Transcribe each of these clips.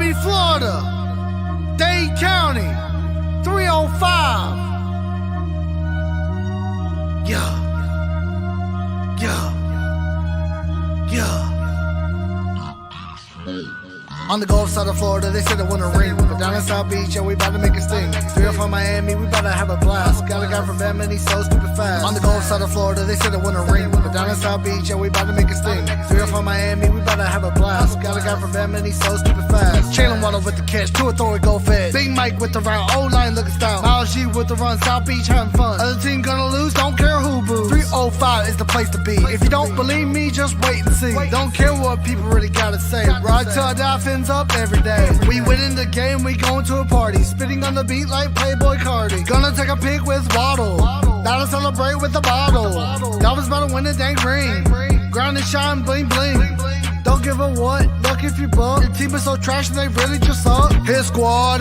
Miami, Florida, Dade County, 305. Yeah. On the Gulf side of Florida, they said it wouldn't rain. But down in South Beach, yeah, we bout to make a sting. 305 Miami, we bout to have a blast. Got a guy from Bama, he's so stupid fast. On the Gulf side of Florida, they said it wouldn't rain. But down in South Beach, yeah, we bout to make a sting. 305 Miami, we bout to have a blast. Got a guy from Bama, he's so stupid fast. Jalen Waddle with the catch, Tua throw it, go fast. Big Mike with the round, O-line looking style. Miles G with the run, South Beach having fun. Other team gonna lose, don't care who boos. 305 is the place to be. If you don't believe me, just wait and see. Don't care what people really gotta say. Ride till I die, fins up every day. We winning the game, we going to a party. Spitting on the beat like Playboy Cardi. Gonna take a pic with Waddle. Gotta celebrate with a bottle. That was about to win a dang ring. Ground and shine, bling bling. Don't give a what, look if you buck. Your team is so trash and they really just suck. His squad.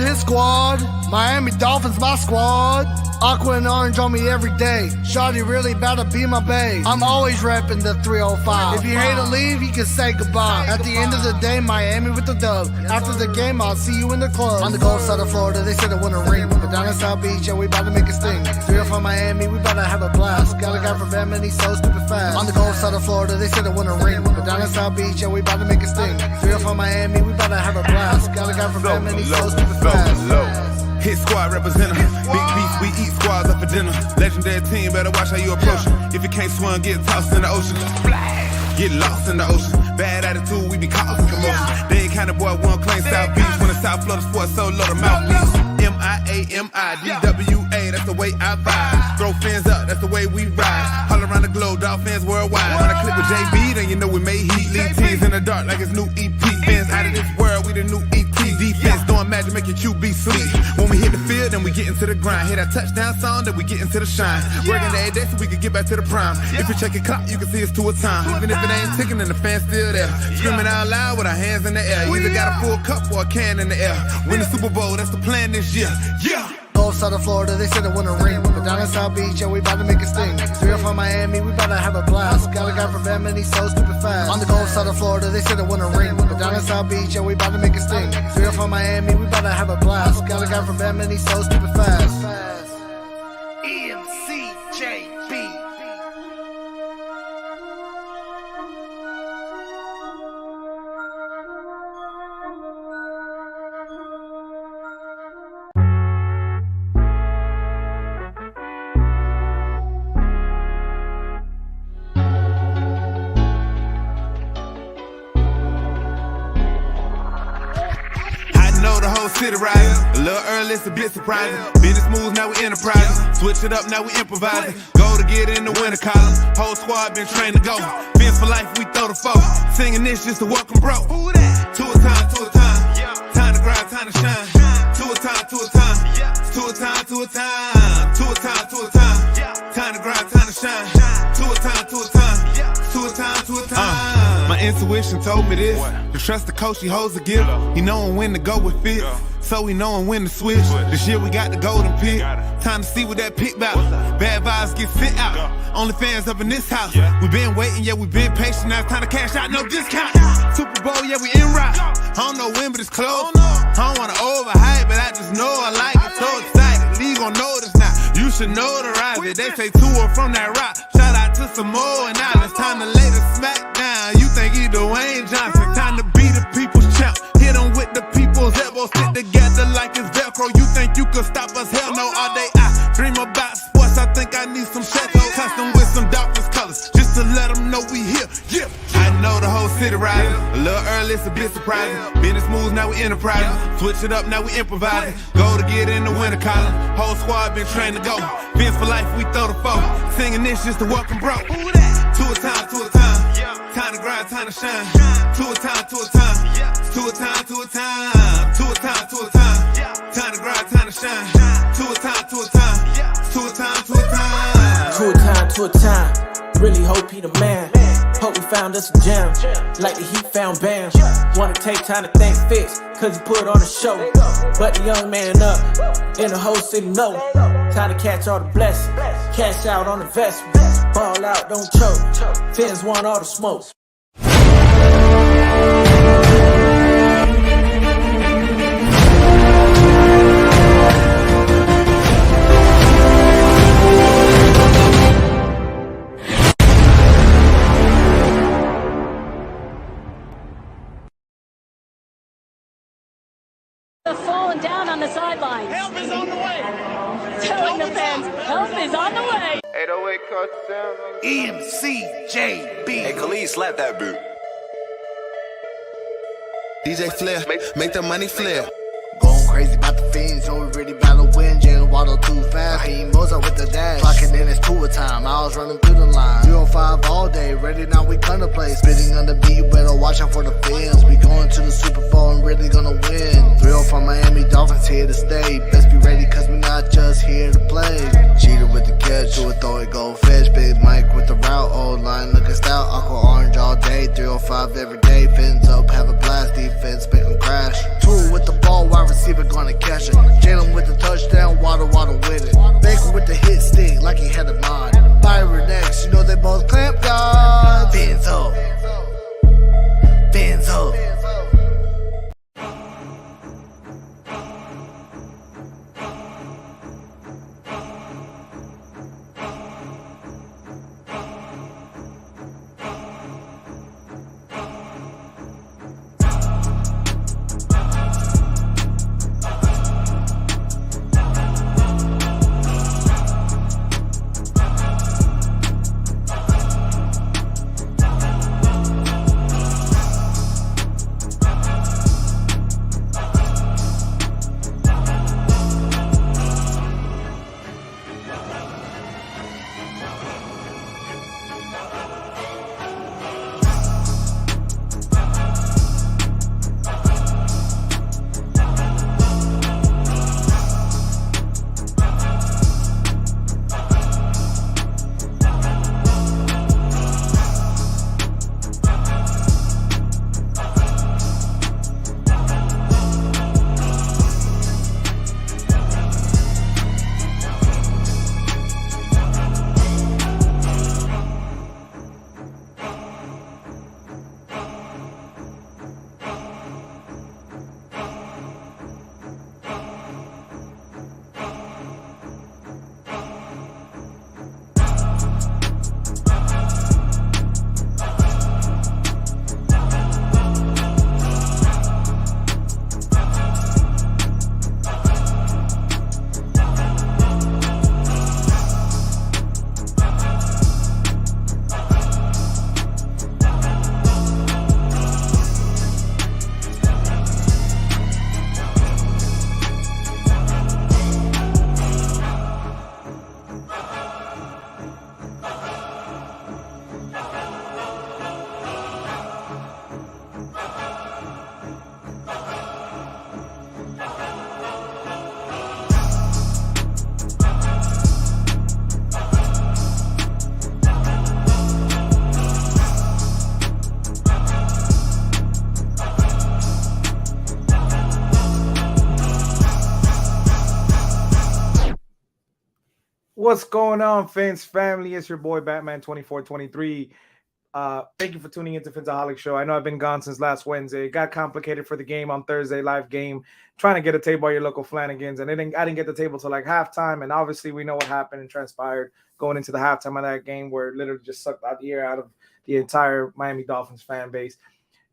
Miami Dolphins, my squad. Aqua and orange on me every day. Shawty really about to be my bae. I'm always repping the 305. If you hate to leave, you can say goodbye. At the end of the day, Miami with the dub. After the game, I'll see you in the club. On the Gulf side of Florida, they said it wouldn't rain. But down in South Beach, yeah, we about to make a sting. 305 Miami, we about to have a blast. Got a guy from Bama, he's so stupid fast. On the Gulf side of Florida, they said it wouldn't rain. But down in South Beach, yeah, we about to make a sting. 305 Miami, we about to have a blast. Got a guy from Bama, he's so stupid fast. Hit squad representative. Big beats, we eat squads up for dinner. Legendary team, better watch how you approach them. If you can't swim, get tossed in the ocean. Get lost in the ocean. Bad attitude, we be causing commotion. They ain't kind of boy, one claim South Beach. When the South Florida sports so low, the mouthpiece. MIAMIDWA, that's the way I vibe. Throw fins up, that's the way we ride. All around the globe, dog fans worldwide. When I click with JB, then you know we made heat. Lead teams in the dark like it's new EP. Fans out of this world, we the new ET. Defense doing magic, make your QB sleep. When we hit the field, then we get into the grind. Hit that touchdown song, then we get into the shine. Working every day so we can get back to the prime. If you check your clock, you can see it's to a time. Even if it ain't ticking, then the fans still there. Screaming out loud with our hands in the air. You either got a full cup or a can in the air. Win the Super Bowl, that's the plan this year. Yeah. Gulf side of Florida, they said it wouldn't rain. But down in South Beach, yeah, we about to make a sting. 305 Miami, we about to have a blast. Got a guy from Bama, he's so stupid fast. On the Gulf side of Florida, they said it wouldn't rain. But down in South Beach, yeah, we about to make a sting. 305 Miami, we about to have a blast. Got a guy from Bama, he's so stupid fast. MCJB. City rising, a little early, it's a bit surprising. Business moves, now we enterprising. Switch it up, now we improvising. Go to get in the winter column. Whole squad been trained to go. Fins for life, we throw the foe. Singing this just to welcome bro. To a time, to a time. Time to grind, time to shine. To a time, to a time. To a time, to a time. To a time, to a time. Time to grind, time to shine. To a time, to a time. To a time, to a time. My intuition told me this. To trust the coach, he holds the gift. He knowin' when to go with fit. So we knowin' when to switch. This year we got the golden pick. Time to see what that pick about. Bad vibes get sent out. Only fans up in this house. We been waiting, yeah, we been patient. Now it's time to cash out, no discount. Super Bowl, yeah, we en route. I don't know when, but it's close. I don't wanna overhype, but I just know I like it. So excited, league gon' notice now. You should notarize it. They say Tua from that rock. Shout out to Samoa and now it's time to lay the smack down. You think he Dwayne Johnson? Time to be the people's champ. Hit him with the people's elbows, stick together like it's Velcro. You think you could stop us? Hell no, all day I dream about sports. I think I need some Chateau custom with some Dolphins colors, just to let them know we here. Yeah, I know the whole city rising. A little early, it's a bit surprising. Business moves, now we enterprising. Switch it up, now we improvising. Go to get in the winter column. Whole squad been trained to go. Fins for life, we throw the foe. Singing this just to welcome bro. To a time, to a time. Time to grind, time to shine. To a time, to a time. To a time, to a time. To a time, to a time. Time to grind, time to shine. To a time, to a time. To a time, to a time. To a time, to a time. Really hope he the man. Hope we found us a gem. Like the Heat found Bam. Wanna take time to thank Fitz, cause he put on a show. But the young man up, and the whole city know. Time to catch all the blessings. Cash out on investment. Ball out, don't choke. Fins want all the smoke. MCJB. Hey, Khalid, slap that boot. DJ Flair, make the money flare. Going crazy about the fiends, know we really about to win. Jalen Waddle too fast, Raheem Mozart with the dash. Clocking in, it's Tuas time, I was running through the line. 305 all day, ready now, we gonna play. Spitting on the beat, you better watch out for the fins. We going to the Super Bowl and really gonna win. 305 Miami Dolphins here to stay. Best be ready, cause we not just here to play. Cheater with the catch, do it, throw it, go fish. Big Mike with the route, old line looking stout. Aqua orange all day, 305 every day. Fins up, have a blast, defense, make them crash. Two with the ball, wide receiver gonna catch it. Jalen with the touchdown, Waddle with it. Baker with the hit stick, like he had a mod. Byron X, you know they both clamp gods. Fins up. Fins up. What's going on, Fins family? It's your boy Batman2423. Thank you for tuning into Phinsaholics show. I know I've been gone since last Wednesday. It got complicated for the game on Thursday, live game, trying to get a table at your local Flanagan's, and I didn't get the table till like halftime. And obviously, we know what happened and transpired going into the halftime of that game, where it literally just sucked out the air out of the entire Miami Dolphins fan base.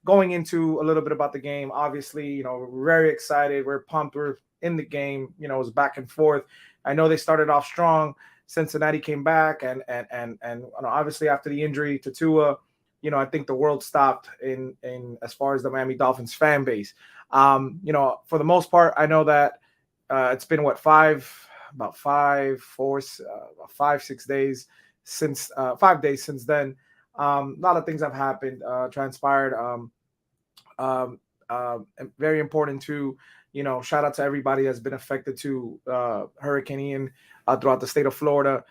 Going into a little bit about the game, obviously, we're very excited. We're pumped. We're in the game. It was back and forth. I know they started off strong. Cincinnati came back, and obviously after the injury to Tua, I think the world stopped in as far as the Miami Dolphins fan base. For the most part, I know that it's been 5-6 days since 5 days since then. A lot of things have happened, transpired. Very important to. Shout out to everybody that's been affected to Hurricane Ian throughout the state of Florida.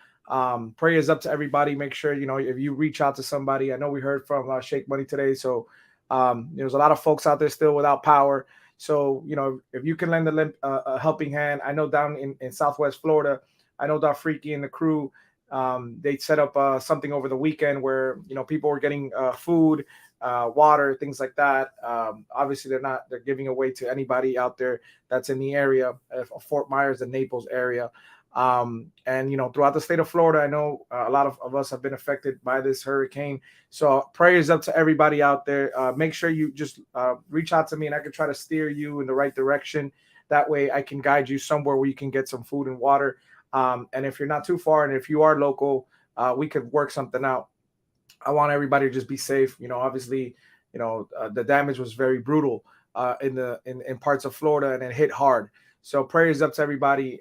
Prayers up to everybody. Make sure, if you reach out to somebody. I know we heard from Shake Money today. So there's a lot of folks out there still without power. So, if you can lend a helping hand. I know down in Southwest Florida, I know that Freaky and the crew, they set up something over the weekend where, people were getting food, water, things like that. Obviously they're giving away to anybody out there that's in the area of Fort Myers and Naples area. And throughout the state of Florida, I know a lot of us have been affected by this hurricane. So prayers up to everybody out there. Make sure you just reach out to me, and I can try to steer you in the right direction. That way I can guide you somewhere where you can get some food and water. And if you're not too far, and if you are local, we could work something out. I want everybody to just be safe. Obviously, the damage was very brutal in parts of Florida, and it hit hard. So prayers up to everybody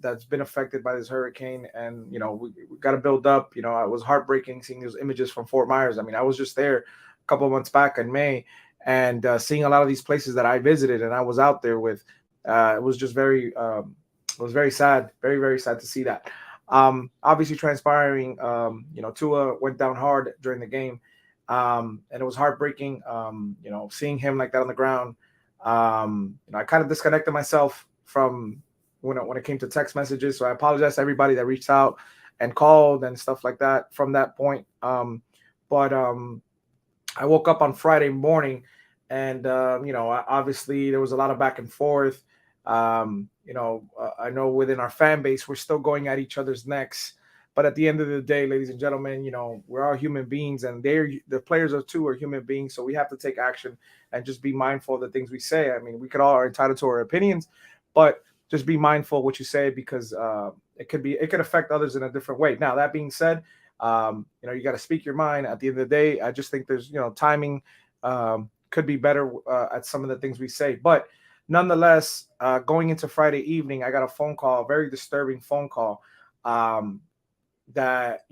that's been affected by this hurricane. And, we got to build up. It was heartbreaking seeing those images from Fort Myers. I mean, I was just there a couple of months back in May, and seeing a lot of these places that I visited and I was out there with, it was just very sad, very, very sad to see that. Obviously transpiring, Tua went down hard during the game. And it was heartbreaking, seeing him like that on the ground. I kind of disconnected myself from when it came to text messages. So I apologize to everybody that reached out and called and stuff like that from that point. But I woke up on Friday morning, and, obviously there was a lot of back and forth. I know within our fan base, we're still going at each other's necks. But at the end of the day, ladies and gentlemen, we're all human beings, and the players are human beings. So we have to take action and just be mindful of the things we say. I mean, we could all are entitled to our opinions, but just be mindful of what you say, because it could affect others in a different way. Now, that being said, you got to speak your mind. At the end of the day, I just think there's, timing could be better at some of the things we say. But nonetheless, going into Friday evening, I got a phone call, a very disturbing phone call. That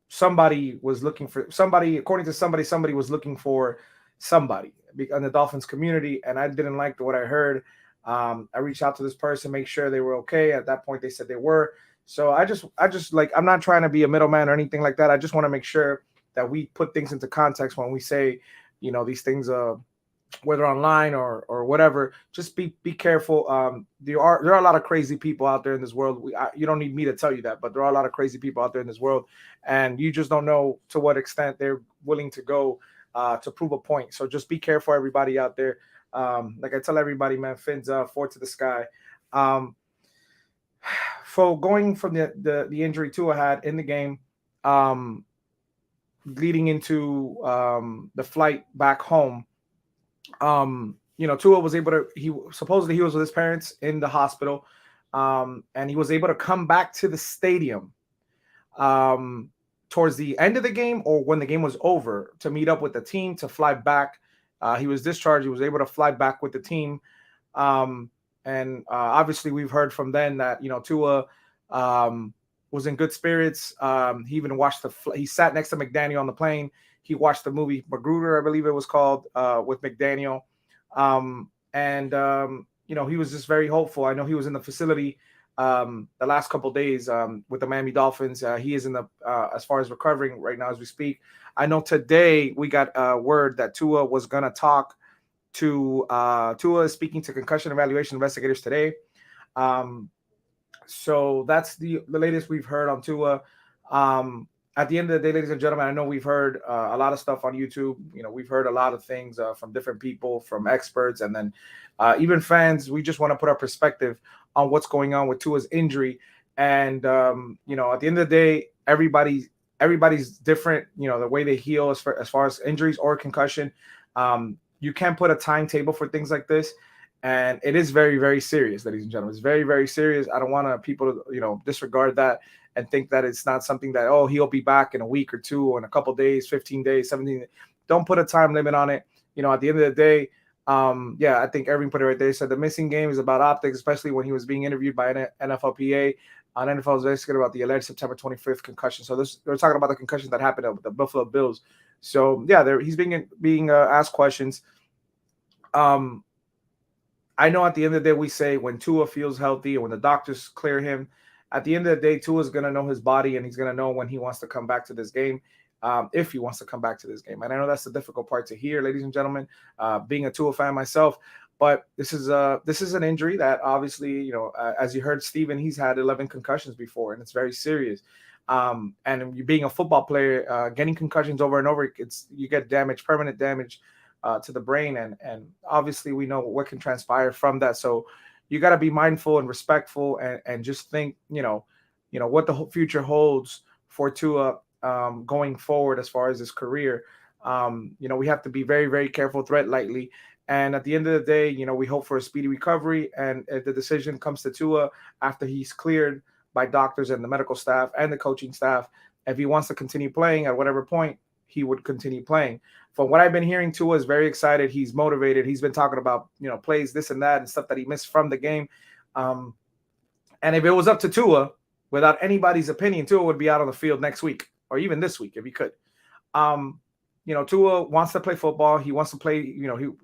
somebody was looking for somebody. According to somebody was looking for somebody in the Dolphins community, and I didn't like what I heard. I reached out to this person, make sure they were okay. At that point, they said they were. So I just like, I'm not trying to be a middleman or anything like that. I just want to make sure that we put things into context when we say, these things, whether online or whatever. Just be careful. There are a lot of crazy people out there in this world. You don't need me to tell you that, but there are a lot of crazy people out there in this world, and you just don't know to what extent they're willing to go to prove a point. So just be careful, everybody out there. Like I tell everybody, man, fins up, forward to the sky. So going from the injury Tua had in the game, leading into the flight back home. Tua was able to, he supposedly he was with his parents in the hospital, and he was able to come back to the stadium towards the end of the game, or when the game was over, to meet up with the team, to fly back. He was discharged. He was able to fly back with the team. And obviously we've heard from then that, Tua was in good spirits. He even watched he sat next to McDaniel on the plane. He watched the movie Magruder, I believe it was called, with McDaniel. He was just very hopeful. I know he was in the facility the last couple of days with the Miami Dolphins. He is in the as far as recovering right now as we speak. I know today we got word that Tua was going to talk to Tua is speaking to concussion evaluation investigators today. So that's the latest we've heard on Tua. At the end of the day, ladies and gentlemen, I know we've heard a lot of stuff on YouTube. We've heard a lot of things from different people, from experts, and then even fans. We just want to put our perspective on what's going on with Tua's injury. And, at the end of the day, everybody's different, the way they heal as far as injuries or concussion. You can't put a timetable for things like this. And it is very, very serious, ladies and gentlemen. It's very, very serious. I don't want people to, disregard that and think that it's not something that, he'll be back in a week or two, or in a couple of days, 15 days, 17. Don't put a time limit on it. At the end of the day, I think Irving put it right there. He said the missing game is about optics, especially when he was being interviewed by an NFLPA on NFL's investigator about the alleged September 25th concussion. So they're talking about the concussion that happened with the Buffalo Bills. So he's being asked questions. I know at the end of the day, we say when Tua feels healthy and when the doctors clear him, at the end of the day, Tua is going to know his body, and he's going to know when he wants to come back to this game, if he wants to come back to this game. And I know that's the difficult part to hear, ladies and gentlemen, being a Tua fan myself. But this is an injury that obviously, as you heard Steven, he's had 11 concussions before, and it's very serious. And you being a football player, getting concussions over and over, you get damage, permanent damage to the brain. And obviously we know what can transpire from that. So you got to be mindful and respectful and just think, what the future holds for Tua going forward as far as his career. We have to be very, very careful, tread lightly. And at the end of the day, we hope for a speedy recovery. And if the decision comes to Tua after he's cleared by doctors and the medical staff and the coaching staff, if he wants to continue playing at whatever point, he would continue playing. From what I've been hearing, Tua is very excited. He's motivated. He's been talking about, plays, this and that, and stuff that he missed from the game. And if it was up to Tua, without anybody's opinion, Tua would be out on the field next week or even this week if he could. Tua wants to play football. He wants to play,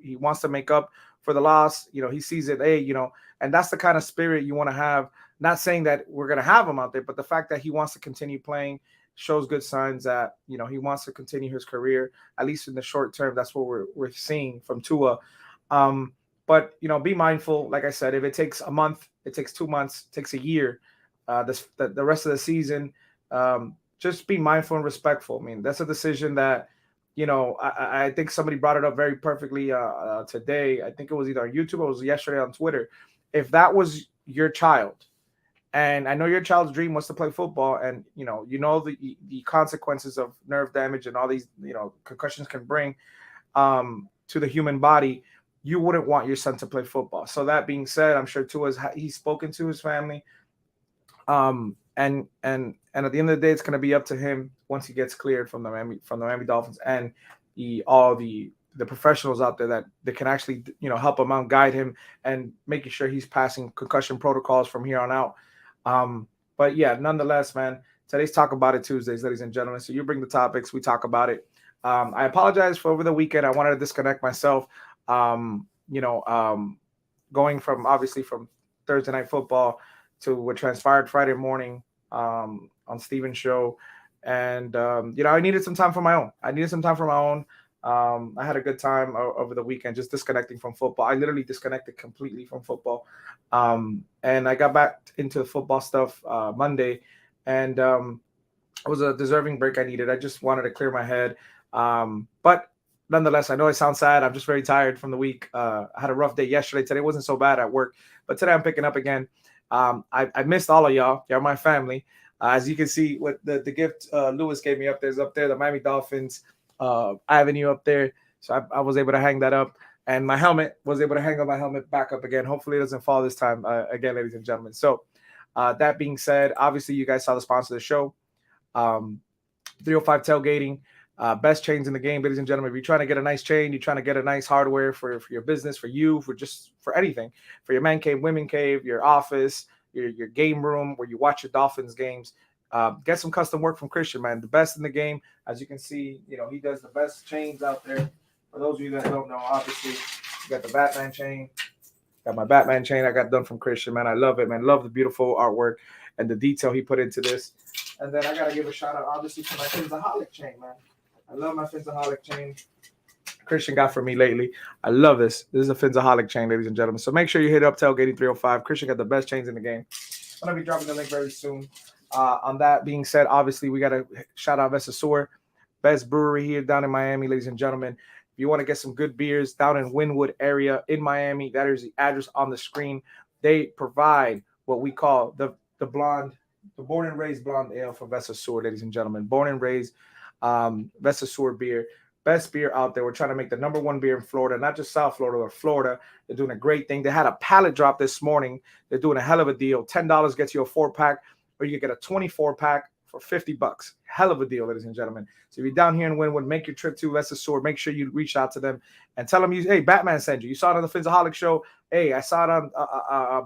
he wants to make up for the loss. He sees it, and that's the kind of spirit you want to have. Not saying that we're going to have him out there, but the fact that he wants to continue playing shows good signs that, he wants to continue his career, at least in the short term. That's what we're seeing from Tua. But, be mindful. Like I said, if it takes a month, it takes 2 months, it takes a year, the rest of the season, just be mindful and respectful. I mean, that's a decision that, I think somebody brought it up very perfectly today. I think it was either on YouTube or it was yesterday on Twitter. If that was your child, and I know your child's dream was to play football, and the consequences of nerve damage and all these concussions can bring to the human body, you wouldn't want your son to play football. So that being said, I'm sure he's spoken to his family, and at the end of the day, it's going to be up to him once he gets cleared from the Miami Dolphins and all the professionals out there that can actually help him out, guide him, and making sure he's passing concussion protocols from here on out. But yeah, nonetheless, man, today's Talk About It Tuesdays, ladies and gentlemen. So you bring the topics, we talk about it. I apologize for over the weekend. I wanted to disconnect myself. Going from Thursday Night Football to what transpired Friday morning on Steven's show. And, I needed some time for my own. I had a good time over the weekend, just disconnecting from football. I literally disconnected completely from football. And I got back into the football stuff Monday. And it was a deserving break I needed. I just wanted to clear my head. But nonetheless, I know I sound sad. I'm just very tired from the week. I had a rough day yesterday. Today wasn't so bad at work. But today I'm picking up again. I missed all of y'all. Y'all are my family. As you can see, what the gift Lewis gave me up there, the Miami Dolphins Avenue up there. So I was able to hang that up. And my helmet, was able to hang up my helmet back up again. Hopefully it doesn't fall this time again, ladies and gentlemen. So that being said, obviously you guys saw the sponsor of the show. 305 Tailgating. Best chains in the game, ladies and gentlemen. If you're trying to get a nice chain, you're trying to get a nice hardware for your business, for you, for anything, for your man cave, women cave, your office, your game room where you watch your Dolphins games, get some custom work from Christian, man. The best in the game. As you can see, he does the best chains out there. For those of you that don't know, obviously, you got the Batman chain. Got my Batman chain I got done from Christian, man. I love it, man. Love the beautiful artwork and the detail he put into this. And then I got to give a shout out, obviously, to my Phinsaholic chain, man. I love my Phinsaholic chain Christian got for me lately. I love this. This is a Phinsaholic chain, ladies and gentlemen. So make sure you hit up Tailgating 305. Christian got the best chains in the game. I'm going to be dropping the link very soon. On that being said, obviously, we got to shout out Vesasur, best brewery here down in Miami, ladies and gentlemen. If you want to get some good beers down in Wynwood area in Miami, that is the address on the screen. They provide what we call the born and raised blonde ale from Vesasur, ladies and gentlemen. Born and raised Vesasur beer. Best beer out there. We're trying to make the #1 beer in Florida, not just South Florida, but Florida. They're doing a great thing. They had a pallet drop this morning. They're doing a hell of a deal. $10 gets you a 4-pack, or you can get a 24-pack for $50. Hell of a deal, ladies and gentlemen. So if you're down here in Wynwood, make your trip to Vesasur. Make sure you reach out to them and tell them, hey, Batman sent you. You saw it on the Phinsaholic show. Hey, I saw it on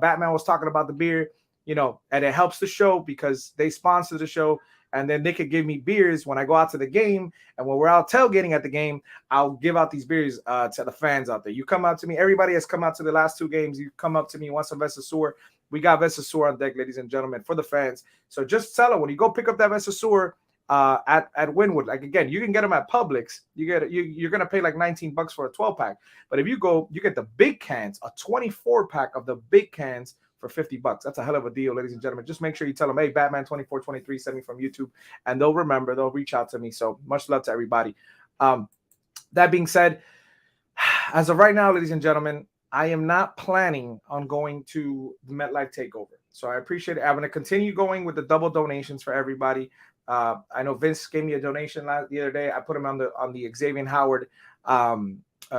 Batman was talking about the beer, and it helps the show because they sponsor the show. And then they could give me beers when I go out to the game. And when we're out tailgating at the game, I'll give out these beers to the fans out there. You come out to me. Everybody has come out to the last 2 games. You come up to me, want some Vesasur. We got Vesasur on deck, ladies and gentlemen, for the fans. So just tell them when you go pick up that Vesasur at Wynwood. Like, again, you can get them at Publix. You're going to pay like $19 for a 12-pack. But if you go, you get the big cans, a 24-pack of the big cans for $50. That's a hell of a deal, ladies and gentlemen. Just make sure you tell them, hey, Batman2423 sent me from YouTube, and they'll reach out to me. So much love to everybody. That being said, as of right now, ladies and gentlemen, I am not planning on going to the MetLife Takeover. So I appreciate it. I'm going to continue going with the double donations for everybody. I know Vince gave me a donation the other day. I put him on the Xavier Howard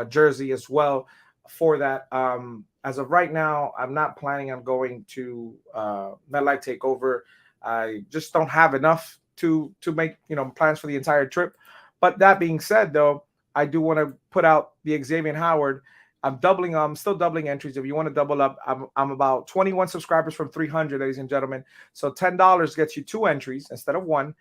jersey as well for that. As of right now, I'm not planning on going to MetLife Takeover. I just don't have enough to make, you know, plans for the entire trip. But that being said, though, I do want to put out the Xavier Howard. I'm still doubling entries. If you want to double up, I'm about 21 subscribers from 300, ladies and gentlemen. So $10 gets you 2 entries instead of 1.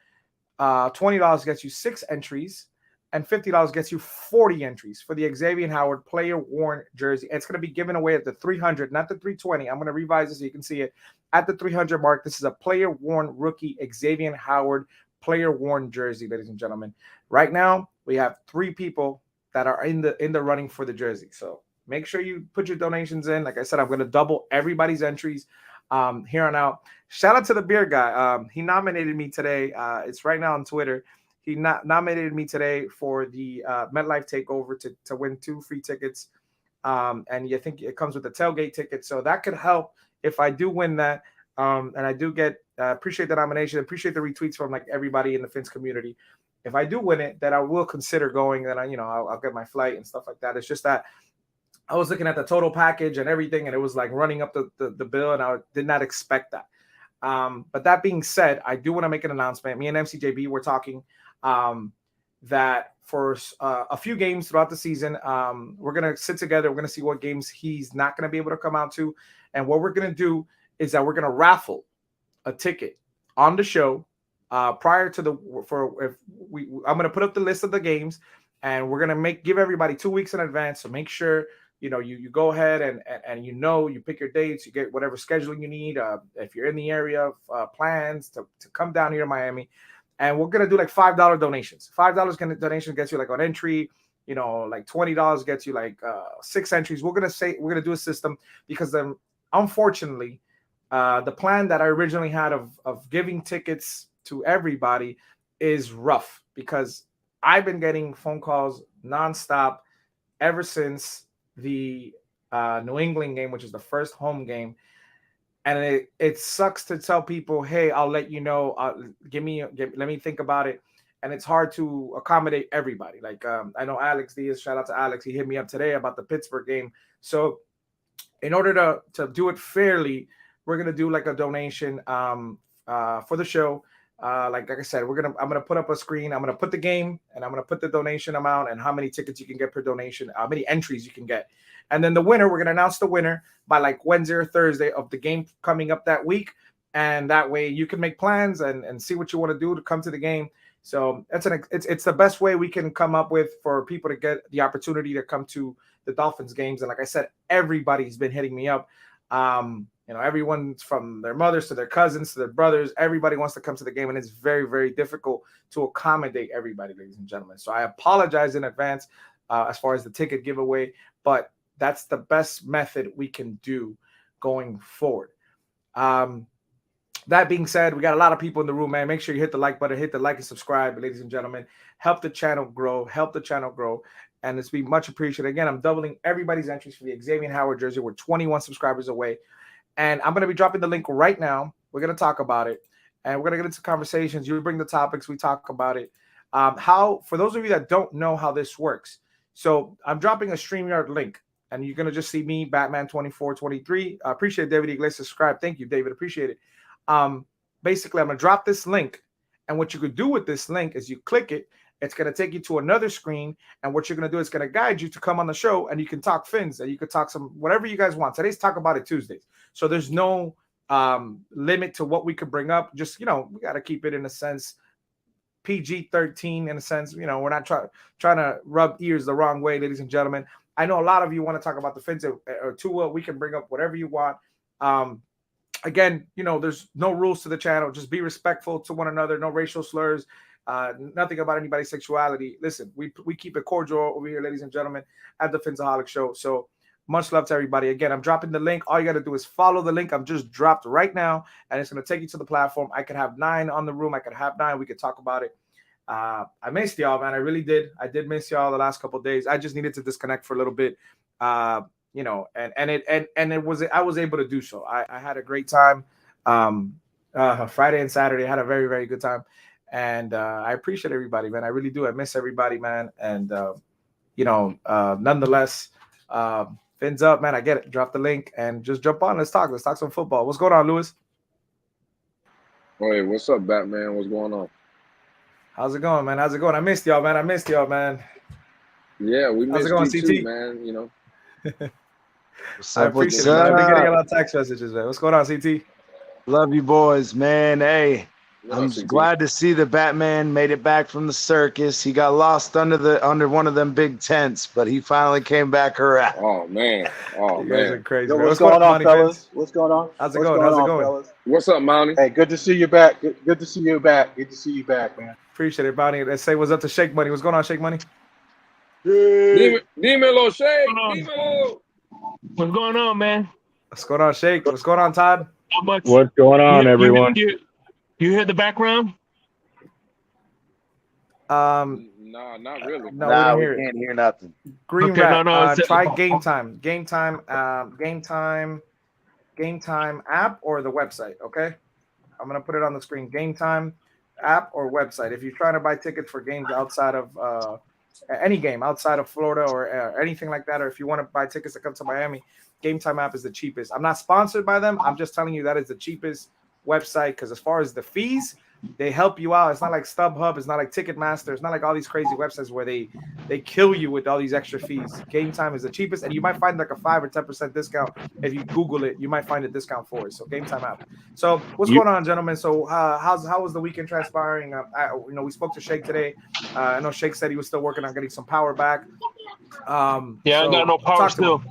$20 gets you 6 entries, and $50 gets you 40 entries for the Xavier Howard player worn jersey. It's going to be given away at the 300, not the 320. I'm going to revise it so you can see it at the 300 mark. This is a player worn rookie Xavier Howard player worn jersey, ladies and gentlemen. Right now, we have 3 people that are in the running for the jersey. So make sure you put your donations in. Like I said, I'm going to double everybody's entries here on out. Shout out to the beer guy. He nominated me today. It's right now on Twitter. He nominated me today for the MetLife takeover to win 2 free tickets. And you think it comes with a tailgate ticket. So that could help if I do win that. And I do get, appreciate the nomination, appreciate the retweets from like everybody in the Fins community. If I do win it, then I will consider going. Then I'll get my flight and stuff like that. It's just that I was looking at the total package and everything, and it was like running up the bill, and I did not expect that. But that being said, I do want to make an announcement. Me and MCJB were talking that for a few games throughout the season, we're going to sit together. We're going to see what games he's not going to be able to come out to. And what we're going to do is that we're going to raffle a ticket on the show prior to I'm going to put up the list of the games, and we're going to give everybody 2 weeks in advance. So make sure, you go ahead and you pick your dates, you get whatever scheduling you need. If you're in the area, plans to come down here to Miami. And we're going to do like $5 donations. $5 donation gets you like an entry, like $20 gets you like 6 entries. We're going to do a system because then, unfortunately, the plan that I originally had of giving tickets to everybody is rough because I've been getting phone calls nonstop ever since the New England game, which is the first home game. And it sucks to tell people, hey, I'll let you know. Let me think about it. And it's hard to accommodate everybody. Like I know Alex Diaz, shout out to Alex. He hit me up today about the Pittsburgh game. So in order to do it fairly, we're going to do like a donation for the show. Like I said, I'm going to put up a screen. I'm going to put the game, and I'm going to put the donation amount and how many tickets you can get per donation, how many entries you can get. And then the winner, we're going to announce the winner by like Wednesday or Thursday of the game coming up that week. And that way you can make plans and see what you want to do to come to the game. So it's the best way we can come up with for people to get the opportunity to come to the Dolphins games. And like I said, everybody's been hitting me up. Everyone from their mothers to their cousins to their brothers, everybody wants to come to the game, and it's very, very difficult to accommodate everybody, ladies and gentlemen. So I apologize in advance as far as the ticket giveaway, but that's the best method we can do going forward. That being said, we got a lot of people in the room, man. Make sure you hit the like button, hit the like and subscribe, ladies and gentlemen. Help the channel grow, and it's be much appreciated. Again, I'm doubling everybody's entries for the Xavier Howard jersey. We're 21 subscribers away. And I'm going to be dropping the link right now. We're going to talk about it. And we're going to get into conversations. You bring the topics. We talk about it. For those of you that don't know how this works. So I'm dropping a StreamYard link. And you're going to just see me, Batman2423. I appreciate David Iglesias. Subscribe. Thank you, David. Appreciate it. Basically, I'm going to drop this link. And what you could do with this link is you click it. It's going to take you to another screen. And what you're going to do is going to guide you to come on the show. And you can talk Fins. And you could talk some whatever you guys want. Today's Talk About It Tuesdays. So there's no limit to what we could bring up. Just, we got to keep it in a sense PG-13 in a sense. We're not trying to rub ears the wrong way, ladies and gentlemen. I know a lot of you want to talk about the Fins or Tua. We can bring up whatever you want. Again, there's no rules to the channel. Just be respectful to one another. No racial slurs. Nothing about anybody's sexuality. Listen, we keep it cordial over here, ladies and gentlemen, at the Phinsaholics show. So much love to everybody. Again, I'm dropping the link. All you got to do is follow the link. I'm just dropped right now, and it's going to take you to the platform. I could have 9 on the room. I could have 9. We could talk about it. I missed y'all, man. I really did. I did miss y'all the last couple of days. I just needed to disconnect for a little bit, and it was. I was able to do so. I had a great time. Friday and Saturday, I had a very, very good time, and I appreciate everybody, man. I really do. I miss everybody, man. And nonetheless, Fins up, man. I get it. Drop the link and just jump on. Let's talk. Let's talk some football. What's going on, Lewis? Hey, what's up, Batman? What's going on? How's it going, man? How's it going? I missed y'all, man. Yeah, we How's missed it going, you CT? too, man. You know. I appreciate it. I've been getting a lot of text messages, man. What's going on, CT? Love you boys, man. Hey, What I'm up, CT? glad to see the Batman made it back from the circus. He got lost under one of them big tents, but he finally came back around. Oh man. You guys are crazy. Yo, man. what's going on, Monty fellas? Fans? What's going on? How's it What's going? How's it on, going? fellas? What's up, Mounty? Hey, good to see you back. Good to see you back. Good to see you back, man. Appreciate it, Bounty. Let's say what's up to Shake Money. What's going on, Shake Money? Dímelo, Shake. Hold on. Dímelo. What's going on, man? What's going on, Shake? What's going on, Todd? How much? What's going on, everyone? You hear the background? Nah, not really. No, Nah, we we don't hear it. can't hear nothing. Green Okay, Rat. no, it's- try Game Time. Game Time app or the website. Okay, I'm gonna put it on the screen. Game Time app or website. If you're trying to buy tickets for games outside of any game outside of Florida or anything like that, or if you want to buy tickets to come to Miami, Game Time app is the cheapest. I'm not sponsored by them. I'm just telling you that is the cheapest website because as far as the fees, they help you out. It's not like StubHub. It's not like Ticketmaster. It's not like all these crazy websites where they kill you with all these extra fees. Game Time is the cheapest, and you might find like a 5 or 10% discount if you Google it. You might find a discount for it. So Game Time app. So what's going on, gentlemen? So how was the weekend transpiring? We spoke to Shake today. I know Shake said he was still working on getting some power back. Yeah, I got no power still.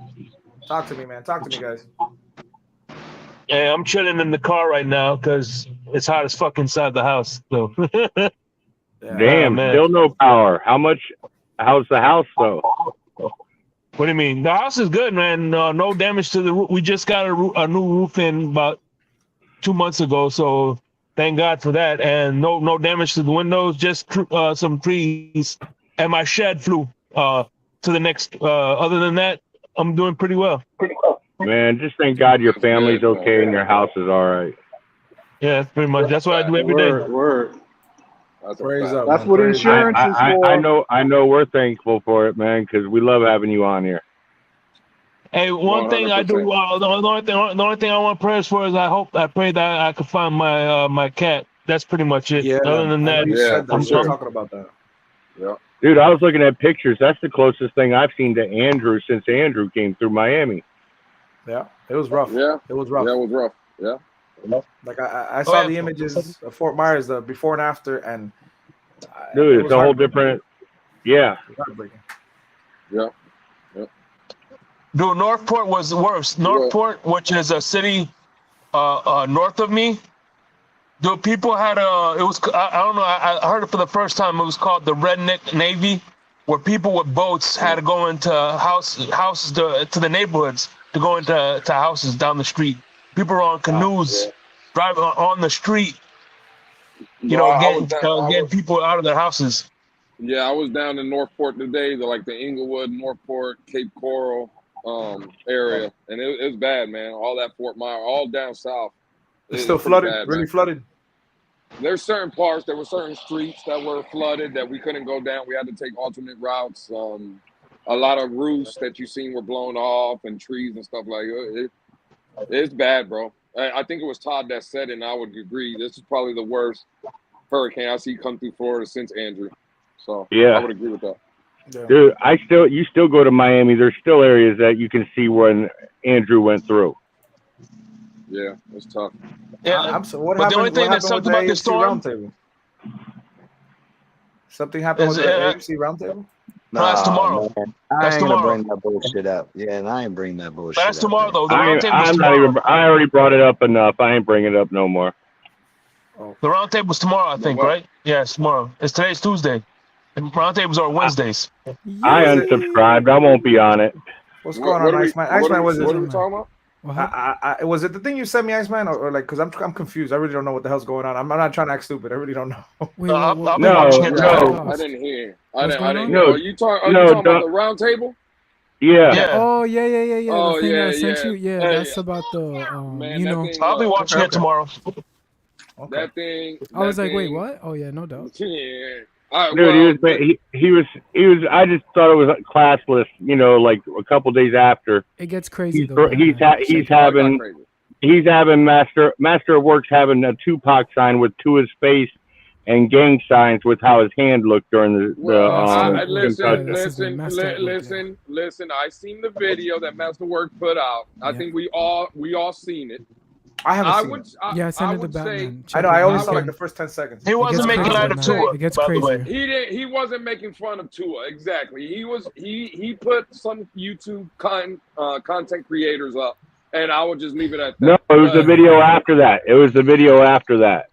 Talk to me, man. Talk to me, guys. Yeah, I'm chilling in the car right now because it's hot as fuck inside the house. So. Damn, man. still no power. How's the house though? What do you mean? The house is good, man. No damage to the roof. We just got a new roof in about 2 months ago, so thank God for that. And no damage to the windows, just some trees. And my shed flew to the next. Other than that, I'm doing pretty well. Man, just thank God your family's okay and your house is all right. Yeah, pretty much. That's what I do every day. Word. That's a Praise fact. up. That's man. what Praise insurance is for. I know we're thankful for it, man, because we love having you on here. Hey, one thing I do. 100%. The only thing I want prayers for is I pray that I could find my cat. That's pretty much it. Yeah. Other than I know that, you said that. I'm We were sure. talking about that. Yeah. Dude, I was looking at pictures. That's the closest thing I've seen to Andrew since Andrew came through Miami. Yeah, it was rough. Yeah. It was rough. Yeah, it was rough. Yeah. Like I saw the images of Fort Myers, the before and after, and Dude, it it's was a whole heartbreaking. different. Yeah. It was heartbreaking. Yeah. dude, Northport was worse. Northport, which is a city north of me. Dude, people had I don't know. I heard it for the first time. It was called the Redneck Navy, where people with boats had to go into houses to the neighborhoods to go into houses down the street. People were on canoes, driving on the street, getting people out of their houses. Yeah, I was down in Northport today, the Inglewood, Northport, Cape Coral area, and it was bad, man. All that Fort Myers, all down south. It's still pretty flooded, bad, really man. flooded. There's certain parts, there were certain streets that were flooded that we couldn't go down. We had to take alternate routes. A lot of roofs that you seen were blown off and trees and stuff like it. It's bad, bro. I think it was Todd that said it, and I would agree. This is probably the worst hurricane I see come through Florida since Andrew. So Yeah. I would agree with that. Yeah. Dude, you still go to Miami. There's still areas that you can see when Andrew went through. Yeah, it's tough. Yeah, So what but happened? the only thing what that happened sucked with the about the AFC storm. roundtable? Something happened with the AFC roundtable? No, that's tomorrow. Man. That's I ain't gonna tomorrow. bring that bullshit up. Yeah, and I ain't bring that bullshit But that's up, tomorrow, man. though. The I'm roundtable's not tomorrow. even. I already brought it up enough. I ain't bringing it up no more. The roundtable's tomorrow, I think, what? right? Yeah, it's tomorrow. Today's Tuesday. And roundtables are Wednesdays. I unsubscribed. I won't be on it. What's going on, Iceman? Iceman, what are we was talking about? was it the thing you sent me, Iceman, or like? Because I'm confused. I really don't know what the hell's going on. I'm not trying to act stupid. I really don't know. Wait, I'll what- be No, watching it no. tomorrow. I didn't hear. What's I going didn't on? hear. No, Are you talking no, about the round table? Yeah. Yeah. Oh yeah. Oh, The thing yeah, I sent yeah. you. Yeah, Hey, that's about the Man, you that know. thing, I'll be watching it tomorrow. Okay. That thing. I was that like, wait, thing- what? Oh yeah, no doubt. Yeah. All right, Dude, well, he was. I just thought it was classless. Like a couple days after, It gets crazy he's though. man. he's having crazy. Master of Work's having a Tupac sign with Tua's face and gang signs with how his hand looked during the listen. I seen the video that Masterwork put out. I think we all seen it. I haven't seen it. Yeah, send it to Batman. I know. I only saw like the first 10 seconds. He wasn't making light of Tua. It gets by the way. crazier. He wasn't making fun of Tua. Exactly. He put some YouTube content creators up, and I would just leave it at that. No, it was the video after that.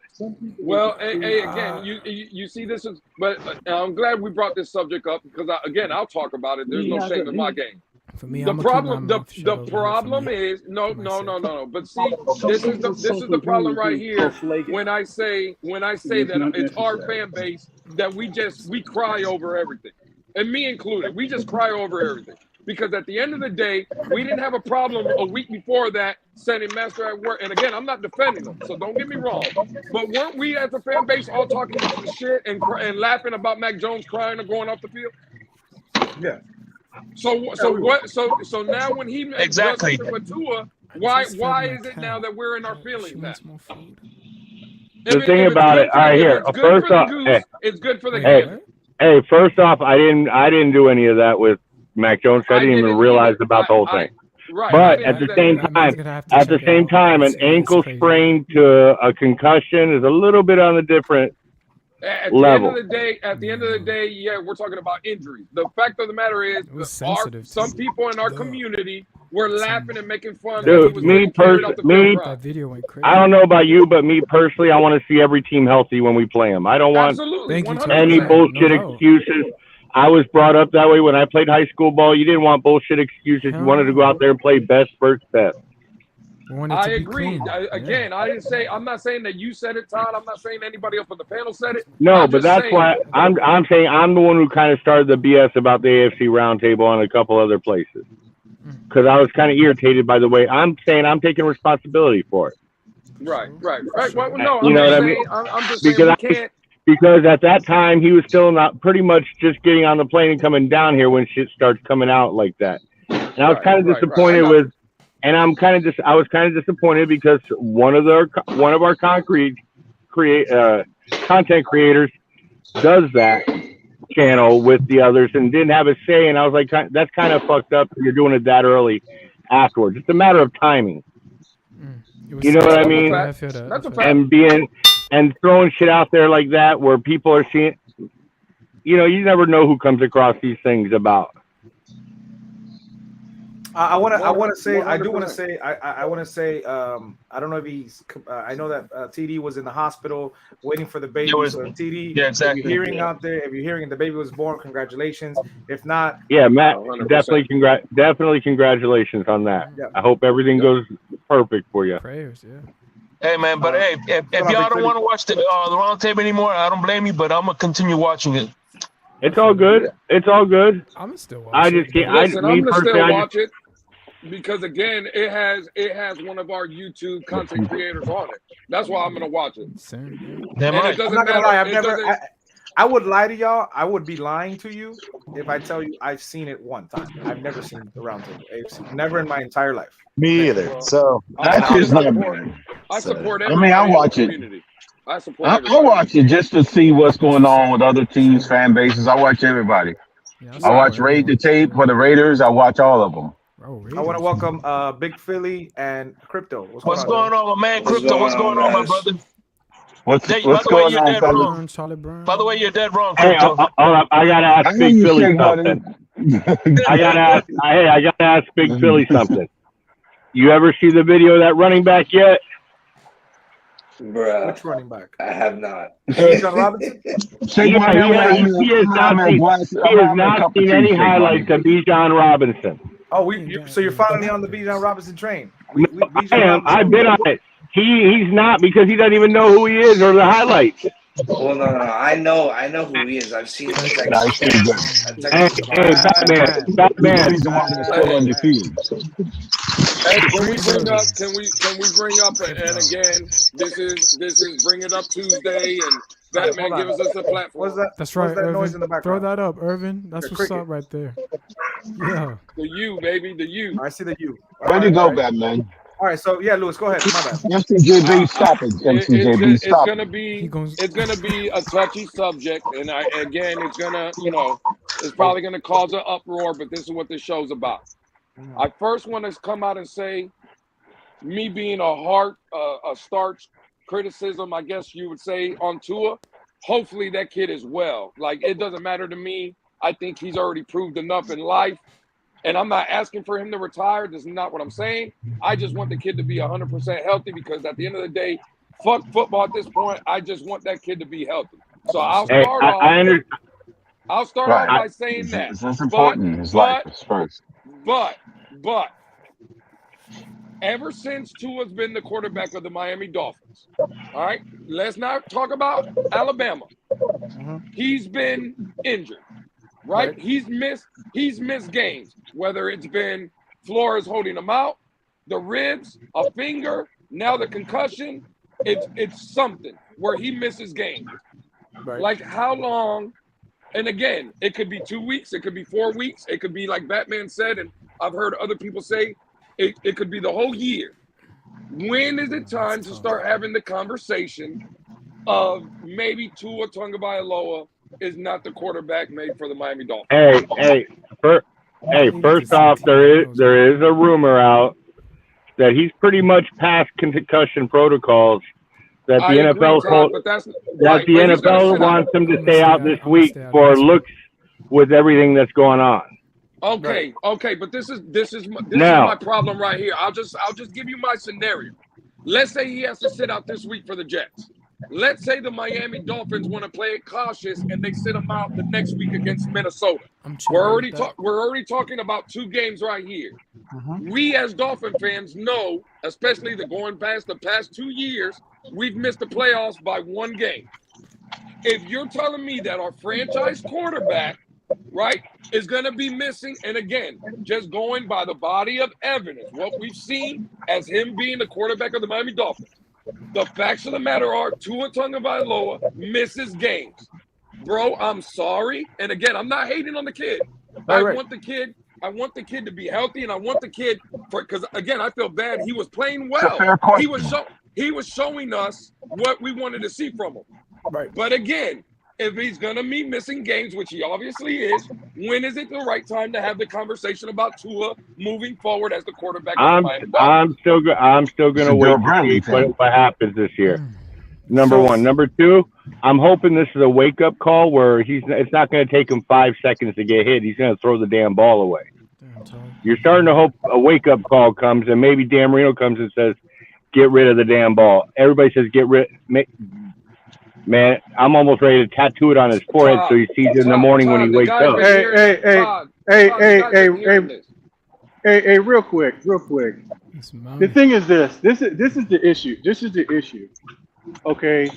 Well, hey, again, you see, this is, but I'm glad we brought this subject up because I'll talk about it. There's no shame in my game. For me, The problem is no. But see, this is the problem right here. When I say that it's our fan base that we cry over everything, and me included, we just cry over everything. Because at the end of the day, we didn't have a problem a week before that sending Master at work. And again, I'm not defending them, so don't get me wrong. But weren't we as a fan base all talking shit and laughing about Mac Jones crying or going off the field? Yeah. So now when he does something with Tua, why is it now that we're in our feelings now? The thing about it, all right, here. First off, it's good for the game. Hey, first off, I didn't do any of that with Mac Jones. I didn't even realize about the whole thing. Right. But at the same time, an ankle sprain to a concussion is a little bit on a different level. At the end of the day, yeah, we're talking about injuries. The fact of the matter is, some people in our community were laughing and making fun. Dude, me personally, I don't know about you, but me personally, I want to see every team healthy when we play them. I don't want any bullshit excuses. I was brought up that way when I played high school ball. You didn't want bullshit excuses. You wanted to go out there and play best first best. I agree. Again, I didn't say. I'm not saying that you said it, Todd. I'm not saying anybody else on the panel said it. No, but that's why I'm saying I'm the one who kind of started the BS about the AFC roundtable and a couple other places, because I was kind of irritated by the way. I'm saying I'm taking responsibility for it. Right. Well, no, you know what I mean? I'm just saying we can't. Because at that time he was still not pretty much just getting on the plane and coming down here when shit starts coming out like that. And I was kind of disappointed with, and I was kind of disappointed because one of our content creators does that channel with the others and didn't have a say. And I was like, that's kind of fucked up. You're doing it that early afterwards. It's a matter of timing. You know what I mean? That's a fact. And throwing shit out there like that where people are seeing, you never know who comes across these things about. I want to say, I don't know if he's, I know that TD was in the hospital waiting for the baby. So TD, yeah, exactly. If you're hearing out there, if you're hearing the baby was born, congratulations. If not, yeah, Matt, definitely congratulations on that. Yeah. I hope everything goes perfect for you. Prayers, yeah. Hey man, but if y'all don't want to watch the round table anymore, I don't blame you, but I'm gonna continue watching it. It's all good. I'm still watching. I just can't. Listen, I'm gonna still watch it because again, it has one of our YouTube content creators on it. That's why I'm gonna watch it. Same. I'm not gonna lie. I would lie to y'all. I would be lying to you if I tell you I've seen it one time. I've never seen the roundtable AFC. Never in my entire life. Me either. So I support. I'll watch it. I'll watch it just to see what's going on with other teams, fan bases. I watch everybody. Yeah, I watch Raid the Tape for the Raiders. I watch all of them. I want to welcome Big Philly and Crypto. What's going on, my man? Crypto, what's going on, my brother? What's going on, By the way, you're dead wrong. Hey, hold up. I gotta ask Big Philly something. I gotta ask Big Philly something. You ever see the video of that running back yet? Bruh, which running back? I have not. Bijan Robinson? He has not seen any highlights of Bijan Robinson. Oh, so you're finally on the Bijan Robinson train? I am. I've been on it. He's not because he doesn't even know who he is or the highlights. Well, no. I know who he is. I've seen him. Hey, Batman. He's the one that's still undefeated. Hey, can we bring up and again, this is Bring It Up Tuesday and Batman gives us a platform. What's that? That's right, that Irvin. noise in the background? Throw that up, Irvin. That's what's up right there. Yeah. The U, baby, the U. I see the U. Where'd you go, Batman? All right, so yeah, Lewis, go ahead. My bad. MCJB, stop it. MCJB, stop it. It's gonna be a touchy subject, and it's gonna, it's probably gonna cause an uproar. But this is what this show's about. I first want to come out and say, me being a starch criticism, I guess you would say, on Tua. Hopefully that kid is well. Like, it doesn't matter to me. I think he's already proved enough in life. And I'm not asking for him to retire. This is not what I'm saying. I just want the kid to be 100% healthy, because at the end of the day, fuck football at this point. I just want that kid to be healthy. So I'll start off by saying that. It's important. His life is first. But ever since Tua's been the quarterback of the Miami Dolphins, all right, let's not talk about Alabama. He's been injured. Right? He's missed games, whether it's been Flores holding him out, the ribs, a finger, now the concussion. It's something where he misses games. Right. Like, how long? And again, it could be 2 weeks, it could be 4 weeks, it could be like Batman said, and I've heard other people say it could be the whole year. When is it time to start having the conversation of maybe Tua Tagovailoa is not the quarterback made for the Miami Dolphins? First off, there is a rumor out that he's pretty much past concussion protocols. That the NFL wants him to stay out this week for looks with everything that's going on. Okay, but this is my problem right here. I'll just give you my scenario. Let's say he has to sit out this week for the Jets. Let's say the Miami Dolphins want to play it cautious and they sit him out the next week against Minnesota. We're already talking about 2 games right here. We as Dolphin fans know, especially going past the past 2 years, we've missed the playoffs by 1 game. If you're telling me that our franchise quarterback, right, is going to be missing, and again, just going by the body of evidence, what we've seen as him being the quarterback of the Miami Dolphins, the facts of the matter are Tua Tagovailoa misses games. Bro, I'm sorry. And again, I'm not hating on the kid. I want the kid to be healthy, and I want the kid because again, I feel bad. He was playing well. He was showing us what we wanted to see from him. Right. But again, if he's gonna be missing games, which he obviously is, when is it the right time to have the conversation about Tua moving forward as the quarterback? I'm still gonna wait to see what happens this year. Number one. Number 2, I'm hoping this is a wake up call where it's not gonna take him 5 seconds to get hit. He's gonna throw the damn ball away. You're starting to hope a wake up call comes, and maybe Dan Marino comes and says, "Get rid of the damn ball." Everybody says, "Get rid." Man, I'm almost ready to tattoo it on his forehead so he sees it in the morning when he wakes up. Hey, real quick. The thing is this is the issue. Okay.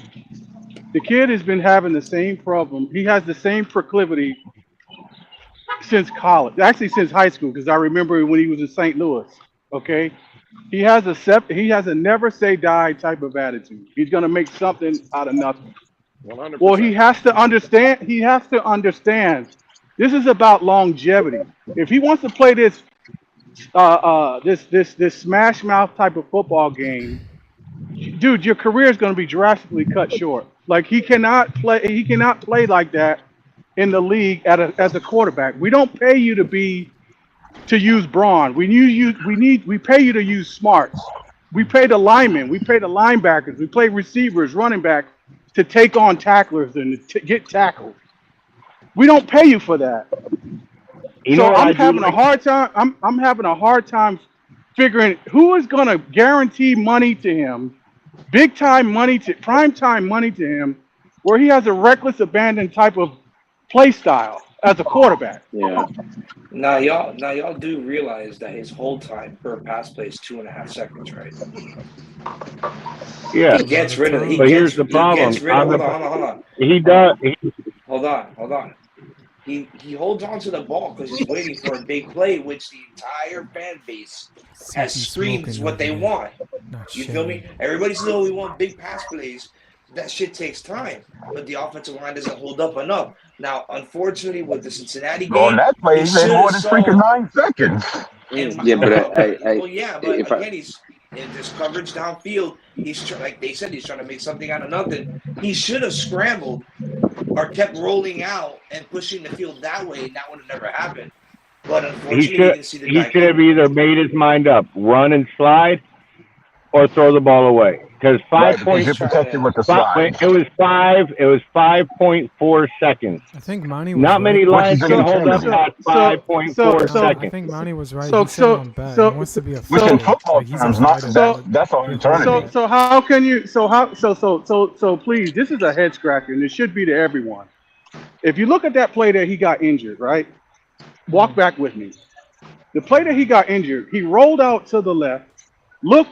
The kid has been having the same problem. He has the same proclivity since college, actually since high school, because I remember when he was in St. Louis. Okay. He has a never say die type of attitude. He's going to make something out of nothing. 100%. Well, he has to understand. This is about longevity. If he wants to play this smash mouth type of football game, dude, your career is going to be drastically cut short. Like, he cannot play like that in the league as a quarterback. We don't pay you to use brawn. We pay you to use smarts. We pay the linemen, we pay the linebackers, we play receivers, running back to take on tacklers and to get tackled. We don't pay you for that. I'm having a hard time. I'm having a hard time figuring who is going to guarantee money to him, big time money to prime time money to him, where he has a reckless abandon type of play style as a quarterback. Yeah. Now y'all do realize that his hold time per pass play is 2.5 seconds, right? Yeah. He gets rid of it. But here's the problem. Hold on. He does. Hold on. He holds on to the ball because he's waiting for a big play, which the entire fan base has screamed is what they want. You feel me? Everybody says, "Oh, we want big pass plays." That shit takes time, but the offensive line doesn't hold up enough. Now, unfortunately, with the Cincinnati game, on that play, they more than freaking 9 seconds. But again, in this coverage downfield. Like they said, he's trying to make something out of nothing. He should have scrambled or kept rolling out and pushing the field that way, and that would have never happened. But unfortunately, He should have either made his mind up, run and slide, or throw the ball away. Because 5 points. You're protected with the slide. It was 5.4 seconds. I think Monty was Not many lines can hold up past 5.4 I seconds. think Monty was right. So- He said on bad. so- He wants to be a Which fighter. in football Like, he's a terms, not fighter. that's all eternity. So how can you? So please, this is a head scratcher, and it should be to everyone. If you look at that play that he got injured, right? Walk back with me. The play that he got injured, he rolled out to the left, look,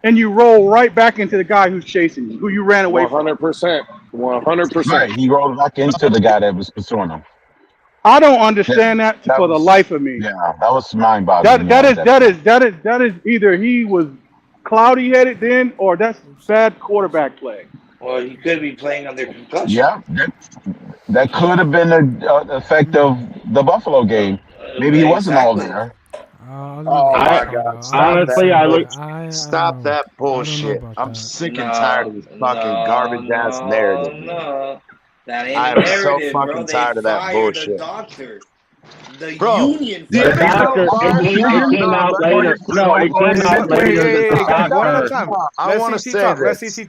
and you roll right back into the guy who's chasing you, who you ran away from. 100%. 100%. Right, he rolled back into the guy that was pursuing him. I don't understand that for the was- life of me. Yeah, that was mind-boggling. That is either he was cloudy headed then, or that's bad quarterback play. Well, he could be playing under concussion. Yeah, that could have been an effect of the Buffalo game. Maybe he wasn't all there. Oh my God! Honestly, Stop that bullshit. I'm sick and tired of this fucking garbage ass narrative. No, that ain't I a am so narrative, fucking bro. They tired of that fired bullshit. The doctor. The Bro, union. the fired doctor, it came out later. No, it came out later. One at a time. I want to say Let's this. CT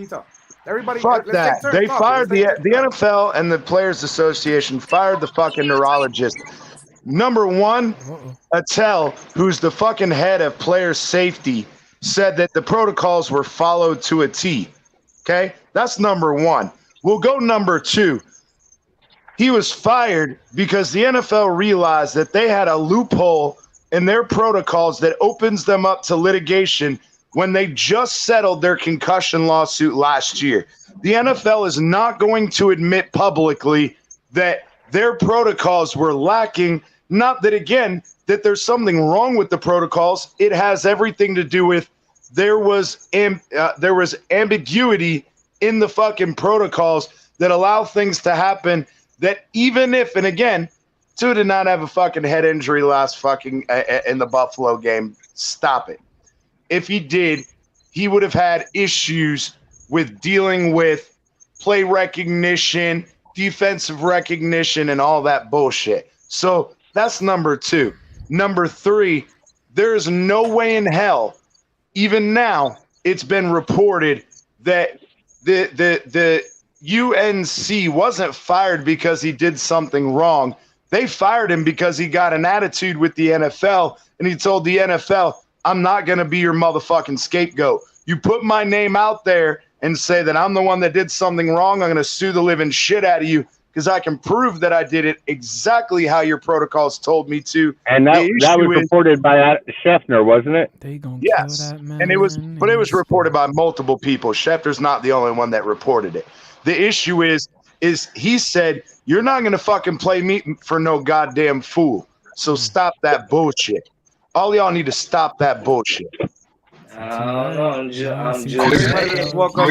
talk. Everybody, Fuck let's that. take turns They talking. fired Let's the take turns. NFL and the Players Association fired the fucking neurologist. Number one, Attell, who's the fucking head of player safety, said that the protocols were followed to a T. Okay? That's number one. We'll go number two. He was fired because the NFL realized that they had a loophole in their protocols that opens them up to litigation when they just settled their concussion lawsuit last year. The NFL is not going to admit publicly that their protocols were lacking. Not that, again, that there's something wrong with the protocols. It has everything to do with there was ambiguity in the fucking protocols that allow things to happen that even if, and again, Tua did not have a fucking head injury last fucking in the Buffalo game. Stop it. If he did, he would have had issues with dealing with play recognition, defensive recognition, and all that bullshit. So that's number two. Number three, there is no way in hell, even now, it's been reported that the UNC wasn't fired because he did something wrong. They fired him because he got an attitude with the NFL, and he told the NFL, I'm not going to be your motherfucking scapegoat. You put my name out there and say that I'm the one that did something wrong, I'm going to sue the living shit out of you because I can prove that I did it exactly how your protocols told me to. And that was reported by Scheffner, wasn't it? Yes, and it was reported by multiple people. Schefter's not the only one that reported it. The issue is he said, you're not going to fucking play me for no goddamn fool. So stop that bullshit. All y'all need to stop that bullshit. I'm just Welcome.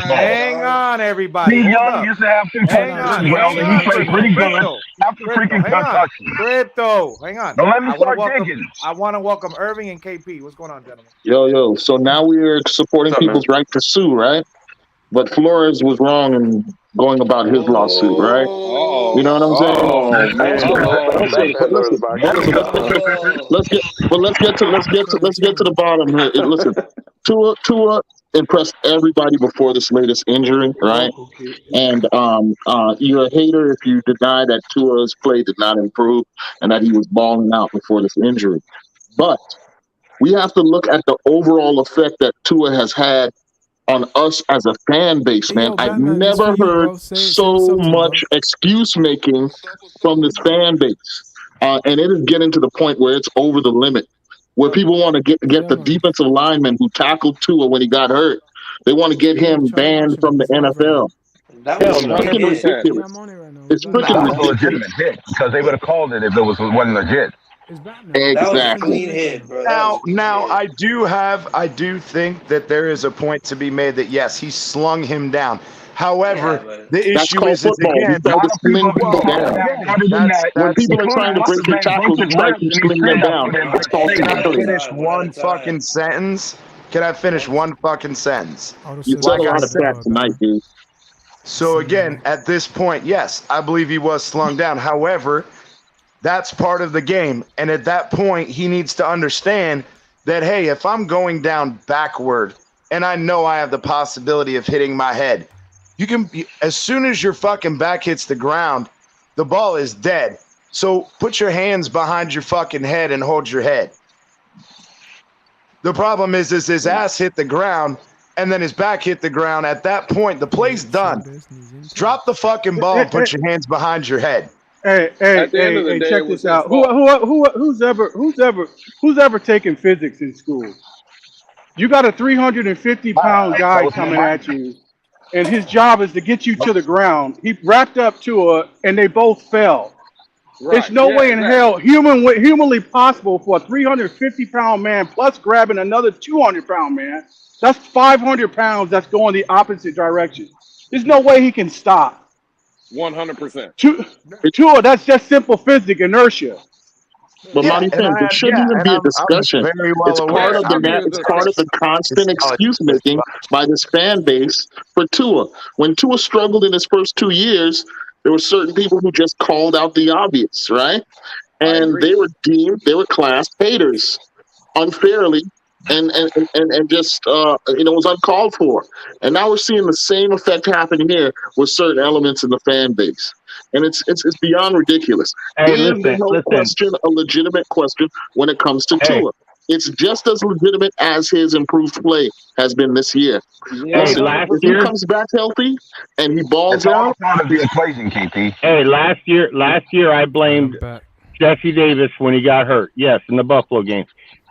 Hang on, everybody. Steve Young used to have concussions as well, and he played pretty good after freaking concussion. Crypto, hang on. Don't let me start digging. I want to welcome Irving and KP. What's going on, gentlemen? Yo. So now we're supporting people's right to sue, right? But Flores was wrong in going about his lawsuit, right? You know what I'm saying? Let's get to the bottom here. Listen, Tua impressed everybody before this latest injury, right? And you're a hater if you deny that Tua's play did not improve and that he was balling out before this injury. But we have to look at the overall effect that Tua has had on us as a fan base, man. I've never heard so much excuse making from this fan base. And it is getting to the point where it's over the limit, where people want to get the defensive lineman who tackled Tua when he got hurt. They want to get him banned from the NFL. That was ridiculous. It's That was a legitimate hit because they would have called it if it wasn't legit. Exactly. That was a clean hit, bro. Now I do think that there is a point to be made that yes, he slung him down. However, the issue is again, when people are trying to break your tackles, it's like you sling them down. It's called Can I finish one fucking sentence? Can I finish one fucking sentence? You said a lot of crap tonight, dude. So again, at this point, yes, I believe he was slung down. However, that's part of the game. And at that point, he needs to understand that, hey, if I'm going down backward and I know I have the possibility of hitting my head, you can, as soon as your fucking back hits the ground, the ball is dead. So put your hands behind your fucking head and hold your head. The problem is his ass hit the ground and then his back hit the ground. At that point, the play's done. Drop the fucking ball and put your hands behind your head. Hey, check this out. Who's ever taken physics in school? You got a 350-pound guy coming at you, and his job is to get you to the ground. He wrapped up Tua, and they both fell. Right. It's no way in hell humanly possible for a 350-pound man plus grabbing another 200-pound man. That's 500 pounds that's going the opposite direction. There's no way he can stop. 100%. Tua, that's just simple physics, inertia. But Monty, it shouldn't even be a discussion. It's part of the constant excuse making by this fan base for Tua. When Tua struggled in his first 2 years, there were certain people who just called out the obvious, right? And they were class haters unfairly. And just it was uncalled for. And now we're seeing the same effect happening here with certain elements in the fan base, and it's beyond ridiculous. Is no question a legitimate question when it comes to Tua? It's just as legitimate as his improved play has been this year. Listen, if he comes back healthy and he balls out, part of the equation, KP. Hey, last year I blamed Jesse Davis when he got hurt. Yes, in the Buffalo game.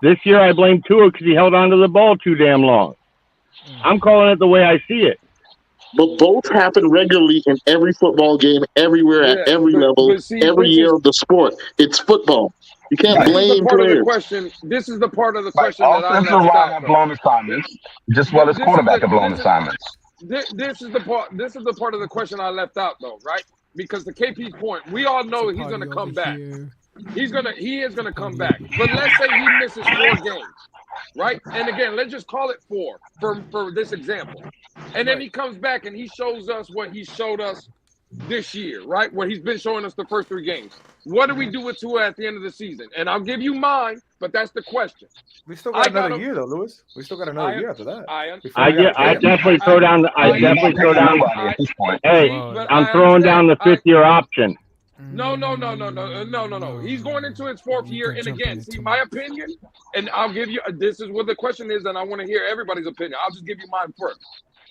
This year I blame Tua because he held on to the ball too damn long. I'm calling it the way I see it. But both happen regularly in every football game, everywhere, at every level, every year of the sport. It's football. You can't blame players. This is the part of the question that I offensive line have blown assignments, just well as quarterback have blown assignments. This is the part. This is the part of the question I left out, though, right? Because the KP's point, we all know he's going to come back. He is gonna come back. But let's say he misses 4 games, right? And again, let's just call it 4 for this example. And then he comes back and he shows us what he showed us this year, right? What he's been showing us the first 3 games. What do we do with Tua at the end of the season? And I'll give you mine, but that's the question. We still got another year, though, Lewis. We still got another year after that. I definitely throw down. Hey, I'm throwing down the 5th-year option. No. He's going into his 4th year. And again, see, my opinion, and I'll give you, this is what the question is, and I want to hear everybody's opinion. I'll just give you mine first.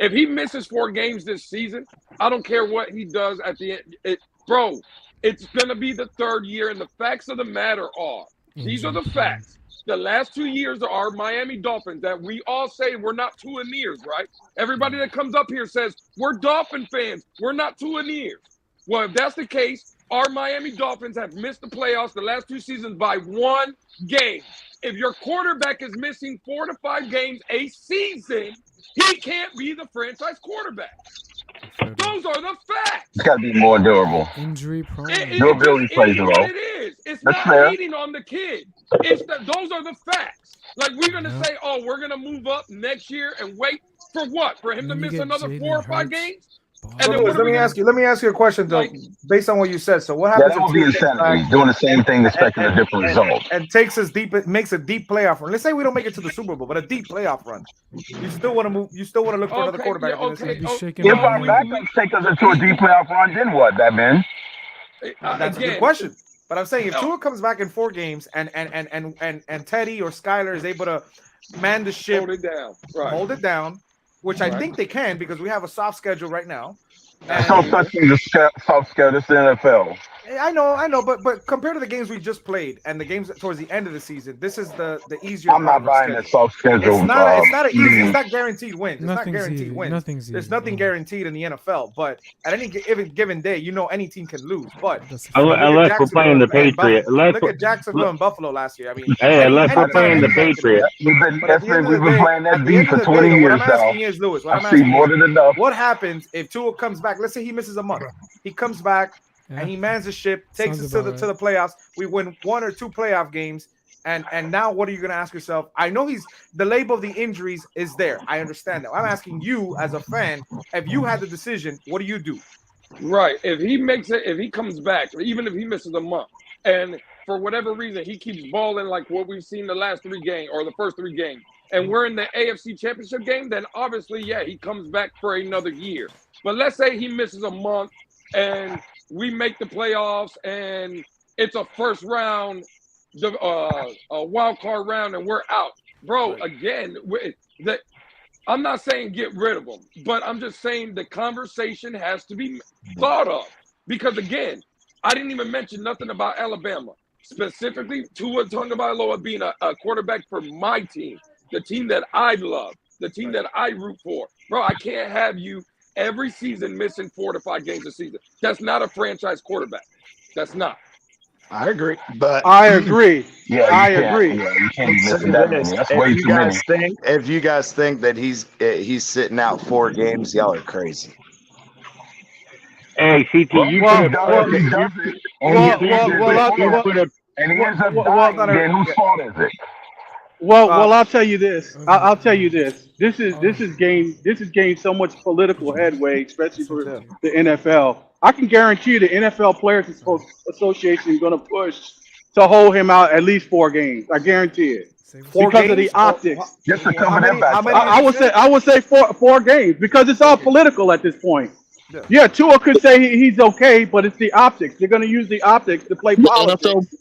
If he misses 4 games this season, I don't care what he does at the end. Bro, it's going to be the 3rd year, and the facts of the matter are, these are the facts. The last 2 years are Miami Dolphins that we all say we're not Tua-neers, right? Everybody that comes up here says, we're Dolphin fans. We're not Tua-neers. Well, if that's the case, our Miami Dolphins have missed the playoffs the last 2 seasons by 1 game. If your quarterback is missing 4 to 5 games a season, he can't be the franchise quarterback. Those are the facts. It's got to be more durable. Injury prone. Durability plays a role. It is. It's not hating on the kid. Those are the facts. Like, we're going to say, oh, we're going to move up next year and wait for what? For him to miss another 4 or 5 games? So Lewis, let me ask you a question though, based on what you said. So what happens? That would be insanity, doing the same thing, expecting a different result. And makes a deep playoff run. Let's say we don't make it to the Super Bowl, but a deep playoff run. You still want to move. You still want to look for another quarterback. If our backups take us into a deep playoff run, then what, Batman? That's a good question. But I'm saying if Tua comes back in 4 games and Teddy or Skyler is able to man the ship, hold it down. Which I think they can because we have a soft schedule right now. There's no such thing as soft schedule. It's the NFL. I know, but compared to the games we just played and the games towards the end of the season, this is the easier. I'm not buying the soft schedule. It's not easy. It's not guaranteed wins. It's Nothing's not guaranteed easy. wins. Nothing's There's easy, nothing bro. guaranteed in the NFL. But at any given day, any team can lose. But Unless we're playing the Patriots. Look at Jacksonville and Buffalo last year. I mean, unless we're playing the Patriots. We've been playing that beat for 20 years what I'm now. asking is, Lewis, I've seen more than enough. what happens if Tua comes back? Let's say he misses a month. He comes back. Yeah. And he mans the ship, takes Sounds us about to the playoffs. We win 1 or 2 playoff games, and now what are you going to ask yourself? I know the label of the injuries is there. I understand that. I'm asking you as a fan, if you had the decision, what do you do? Right. If he comes back, even if he misses a month, and for whatever reason he keeps balling like what we've seen the last 3 games or the first 3 games, and we're in the AFC Championship game, then obviously, yeah, he comes back for another year. But let's say he misses a month and we make the playoffs and it's a first round, a wild card round, and we're out, bro. Again, I'm not saying get rid of him, but I'm just saying the conversation has to be thought of, because again, I didn't even mention nothing about Alabama, specifically Tua Tagovailoa being a quarterback for my team, the team that I love, the team that I root for, bro. I can't have you every season missing 4 to 5 games a season. That's not a franchise quarterback. That's not. I agree, but I agree. Yeah, I agree. Yeah, you can't be missing that many. That's way too many. If you guys think that he's sitting out 4 games, y'all are crazy. Hey, CT, you could have And he ends up dying, then whose fault is it? Well, I'll tell you this. I'll tell you this. This is gained so much political headway, especially for the NFL. I can guarantee you the NFL Players Association is going to push to hold him out at least 4 games. I guarantee it. Because of the optics. Just to cover that back. I would say 4 games, because it's all political at this point. Yeah, Tua could say he's okay, but it's the optics. They're going to use the optics to play politics.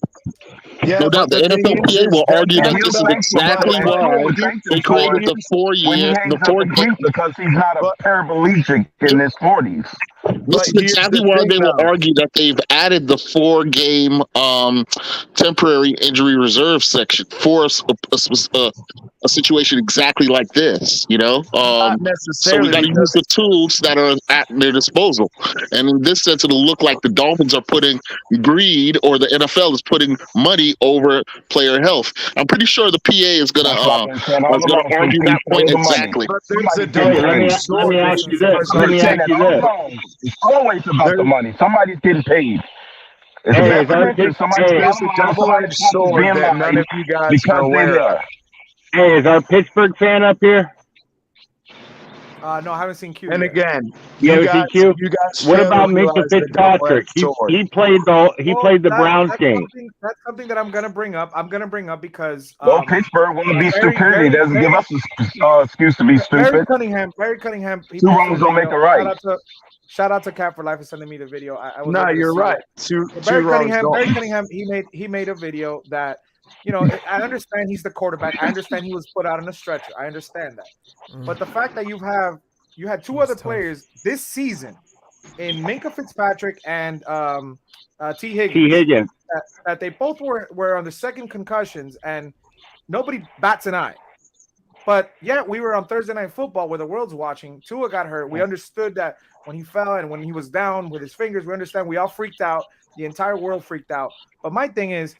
No doubt, the NFLPA will argue that this is exactly why they created the 4-year, because he's not a paraplegic in his 40s. This is exactly why they will argue that they've added the 4-game temporary injury reserve section for a situation exactly like this, Not so we got to use the tools that are at their disposal. And in this sense, it'll look like the Dolphins are putting greed, or the NFL is putting money over player health. I'm pretty sure the PA is going to argue that point exactly. Let me ask you this. It's always about the money. Somebody's getting paid. It's a double-edged sword that none of you guys are aware of. Hey, is our Pittsburgh fan up here? No, I haven't seen Q. And again, you guys. What about Minka Fitzpatrick? He played the Browns game. That's something that I'm gonna bring up. Because Pittsburgh want to be stupidity. Doesn't give us an excuse to be stupid. Barry Cunningham. 2 wrongs don't make a right. Shout out to Cap for Life for sending me the video. You're right. Barry Cunningham. He made a video that. I understand he's the quarterback. I understand he was put out on a stretcher. I understand that. But the fact that you had 2 other players this season in Minka Fitzpatrick and T. Higgins, that they both were on the 2nd concussions, and nobody bats an eye. But yet we were on Thursday Night Football where the world's watching. Tua got hurt. We understood that when he fell and when he was down with his fingers, we understand we all freaked out. The entire world freaked out. But my thing is,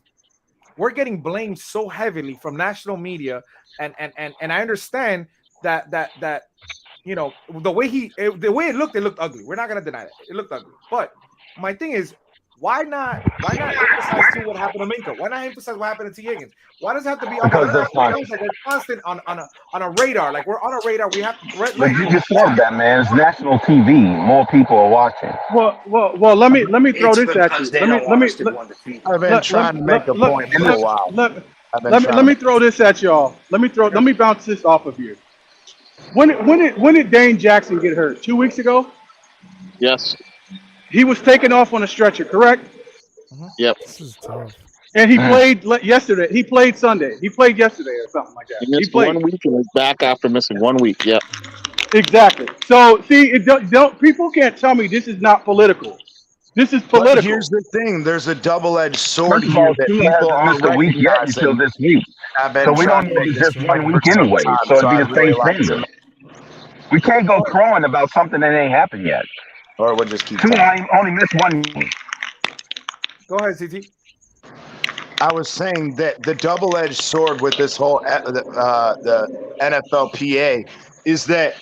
we're getting blamed so heavily from national media, and I understand that the way it looked ugly. We're not gonna deny that it looked ugly. But my thing is, why not emphasize to what happened to Minka? Why not emphasize what happened to T. Higgins? Why does it have to be we're constant on a radar? Like we're on a radar. We have to. But you just said that, man. It's national TV. More people are watching. Well. Let me throw this at you. I've been trying to make a point for a while. Let me throw this at y'all. Let me bounce this off of you. When did Dane Jackson get hurt? 2 weeks ago? Yes. He was taken off on a stretcher, correct? Yep. This is tough. And he played yesterday. He played Sunday. He played yesterday or something like that. He missed 1 week and is back after missing 1 week. Yep. Exactly. So see, people can't tell me this is not political. This is But political. here's the thing: there's a double-edged sword First of here all, that Tua people hasn't aren't missed a week yet until recognizing. this week. I've been So we trying don't to know make it's this just 1 point week for some anyway. time, So so it'd be I'd the really same like standard. to, We can't go crowing about something that ain't happened yet. or we'll just keep Tua talking. only missed 1 game. Go ahead, CT. I was saying that the double-edged sword with this whole the NFLPA is that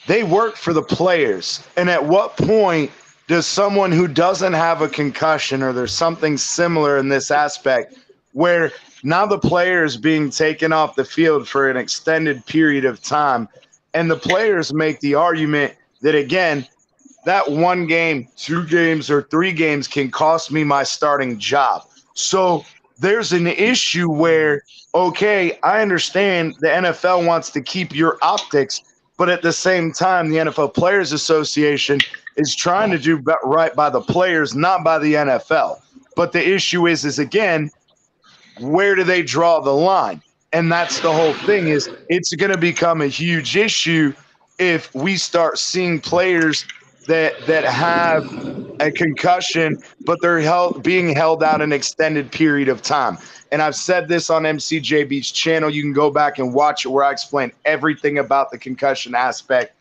they work for the players, and at what point does someone who doesn't have a concussion or there's something similar in this aspect where now the player is being taken off the field for an extended period of time, and the players make the argument that, again, that 1 game, 2 games, or 3 games can cost me my starting job. So there's an issue where, okay, I understand the NFL wants to keep your optics, but at the same time, the NFL Players Association is trying to do right by the players, not by the NFL. But the issue is again, where do they draw the line? And that's the whole thing, is it's going to become a huge issue if we start seeing players that have a concussion, but they're being held out an extended period of time. And I've said this on MCJB's channel. You can go back and watch it where I explain everything about the concussion aspect.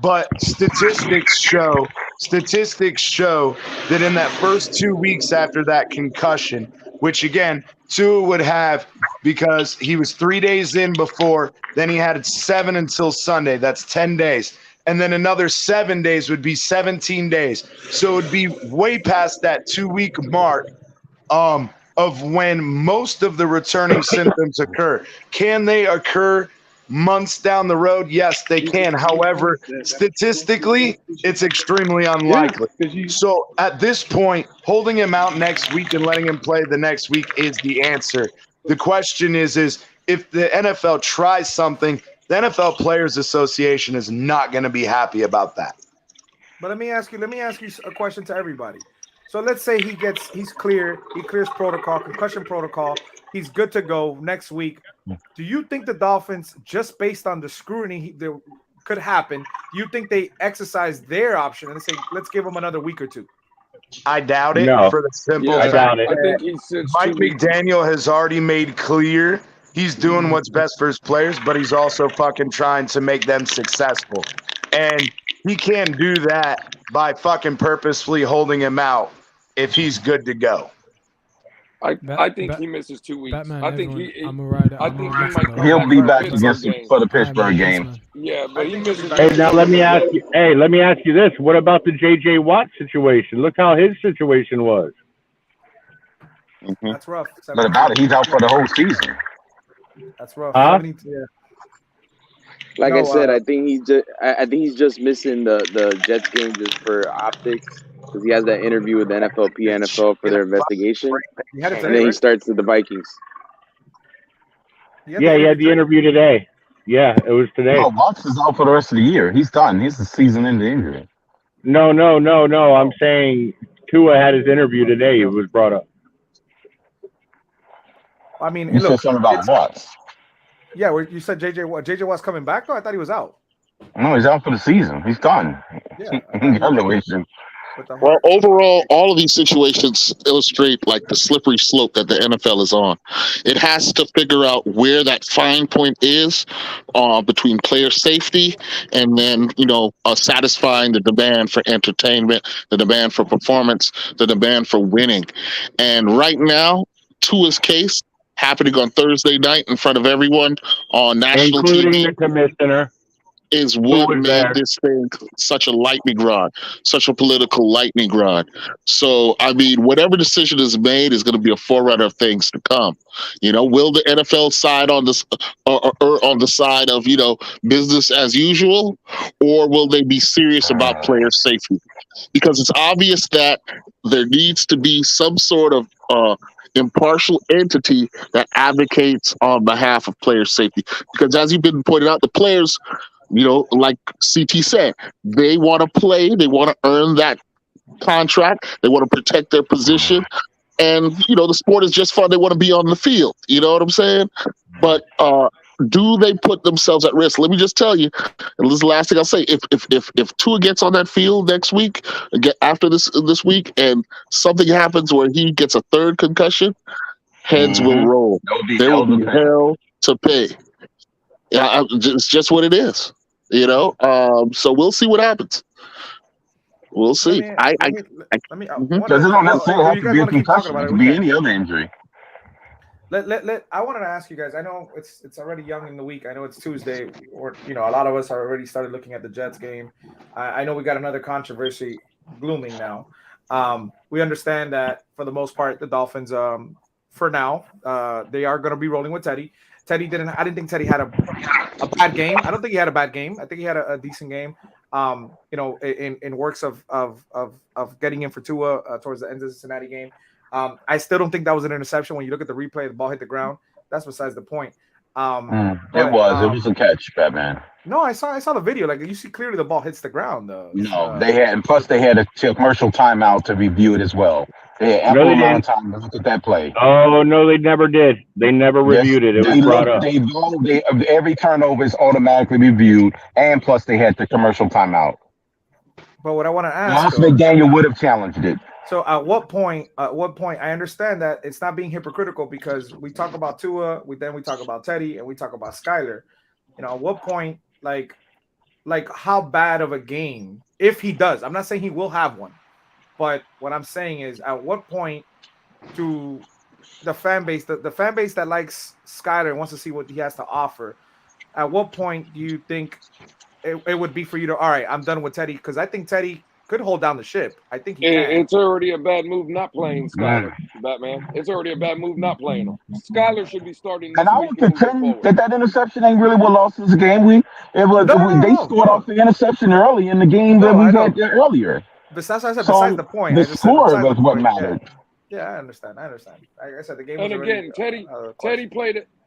But statistics show that in that first 2 weeks after that concussion, which again, Tua would have because he was 3 days in before, then he had 7 until Sunday. That's 10 days. And then another 7 days would be 17 days. So it would be way past that 2-week mark of when most of the returning symptoms occur. Can they occur months down the road? Yes, they can. However, statistically, it's extremely unlikely. So at this point, holding him out next week and letting him play the next week is the answer. The question is if the NFL tries something, the NFL Players Association is not going to be happy about that. But let me ask you a question to everybody. So let's say he's clear, he clears protocol, concussion protocol, he's good to go next week. Do you think the Dolphins, just based on the scrutiny that could happen, do you think they exercise their option and say, let's give him another week or 2? I doubt it. No. For the simple I doubt it. I think he sits Mike 2 weeks. McDaniel has already made clear he's doing what's best for his players, but he's also fucking trying to make them successful. And he can't do that by fucking purposefully holding him out if he's good to go. I think he misses 2 weeks. Batman, I think everyone, he. I'm a rider. I think he might come He'll be for a back Pittsburgh against game. for the Pittsburgh game. Yeah, but he misses. Hey, now let me ask you. Hey, let me ask you this: what about the J.J. Watt situation? Look how his situation was. That's rough. But about it, he's out for the whole season. That's rough. Huh? Like I said, I think he's just missing the Jets game just for optics, because he has that interview with the NFL for their investigation, and then he starts with the Vikings. Yeah, he had the interview today. Yeah, it was today. No, Watts is out for the rest of the year. He's done. He's the season-ending injury. No. I'm saying Tua had his interview today. It was brought up. I mean, You said something about Watts. Yeah, you said JJ Watt's coming back, though? I thought he was out. No, he's out for the season. He's done. Yeah. Congratulations. Well, overall, all of these situations illustrate like the slippery slope that the NFL is on. It has to figure out where that fine point is between player safety and then, satisfying the demand for entertainment, the demand for performance, the demand for winning. And right now, Tua's case happening on Thursday night in front of everyone on national including TV. the commissioner. Is what made this thing such a lightning rod, such a political lightning rod. So, I mean, whatever decision is made is going to be a forerunner of things to come. Will the NFL side on this or on the side of, business as usual, or will they be serious about player safety? Because it's obvious that there needs to be some sort of impartial entity that advocates on behalf of player safety. Because as you've been pointing out, the players, like CT said, they want to play, they want to earn that contract, they want to protect their position, and the sport is just fun. They want to be on the field. You know what I'm saying? But do they put themselves at risk? Let me just tell you, and this is the last thing I'll say. If Tua gets on that field next week, after this week, and something happens where he gets a third concussion, heads will roll. There will be hell to pay. Yeah, it's just what it is, you know. So we'll see what happens. We'll see. Because it don't necessarily have to be a concussion. It could be any other injury. I wanted to ask you guys. I know it's already young in the week. I know it's Tuesday, or a lot of us are already started looking at the Jets game. I know we got another controversy glooming now. We understand that for the most part, the Dolphins, for now, they are going to be rolling with Teddy. I didn't think Teddy had a bad game. I don't think he had a bad game. I think he had a decent game. In works of getting in for Tua towards the end of the Cincinnati game. I still don't think that was an interception. When you look at the replay, the ball hit the ground. That's besides the point. It was a catch, Batman. No, I saw the video. Like, you see clearly the ball hits the ground, though. No, they had a commercial timeout to review it as well. They had ample amount of time to look at that play. Oh no, they never did. They never reviewed it. It was brought up. Every turnover is automatically reviewed, and plus they had the commercial timeout. But what I want to ask, McDaniel would have challenged it. So at what point? I understand that it's not being hypocritical because we talk about Tua, we talk about Teddy, and we talk about Skyler. At what point, like how bad of a game, if he does? I'm not saying he will have one, but what I'm saying is, at what point do the fan base, the fan base that likes Skyler and wants to see what he has to offer, at what point do you think it would be for you to, all right, I'm done with Teddy? Because I think Teddy could hold down the ship. I think he can. It's already a bad move not playing Skyler, Batman. It's already a bad move not playing him. Skyler should be starting. And I would contend that interception ain't really what lost us the game. They scored off the interception early in the game that we had earlier. Besides the point. The score was what mattered. Yeah, I understand. Like I said, the game. And was again, already,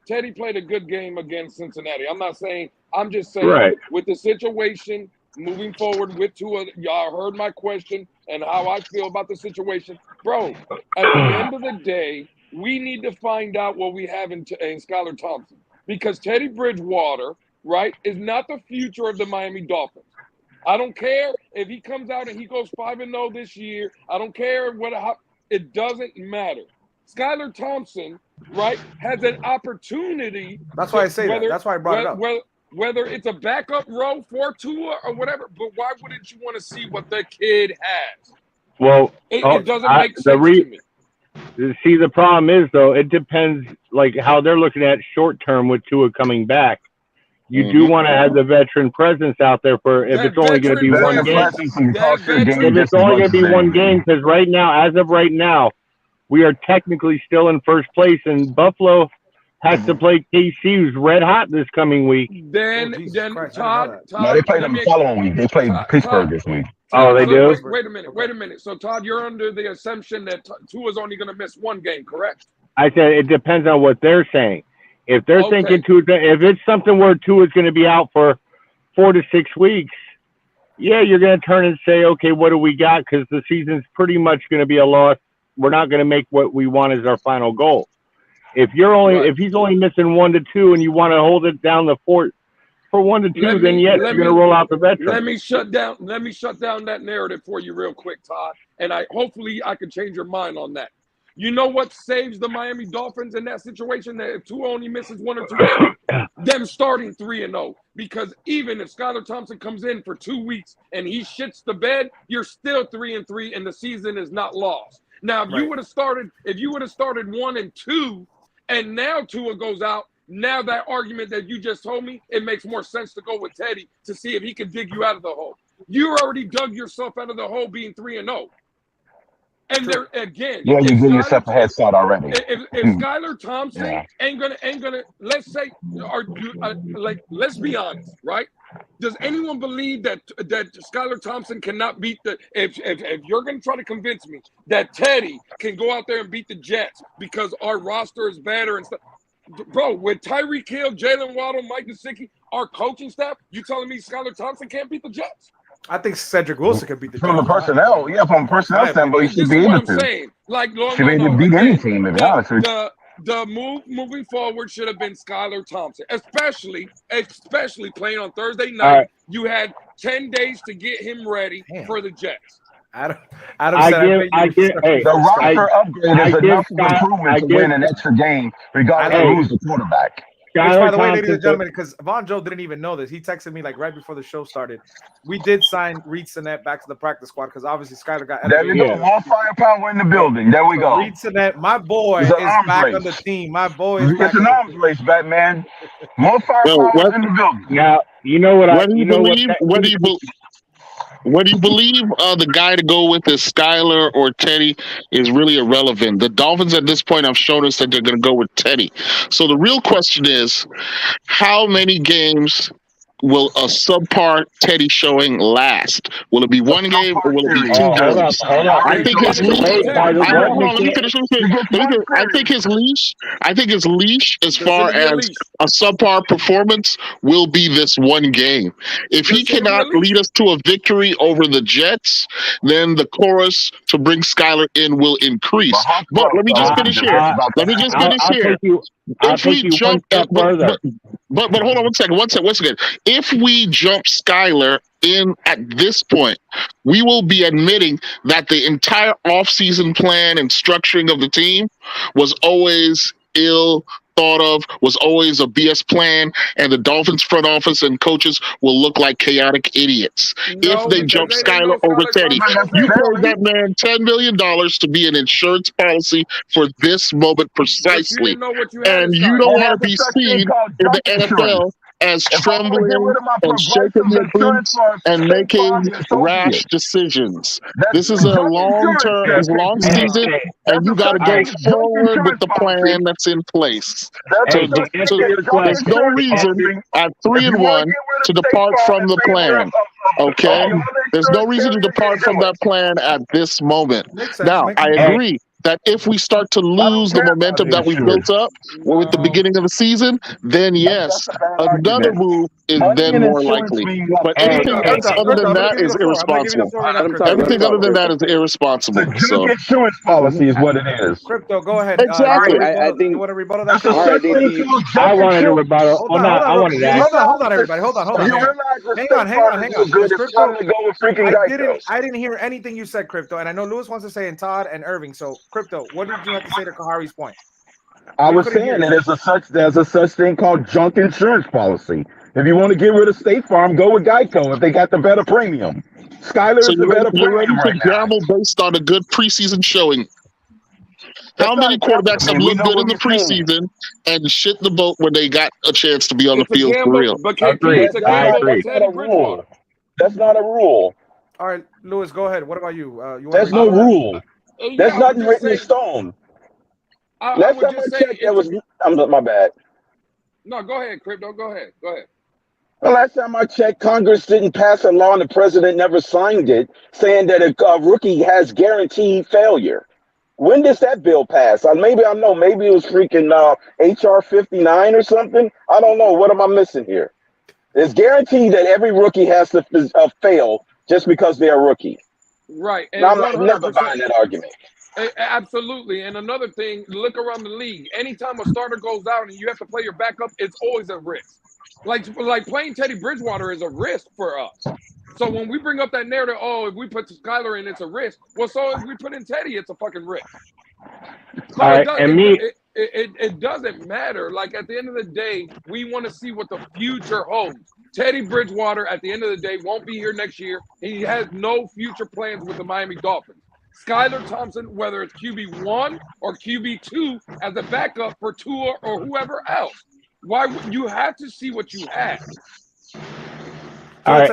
Teddy played a good game against Cincinnati. I'm just saying with the situation moving forward with Tua, y'all heard my question and how I feel about the situation. Bro, at the end of the day, we need to find out what we have in Skylar Thompson. Because Teddy Bridgewater, is not the future of the Miami Dolphins. I don't care if he comes out and he goes 5-0 this year. I don't care it doesn't matter. Skylar Thompson, has an opportunity. That's why I say that. That's why I brought it up. Whether it's a backup role for Tua or whatever, but why wouldn't you want to see what the kid has? Well, it doesn't make sense to me. See, the problem is, though, it depends, how they're looking at short term with Tua coming back. You do want to have the veteran presence out there if it's only going to be one game. If it's only going to be one game, because as of right now, we are technically still in first place, and Buffalo has to play KC, who's red hot this coming week. Then Todd. No, they played them the following week. They played Pittsburgh this week. Oh, they do? Wait a minute. So, Todd, you're under the assumption that Tua's only going to miss one game, correct? I said it depends on what they're saying. If they're thinking if it's something where Tua's going to be out for 4 to 6 weeks, you're going to turn and say, okay, what do we got? Because the season's pretty much going to be a loss. We're not going to make what we want as our final goal. If he's only missing 1 to 2 and you want to hold it down the fort for 1 to 2, you're going to roll out the veteran. Let me shut down that narrative for you real quick, Todd. And hopefully I can change your mind on that. You know what saves the Miami Dolphins in that situation? That if Tua only misses 1 or 2 games, them starting 3-0. Because even if Skylar Thompson comes in for 2 weeks and he shits the bed, you're still 3-3 and the season is not lost. Now, if you would have started 1 and 2, and now Tua goes out, now that argument that you just told me, it makes more sense to go with Teddy to see if he can dig you out of the hole. You already dug yourself out of the hole being 3-0. And there again, you give yourself a head start already. If Skylar Thompson ain't gonna, let's say, let's be honest, right? Does anyone believe that Skylar Thompson cannot beat if you're gonna try to convince me that Teddy can go out there and beat the Jets because our roster is better and stuff? Bro, with Tyreek Hill, Jalen Waddle, Mike Gesicki, our coaching staff, you telling me Skylar Thompson can't beat the Jets? I think Cedric Wilson could beat the From the personnel, from a personnel standpoint, he should be able to. Saying. Should be able to beat any team, to be honest with you. The move moving forward should have been Skylar Thompson, especially playing on Thursday night. Right. You had 10 days to get him ready for the Jets. Adam the roster upgrade is enough improvement to win an extra game, regardless of who's the quarterback. Which, by the way, ladies and gentlemen, because Von Joe didn't even know this. He texted me like right before the show started. We did sign Reed Sinet back to the practice squad because obviously Skylar got There we go. More firepower in the building. There we go. Reed Sinet, my boy, is back on the team. My boy is back. It's an arms race, Batman. More firepower in the building. Now, you know what What do you believe the guy to go with is Skylar or Teddy is really irrelevant. The Dolphins at this point have shown us that they're going to go with Teddy. So the real question is, how many games will a subpar Teddy showing last? Will it be one game or will it be two games? I think his leash. I think his leash, as far as a subpar performance, will be this one game. If he cannot lead us to a victory over the Jets, then the chorus to bring Skylar in will increase. But let me just finish here. If we jump, but hold on one second. Once again, if we jump Skylar in at this point, we will be admitting that the entire offseason plan and structuring of the team was always ill thought of, was always a BS plan, and the Dolphins front office and coaches will look like chaotic idiots if they jump Skylar over Teddy. You paid that man $10 million to be an insurance policy for this moment precisely, and you don't want to be seen in the NFL as trembling and shaking your boots and making rash decisions. This is a long season, and you got to go forward with the plan that's in place. So there's no reason at 3-1 to depart from the plan. Okay? There's no reason to depart from that plan at this moment. Now, I agree that if we start to lose the momentum that we built up with the beginning of the season, then yes, another move is then more likely. But anything else other than that is irresponsible. Everything other than that is irresponsible. So insurance policy is what it is. Crypto, go ahead. Exactly. I think you want to rebuttal that? I wanted to rebuttal. Hold on, everybody. Hold on. Hang on. I didn't hear anything you said, Crypto, and I know Lewis wants to say, and Todd and Irving. So, Crypto, what did you have to say to Kahari's point? I was saying that there's a such thing called junk insurance policy. If you want to get rid of State Farm, go with Geico if they got the better premium. Skylar is the better premium right now. Gamble based on a good preseason showing. How many quarterbacks have looked good in the preseason and shit the boat when they got a chance to be on the field for real? I agree. That's not a rule. All right, Lewis, go ahead. What about you? There's no rule. There's nothing written in stone. Last time I checked, that was my bad. No, go ahead, Crypto. Go ahead. Well, last time I checked, Congress didn't pass a law and the president never signed it, saying that a rookie has guaranteed failure. When does that bill pass? Maybe it was freaking HR 59 or something. I don't know. What am I missing here? It's guaranteed that every rookie has to fail just because they're a rookie. Right. And I'm never buying that argument. Absolutely. And another thing, look around the league. Anytime a starter goes out and you have to play your backup, it's always a risk. Like playing Teddy Bridgewater is a risk for us. So when we bring up that narrative, if we put Skylar in, it's a risk. Well, so if we put in Teddy, it's a fucking risk. So it doesn't matter. Like at the end of the day, we want to see what the future holds. Teddy Bridgewater, at the end of the day, won't be here next year. He has no future plans with the Miami Dolphins. Skylar Thompson, whether it's QB1 or QB2 as a backup for Tua or whoever else. Why you have to see what you have. All right,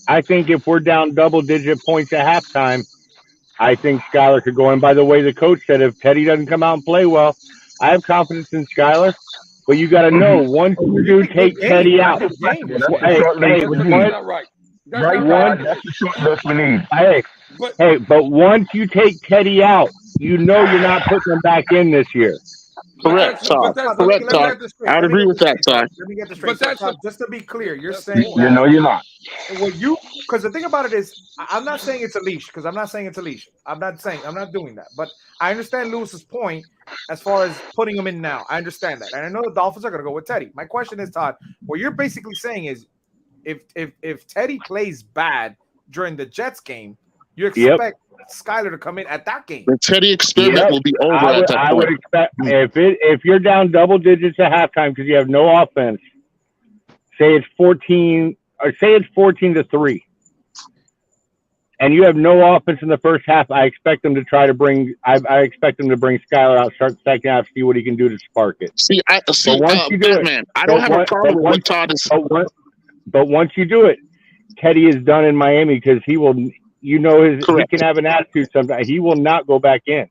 I think if we're down double-digit points at halftime, I think Skylar could go in. By the way, the coach said if Teddy doesn't come out and play well, I have confidence in Skylar. But you got to know, once you do take Teddy out, That's the short list we need. But once you take Teddy out, you know you're not putting him back in this year. Correct, Todd. Correct, Todd. I'd agree with that, Todd. Let me get this straight. But that's Todd, just to be clear, you're saying You know you're not. well, because the thing about it is, I'm not saying it's a leash, because I'm not saying it's a leash. I'm not doing that. But I understand Lewis's point as far as putting him in now. I understand that, and I know the Dolphins are going to go with Teddy. My question is, Todd, what you're basically saying is, if Teddy plays bad during the Jets game, you expect Skyler to come in at that game. The Teddy experiment will be over at that point. I would expect if you're down double digits at halftime because you have no offense, say it's 14-3, and you have no offense in the first half, I expect them to try to bring. I expect them to bring Skyler out, start the second half, see what he can do to spark it. Batman, I don't have a problem with what Todd is. But once you do it, Teddy is done in Miami because he will. He can have an attitude sometimes. He will not go back in.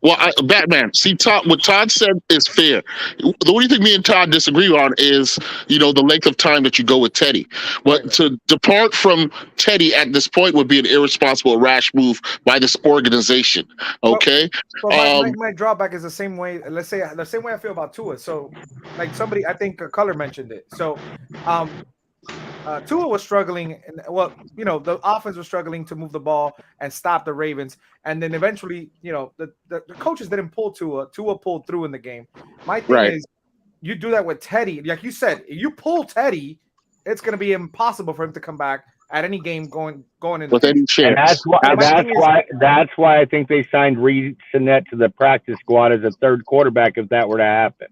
Well, Batman, see, Todd, what Todd said is fair. The only thing me and Todd disagree on is, the length of time that you go with Teddy. But to depart from Teddy at this point would be an irresponsible, rash move by this organization. Okay? My drawback is the same way. Let's say the same way I feel about Tua. So, like somebody, I think Color mentioned it. So, Tua was struggling, and the offense was struggling to move the ball and stop the Ravens. And then eventually, the coaches didn't pull Tua. Tua pulled through in the game. My thing is, you do that with Teddy. Like you said, if you pull Teddy, it's going to be impossible for him to come back at any game going in. With any chance. And that's why I think they signed Reed Sinnett to the practice squad as a third quarterback if that were to happen.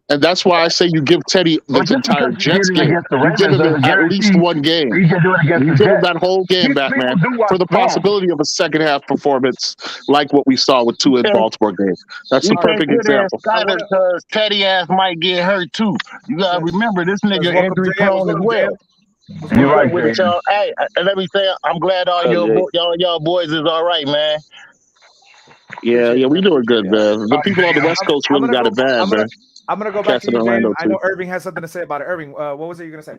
And that's why I say you give Teddy the entire Jets game. You give him at least one game. You give him that whole game, Batman, for the possibility of a second half performance like what we saw with Tua in Baltimore game. That's the perfect example. Because Teddy ass might get hurt too. You gotta remember this nigga injury prone as well. You're right, with y'all. Hey, let me say, I'm glad all y'all boys is all right, man. Yeah, we doing good, man. The people on the West Coast really got it bad, man. I'm going to go back to you, James. I know Irving has something to say about it. Irving, what was it you're going to say?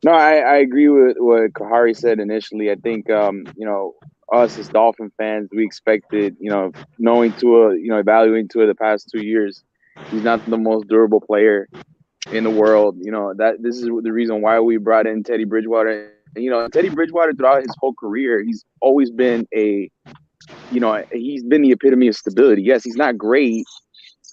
No, I agree with what Kahari said initially. I think, us as Dolphin fans, we expected, knowing Tua, evaluating Tua the past 2 years, he's not the most durable player in the world. This is the reason why we brought in Teddy Bridgewater. Teddy Bridgewater throughout his whole career, he's always been he's been the epitome of stability. Yes, he's not great,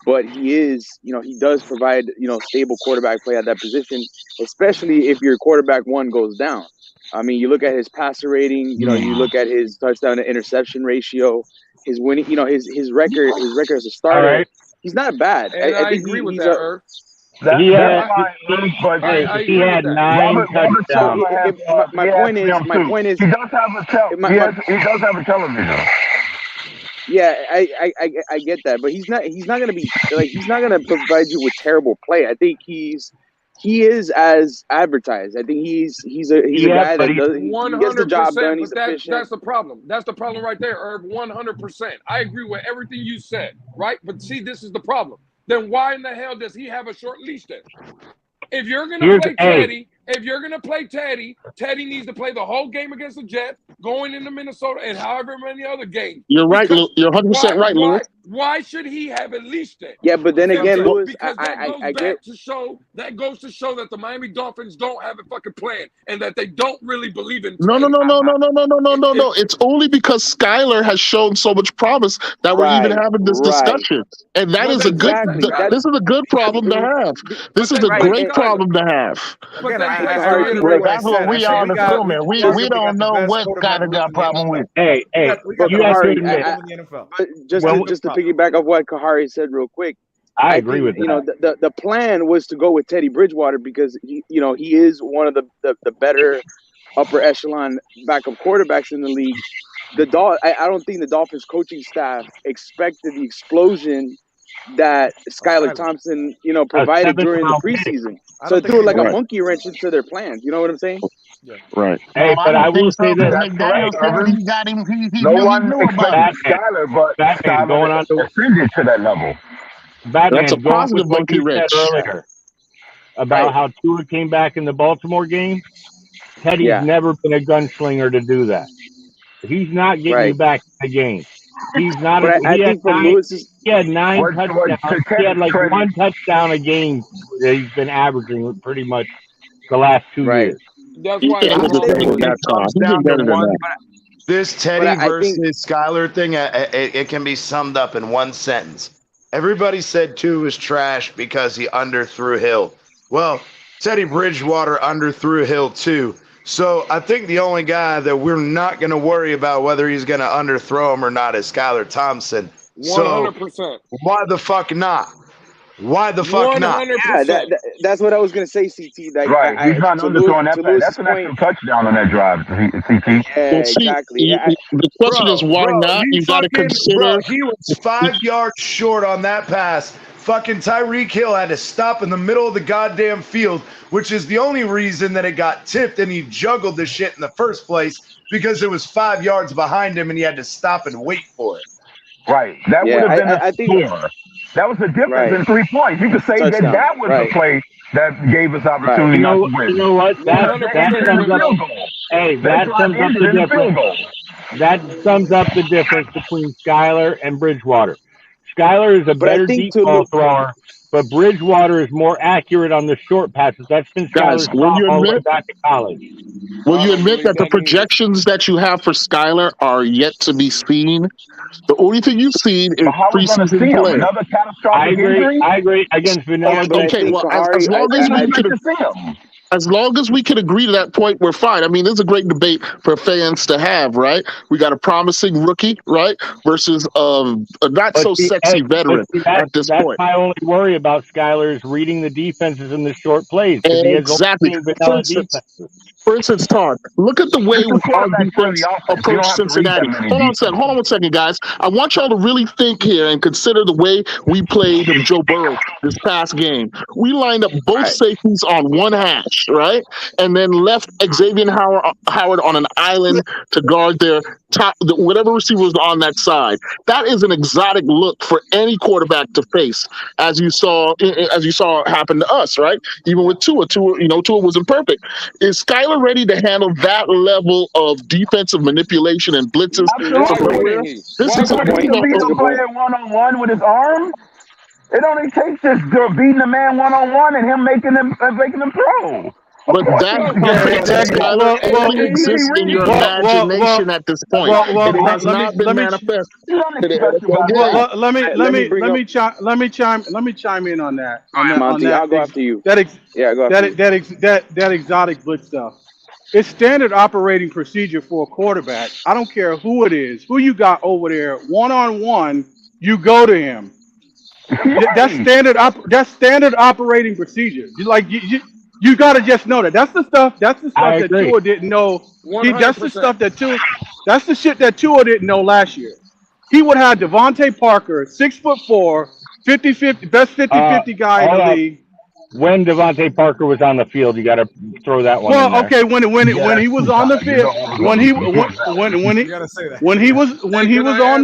but he is, he does provide, stable quarterback play at that position, especially if your quarterback one goes down. I mean, you look at his passer rating, you look at his touchdown to interception ratio, his winning, his record as a starter. Right. He's not bad. And I agree with that, Irv. He had 9 touchdowns. My point is, he does have a television. Yeah, I get that, but he's not gonna be like, he's not gonna provide you with terrible play. I think he is as advertised. I think he's a guy that he gets the job done. He's efficient. That's the problem. That's the problem right there, Irv. 100%. I agree with everything you said, right? But see, this is the problem. Then why in the hell does he have a short leash then? If you're gonna play Teddy, Teddy needs to play the whole game against the Jets, going into Minnesota, and however many other games. You're right, Lou. You're 100% right, Lou. Why should he have at least that? Yeah, but then again, Lewis, because that goes to show that the Miami Dolphins don't have a fucking plan and that they don't really believe in. No. It's only because Skyler has shown so much promise that we're even having this discussion, and that is a good. This is a good problem to have. This is a great problem to have. That's what we all assuming. We don't know what kind of got problem with. Hey, you have to admit. Just to piggyback off what Kahari said real quick, I agree with that. The plan was to go with Teddy Bridgewater because he is one of the better upper echelon backup quarterbacks in the league. I don't think the Dolphins coaching staff expected the explosion that Skylar Thompson, provided during the preseason. So it threw like a monkey wrench into their plans. You know what I'm saying? Yeah. Right. Hey, but I will say this. He got him. No one expected Skyler, but Skyler going on to ascended to that level. That's a positive monkey wrench. Earlier about how Tua came back in the Baltimore game. Teddy's never been a gunslinger to do that. He's not getting you back in the game. He's not. But I think from Lewis's, he had 9 touchdowns. He had like 1 touchdown a game that he's been averaging pretty much the last 2 years. That's why this Teddy versus Skyler thing, it can be summed up in one sentence. Everybody said Tua was trash because he underthrew Hill. Well, Teddy Bridgewater underthrew Hill too. So I think the only guy that we're not going to worry about whether he's going to underthrow him or not is Skylar Thompson. 100%. So why the fuck not? Why the fuck not? Yeah, that's what I was going to say, CT. Like, right. He's not underthrowing that. That's an extra touchdown on that drive, CT. Yeah, exactly. The question is why not? You got to consider. He was 5 yards short on that pass. Fucking Tyreek Hill had to stop in the middle of the goddamn field, which is the only reason that it got tipped and he juggled the shit in the first place because it was 5 yards behind him and he had to stop and wait for it. Right. That would have been a score. That was the difference in 3 points. You could say that was the play that gave us opportunity not to win. You know what? That sums up. Hey, that sums up the difference. That sums up the difference between Skyler and Bridgewater. Skyler is a better deep ball thrower, but Bridgewater is more accurate on the short passes. That's been Skyler's all the way back to college. Will you admit that the projections that you have for Skyler are yet to be seen? The only thing you've seen is preseason play. Another catastrophic injury? I agree against Vanilla. Okay, well, as long as we could as long as we can agree to that point, we're fine. I mean, this is a great debate for fans to have, right? We got a promising rookie, right, versus a not so sexy veteran at this point. That's my only worry about Skyler is reading the defenses in the short plays. Exactly. For instance, Todd, look at the way our defense approached Cincinnati. Hold on one second, guys. I want y'all to really think here and consider the way we played Joe Burrow this past game. We lined up both safeties on one hash, right? And then left Xavier Howard on an island to guard their whatever receiver was on that side. That is an exotic look for any quarterback to face, as you saw happen to us, right? Even with Tua, Tua wasn't perfect. Is Skyler ready to handle that level of defensive manipulation and blitzes? This is a beat the player one-on-one with his arm. It only takes just beating a man one-on-one and him making them throw. But that Skyler only exists in your imagination at this point. It has not been manifest. Let me chime in on that. Monty, I'll go after you. Go ahead. That exotic blitz stuff. It's standard operating procedure for a quarterback. I don't care who it is, who you got over there, one-on-one, you go to him. That's standard operating procedure. You got to just know that. That's the stuff that Tua didn't know. That's the stuff that's the shit that Tua didn't know last year. He would have Devontae Parker, 6'4", 50-50, best 50-50 guy in the league. When Devontae Parker was on the field, you got to throw that one. Well, okay, when he was on the field, when he was on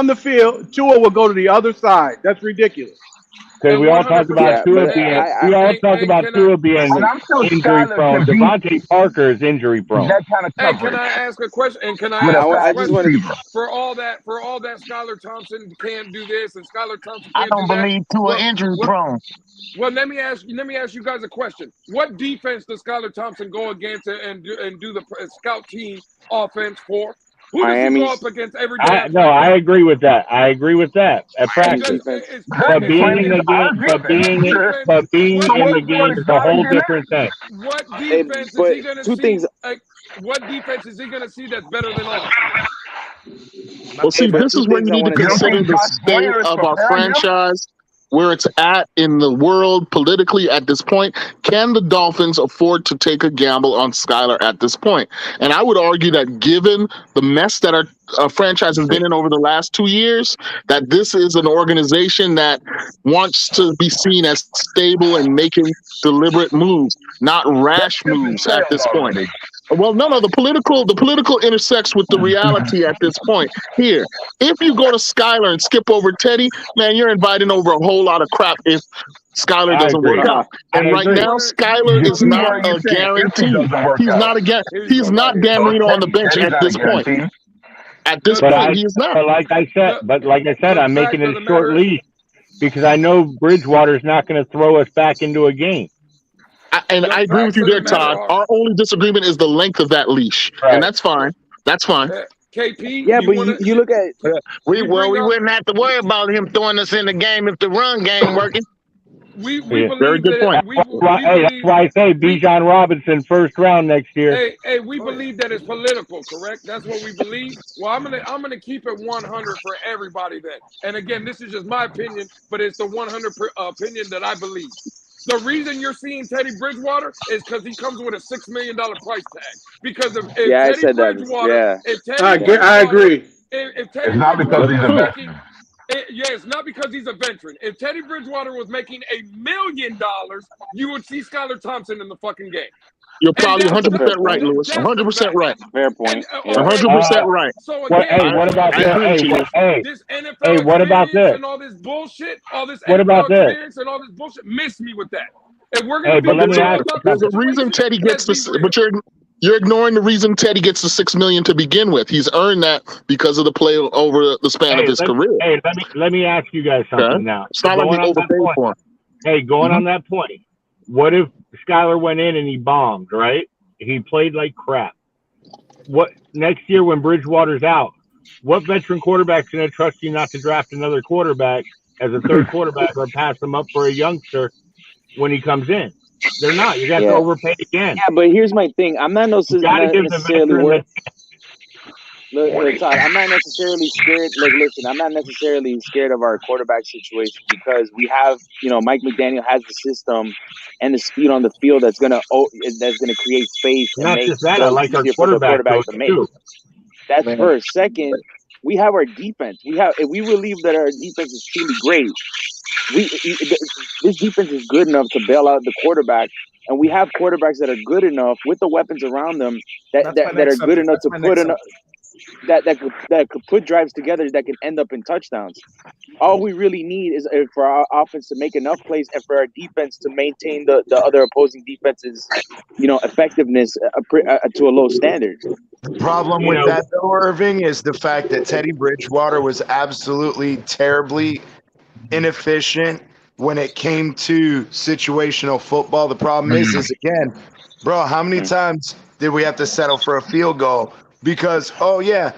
the field, Tua would go to the other side. That's ridiculous. Because we all talked about Tua being injury prone. Devontae Parker is injury prone. Hey, can I ask a question? And can I ask a question? For all that Skylar Thompson can't do this and Skylar Thompson can't do that. I don't believe Tua injury prone. Well, let me ask you guys a question. What defense does Skylar Thompson go against and do the scout team offense for? Who does he go up against every day? No, I agree with that. At practice, but being in the game is a whole different thing. What defense is he going to see? What defense is he going to see that's better than us? Well, see, this is when you need to consider the state of our franchise, where it's at in the world politically at this point. Can the Dolphins afford to take a gamble on Skyler at this point? And I would argue that given the mess that our franchise has been in over the last 2 years, that this is an organization that wants to be seen as stable and making deliberate moves, not rash moves at this point. Well, no, the political intersects with the reality at this point. Here, if you go to Skyler and skip over Teddy, man, you're inviting over a whole lot of crap. If Skylar doesn't work out. And right now, Skylar is not a guarantee. He's not Dan Marino on the bench at this point. At this point, he's not. But like I said, I'm making it a short leash because I know Bridgewater's not going to throw us back into a game. I agree with you there, Todd. Our only disagreement is the length of that leash, and that's fine. That's fine. KP, yeah, but you look at we wouldn't have to worry about him throwing us in the game if the run game working. We believe very good that point. That's why I say Bijan Robinson first round next year. Hey, we believe that it's political, correct? That's what we believe. Well, I'm gonna keep it 100 for everybody then. And again, this is just my opinion, but it's the 100 opinion that I believe. The reason you're seeing Teddy Bridgewater is because he comes with a $6 million price tag. Because if Teddy Bridgewater, I agree. If Teddy It's not because he's a veteran. It's not because he's a veteran. If Teddy Bridgewater was making $1 million, you would see Skylar Thompson in the fucking game. You're probably 100% right, Lewis. 100% right. Fair point. 100% right. So again, what about this? This NFL what about this? And all this bullshit, all this what about this? experience and all this bullshit, miss me with that. And we're gonna but let me ask you, there's a reason Teddy gets this, but you're ignoring the reason Teddy gets the $6 million to begin with. He's earned that because of the play over the span of his career. Hey, let me ask you guys something now. It's not like we overpaid for him. Hey, going on that point, what if Skylar went in and he bombed, right? He played like crap. What next year when Bridgewater's out, what veteran quarterback's going to trust you not to draft another quarterback as a third quarterback or pass him up for a youngster when he comes in? They're not. You got to overpay again. Yeah, but here's my thing. I'm not necessarily worried. Look, Todd, I'm not necessarily scared. Like, listen, I'm not necessarily scared of our quarterback situation because we have, Mike McDaniel has the system and the speed on the field that's gonna create space. Not just that, I like our quarterback to make. That's first. Second, we have our defense. If we believe that our defense is truly great, this defense is good enough to bail out the quarterback. And we have quarterbacks that are good enough with the weapons around them that are good enough to put enough. That could put drives together that can end up in touchdowns. All we really need is for our offense to make enough plays and for our defense to maintain the other opposing defense's, effectiveness to a low standard. The problem with that, though, Irving, is the fact that Teddy Bridgewater was absolutely terribly inefficient when it came to situational football. The problem is again, bro, how many times did we have to settle for a field goal? Because, the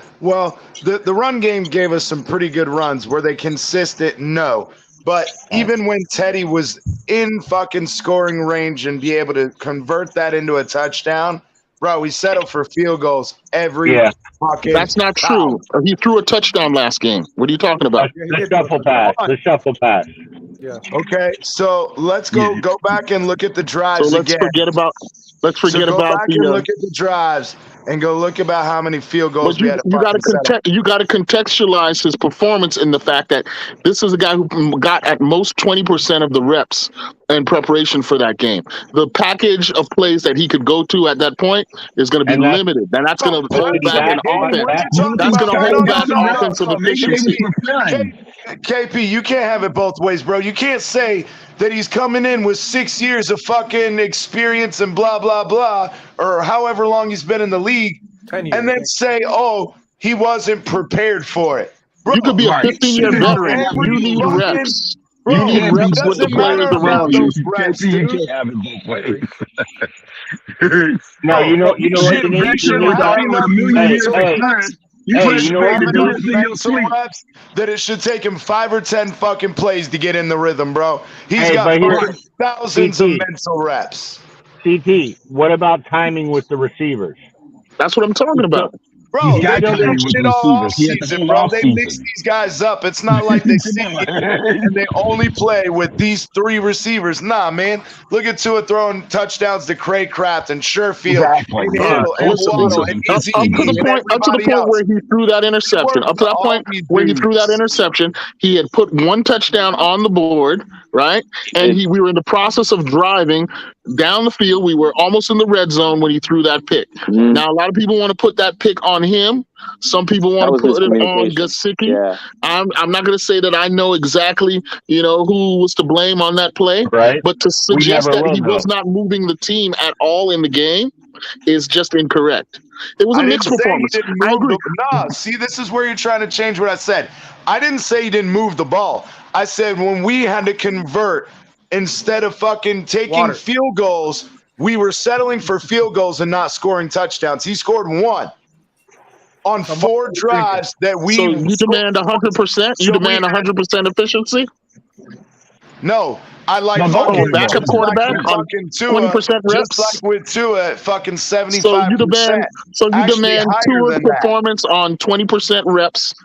run game gave us some pretty good runs. Were they consistent? No. But even when Teddy was in fucking scoring range and be able to convert that into a touchdown, bro, we settled for field goals every fucking That's not true. He threw a touchdown last game. What are you talking about? The shuffle pass. Yeah. Okay, so let's go back and look at the drives again. Let's forget about look at the drives and go look about how many field goals we had. You got to contextualize his performance in the fact that this is a guy who got at most 20% of the reps in preparation for that game. The package of plays that he could go to at that point is going to be limited, and that's going to hold back an offense. That's going to hold back offensive efficiency. KP, you can't have it both ways, bro. You can't say that he's coming in with 6 years of fucking experience and blah, blah, blah, or however long he's been in the league, and then say, he wasn't prepared for it. Bro, you could be a 15-year veteran. You need reps. You need reps with the players around you. You can't have it both ways. No, you know what you need? That it should take him 5 or 10 fucking plays to get in the rhythm, bro. He's got thousands of mental reps. CT, what about timing with the receivers? That's what I'm talking about. Bro, they do shit all season, bro. They mix these guys up. It's not like they sit and they only play with these 3 receivers. Nah, man. Look at Tua throwing touchdowns to Craycraft and Sherfield. Exactly. Up to the point where he threw that interception. Up to that point where he threw that interception, he had put 1 touchdown on the board, right? And we were in the process of driving down the field. We were almost in the red zone when he threw that pick. Now, a lot of people want to put that pick on him. Some people want to put it on Gesicki. Yeah. I'm not going to say that I know exactly, who was to blame on that play. Right. But to suggest that he was know. not moving the team at all in the game is just incorrect. It was a mixed performance. I agree. No, see, this is where you're trying to change what I said. I didn't say he didn't move the ball. I said when we had to convert, instead of fucking taking field goals, we were settling for field goals and not scoring touchdowns. He scored 1 on 4 drives that we. So you demand 100%? You demand 100% efficiency? No, I like fucking backup quarterback on 20% reps. Just like with Tua at fucking 75%. So you demand Tua's performance on 20% reps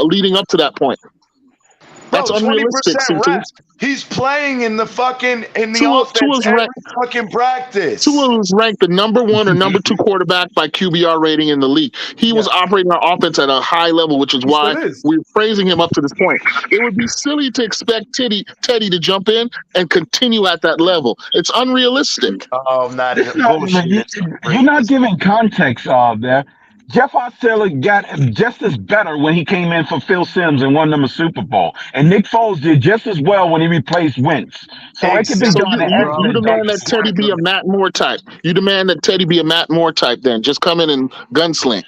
leading up to that point. That's unrealistic, CT. He's playing in the offense every fucking practice. Tua was ranked the number 1 or number 2 quarterback by QBR rating in the league. He was operating our offense at a high level, which is why we're praising him up to this point. It would be silly to expect Teddy to jump in and continue at that level. It's unrealistic. Oh, not bullshit. You're not giving context there. Jeff Osceola got just as better when he came in for Phil Simms and won them a Super Bowl. And Nick Foles did just as well when he replaced Wentz. So it can be done. You demand that Teddy be a Matt Moore type. You demand that Teddy be a Matt Moore type then. Just come in and gunsling.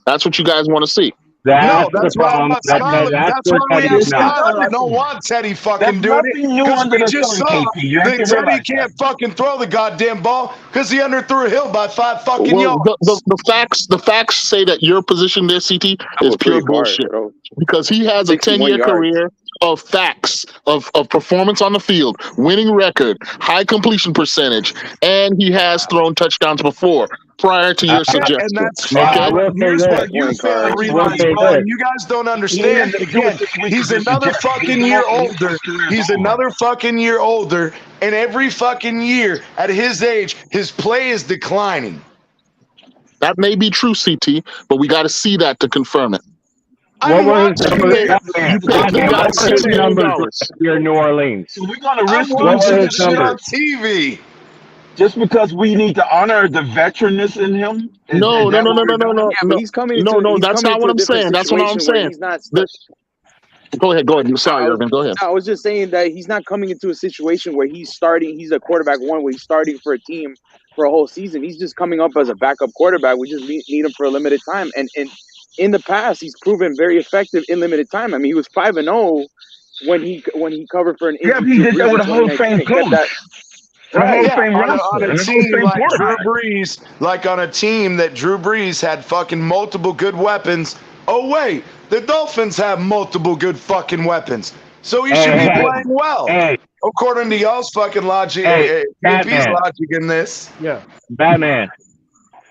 That's what you guys want to see. That's why I'm not smiling. That's why we ain't smiling. I don't want Teddy fucking doing it. Because we just saw that Teddy can't fucking throw the goddamn ball because he underthrew Hill by 5 fucking yards. The facts say that your position there, CT, is pure bullshit. Because he has a 10-year career of facts, of performance on the field, winning record, high completion percentage, and he has thrown touchdowns before. Prior to your suggestion. And that's fine. Here's what you fail to realize, bro, and you guys don't understand. Again, he's another fucking year older. He's another fucking year older, and every fucking year at his age, his play is declining. That may be true, CT, but we got to see that to confirm it. What were his numbers here in New Orleans? So we're going to risk losing shit on TV. Just because we need to honor the veteranness in him? No. Yeah, but he's coming. That's not what I'm saying. That's what I'm saying. Go ahead. Sorry, Irvin. Go ahead. I was just saying that he's not coming into a situation where he's a quarterback 1 where he's starting for a team for a whole season. He's just coming up as a backup quarterback. We just need him for a limited time. And in the past, he's proven very effective in limited time. I mean, he was 5-0 when he covered for an injury. Yeah, he did that with a Hall of Fame coach. Right, on a team like Drew Brees, on a team that Drew Brees had fucking multiple good weapons. Oh wait, the Dolphins have multiple good fucking weapons, so he should be playing well, according to y'all's fucking logic. AP's logic in this. Yeah, Batman.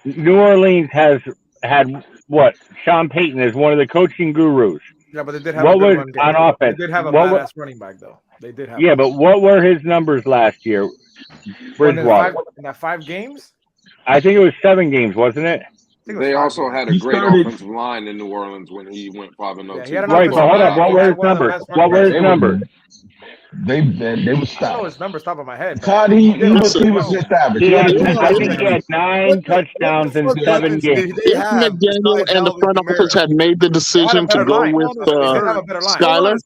New Orleans has had what? Sean Payton is one of the coaching gurus. Yeah, but they did have a good run game. On offense? They did have a badass running back though. They did have. Yeah, but what were his numbers last year? Bridgewater. In that 5 games? I think it was 7 games, wasn't it? They also had a great offensive line in New Orleans when he went 5-0. Yeah, right, but hold up. What were his numbers? What were his numbers? They were stopped. I know his numbers top of my head. Todd, he was just average. I think he had 9 touchdowns in 7 games. If McDaniel and the front office had made the decision to go with Skyler.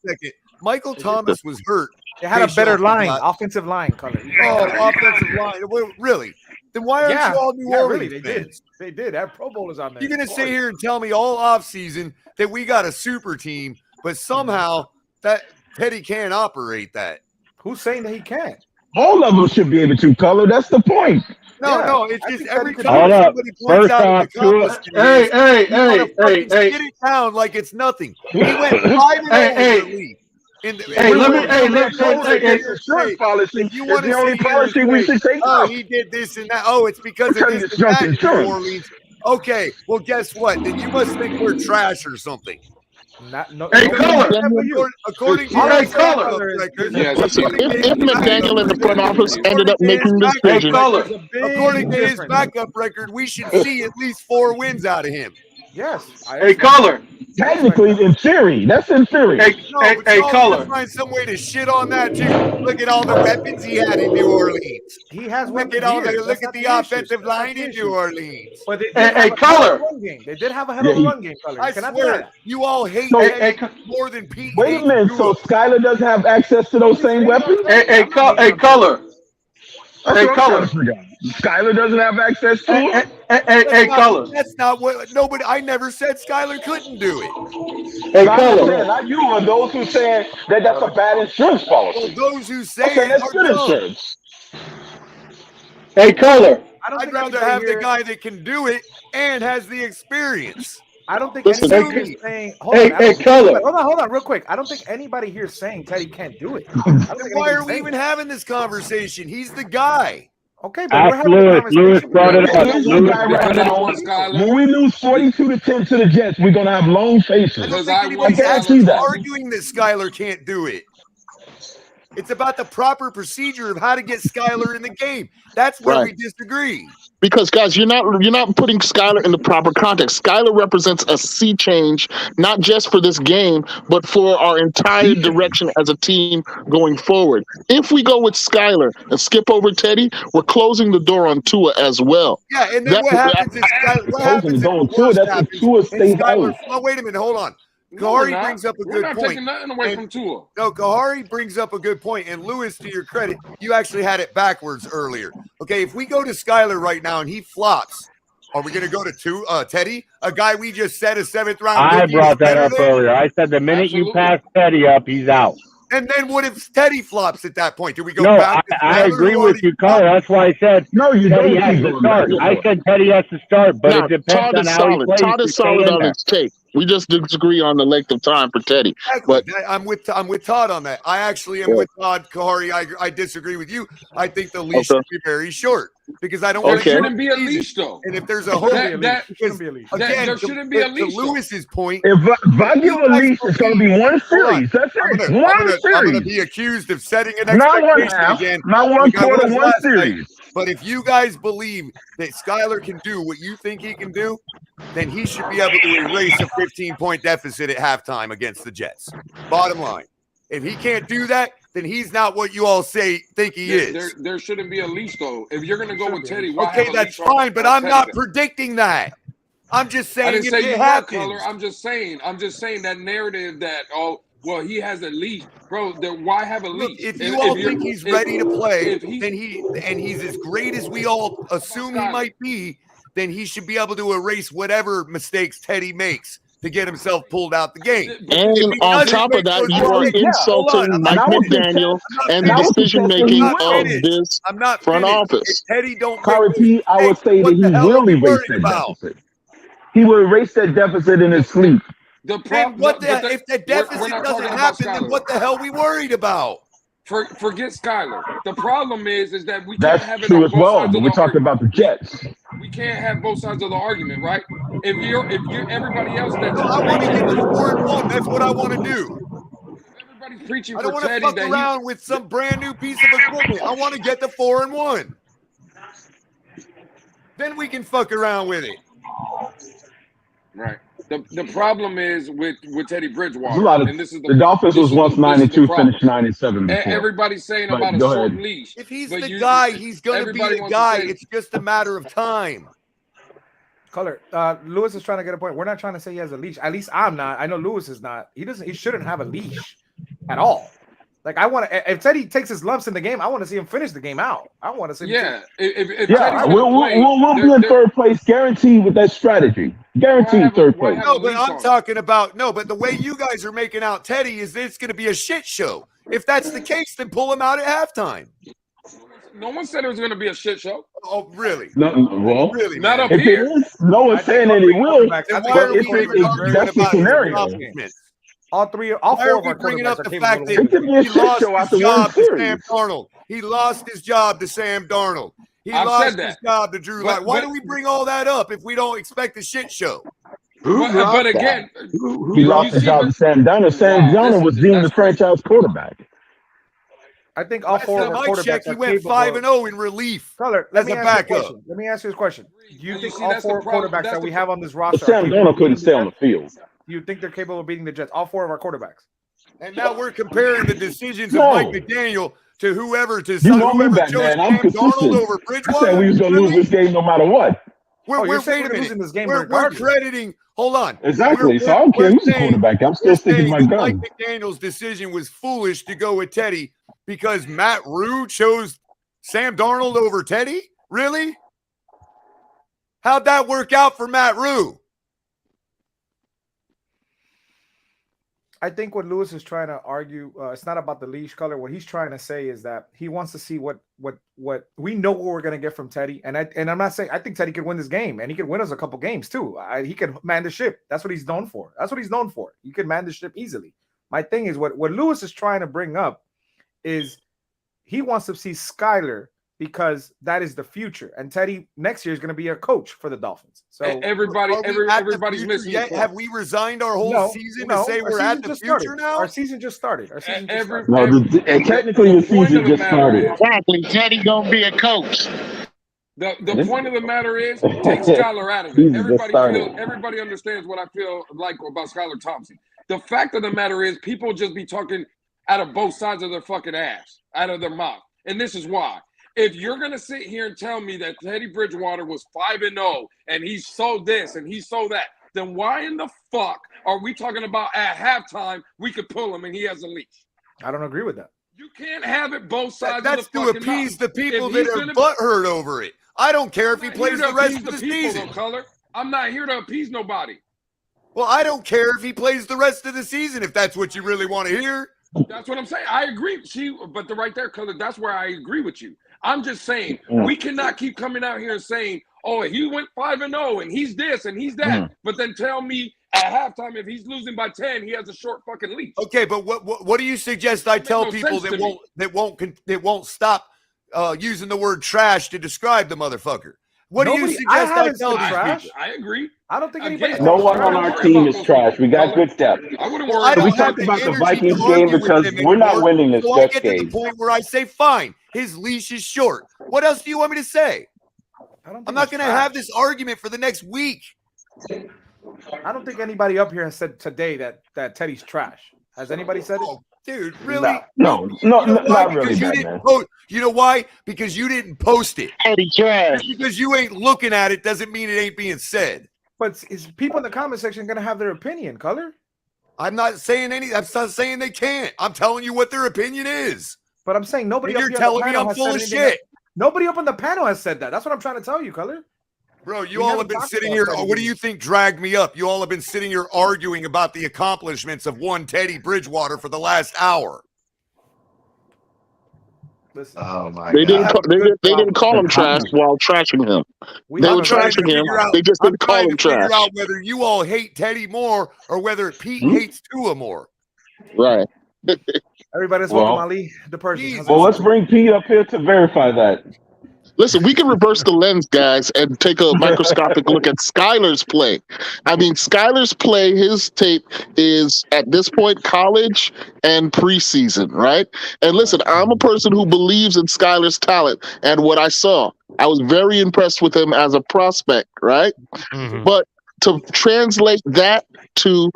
Michael Thomas was hurt. They had a better line, offensive line, Color. Offensive line. Really? Then why aren't you all New Orleans fans? They did. They have Pro Bowlers on there. You're going to sit here and tell me all offseason that we got a super team, but somehow that Teddy can't operate that. Who's saying that he can't? All of them should be able to, Color. That's the point. No, it's just every time somebody points out the accomplishment, hey, get it down like it's nothing. He went 5-0 in the league. It's the only policy we should take. Oh, he did this and that. Oh, it's because of this and that in New Orleans. Okay, well, guess what? Then you must think we're trash or something. According to if McDaniel and the front office ended up making this decision, according to his backup record, we should see at least 4 wins out of him. Yes. Hey, Color. Technically, in theory, that's in theory. Hey, Color. Find some way to shit on that too. Look at all the weapons he had in New Orleans. He has Look weapons. Look at the offensive line in New Orleans. But they did have a Color. run game. They did have a hell of a run game. Color. I swear, you all hate more than Pete. Wait a minute. So Skyler doesn't have access to those same weapons? Hey, Color. Hey, Color. Skyler doesn't have access to it? Hey, Color. That's not what nobody. I never said Skyler couldn't do it. Hey, Color. Not you, or those who say that that's a bad insurance policy. Well, those who say that's are good dumb. insurance. Hey, Color. I'd rather have the guy that can do it and has the experience. I don't think Listen, anybody is saying. Color. Hold on, real quick. I don't think anybody here is saying Teddy can't do it. Why are we even having this conversation? He's the guy. Okay, but we're having a conversation. Lewis brought it up. When we lose 42-10 to the Jets, we're gonna have long faces. I don't think anybody's arguing that Skyler can't do it. It's about the proper procedure of how to get Skyler in the game. That's where we disagree. Because guys, you're not putting Skyler in the proper context. Skyler represents a sea change, not just for this game, but for our entire direction as a team going forward. If we go with Skyler and skip over Teddy, we're closing the door on Tua as well. Yeah, and then what happens is Skyler. Oh, wait a minute, hold on. Kahari brings up a good point. We're not taking nothing away from Tua. No, Kahari brings up a good point. And Lewis, to your credit, you actually had it backwards earlier. Okay, if we go to Skyler right now and he flops, are we going to go to Teddy, a guy we just said a 7th round? I brought that up earlier. I said the minute you pass Teddy up, he's out. And then what if Teddy flops at that point? Do we go no, back to I agree with you, Carl. That's why I said Teddy has to start. I said Teddy has to start, but it depends on how he plays. Todd is solid on his take. We just disagree on the length of time for Teddy. Exactly. But I'm with Todd on that. I actually am with Todd. Kahari, I disagree with you. I think the leash should be very short because I don't want to. There shouldn't be a leash though. And if there's a hole, there shouldn't be a leash. To Lewis's point, if I give a leash, it's going to be one series. That's it. One series. I'm going to be accused of setting an expectation again. Not one quarter, one series. But if you guys believe that Skyler can do what you think he can do, then he should be able to erase a 15-point deficit at halftime against the Jets. Bottom line. If he can't do that, then he's not what you all think he is. There shouldn't be a leash, though. If you're going to go with Teddy, okay, that's fine, but I'm not predicting that. I'm just saying I didn't say it you happens. Color. I'm just saying that narrative that, well, he has a leash. Bro, why have a leash? Look, if you all think he's ready to play, then he's as great as we all assume he might be, then he should be able to erase whatever mistakes Teddy makes to get himself pulled out the game. And on top of that, you are insulting Mike McDaniel and the decision-making of this front office. If Teddy don't Currently, I would say that he will erase that deficit. He will erase that deficit in his sleep. If the deficit doesn't happen, then what the hell are we worried about? Forget Skyler. The problem is that we can't have it true on as both well. sides But of we're the talking argument. about the Jets. We can't have both sides of the argument, right? If you're everybody else that I want to get to 4-1. That's what I want to do. Everybody's preaching I don't for want to Teddy fuck that around with some brand new piece of equipment. I want to get to 4-1. Then we can fuck around with it. Right. The problem is with Teddy Bridgewater. The Dolphins was once 9-2, finished 9-7 before. Everybody's saying about a short leash. If he's the guy, he's going to be the guy. It's just a matter of time. Color. Lewis is trying to get a point. We're not trying to say he has a leash. At least I'm not. I know Lewis is not. He shouldn't have a leash at all. Like I want to. If Teddy takes his lumps in the game, I want to see him finish the game out. I want to see. We'll be in third place, guaranteed with that strategy. Guaranteed third place. No, but I'm talking about but the way you guys are making out Teddy is it's going to be a shit show. If that's the case, then pull him out at halftime. No one said it was going to be a shit show. Oh, really? No, well, really? Not up if here. it is, no one's saying that it will. But that's the scenario. All four of our bringing up quarterbacks the are fact capable that of It could be a he shit show lost after his one job to series. Sam Darnold. He lost his job to Sam Darnold. He I've lost said that. his job to Drew Lock. Why do we bring all that up if we don't expect a shit show? But again, he lost his job to Sam Darnold. Sam Darnold was deemed the franchise quarterback. I think all four of our quarterbacks he went 5-0 in relief. Color, let me ask you a question. Do you think all four quarterbacks that we have on this roster Sam Darnold couldn't stay on the field. Do you think they're capable of beating the Jets? All four of our quarterbacks. And now we're comparing the decisions of Mike McDaniel to whoever chose Sam Darnold over Bridgewater. I said we was going to lose this game no matter what. We're losing this game. We're crediting. Hold on. Exactly. So I don't care who's the quarterback. I'm still sticking my gun. Mike McDaniel's decision was foolish to go with Teddy because Matt Rue chose Sam Darnold over Teddy. Really? How'd that work out for Matt Rue? I think what Lewis is trying to argue, it's not about the leash color. What he's trying to say is that he wants to see what we know what we're going to get from Teddy. And I'm not saying I think Teddy could win this game, and he could win us a couple games too. He can man the ship. That's what he's known for. He can man the ship easily. My thing is what Lewis is trying to bring up is he wants to see Skyler because that is the future. And Teddy next year is going to be a coach for the Dolphins. So everybody's missing. Have we resigned our whole season to say we're at the future now? Our season just started. Technically the season just started. Exactly. Teddy gonna be a coach. The point of the matter is, take Skyler out of it. Everybody understands what I feel like about Skyler Thompson. The fact of the matter is, people just be talking out of both sides of their fucking ass, out of their mouth. And this is why. If you're going to sit here and tell me that Teddy Bridgewater was 5-0 and he sold this and he sold that, then why in the fuck are we talking about at halftime we could pull him and he has a leash? I don't agree with that. You can't have it both sides That's of the to fucking appease mouth. the people that are butthurt over it. I don't care if he plays the rest of the season. I'm not here to appease nobody. Well, I don't care if he plays the rest of the season if that's what you really want to hear. That's what I'm saying. I agree. But right there, Color, that's where I agree with you. I'm just saying we cannot keep coming out here and saying, oh, he went 5-0 and he's this and he's that. But then tell me at halftime if he's losing by 10, he has a short fucking leash. Okay, but what do you suggest I tell people that won't stop using the word trash to describe the motherfucker? What do you suggest I tell these people? I agree. I don't think anybody's no one on our team is trash. We got good depth. I wouldn't worry we talked about the Vikings game because we're not winning this Jets game. I get to the point where I say, fine, his leash is short. What else do you want me to say? I'm not going to have this argument for the next week. I don't think anybody up here has said today that Teddy's trash. Has anybody said it? Dude, really? No, not really. You know why? Because you didn't post it. Teddy trash. Just because you ain't looking at it doesn't mean it ain't being said. But is people in the comment section going to have their opinion, Color? I'm not saying I'm not saying they can't. I'm telling you what their opinion is. But I'm saying nobody. You're telling me I'm full of shit. Nobody up on the panel has said that. That's what I'm trying to tell you, Color. Bro, you all have been sitting here. What do you think dragged me up? You all have been sitting here arguing about the accomplishments of one Teddy Bridgewater for the last hour. Listen, oh my they God. They didn't call him trash while trashing him. They were trashing him. They just didn't call him trash. Figure out whether you all hate Teddy more or whether Pete hates Tua more. Right. Everybody's welcome, Ali, the person. Well, let's bring Pete up here to verify that. Listen, we can reverse the lens, guys, and take a microscopic look at Skyler's play. I mean, Skyler's play, his tape is, at this point, college and preseason, right? And listen, I'm a person who believes in Skyler's talent and what I saw. I was very impressed with him as a prospect, right? Mm-hmm. But to translate that to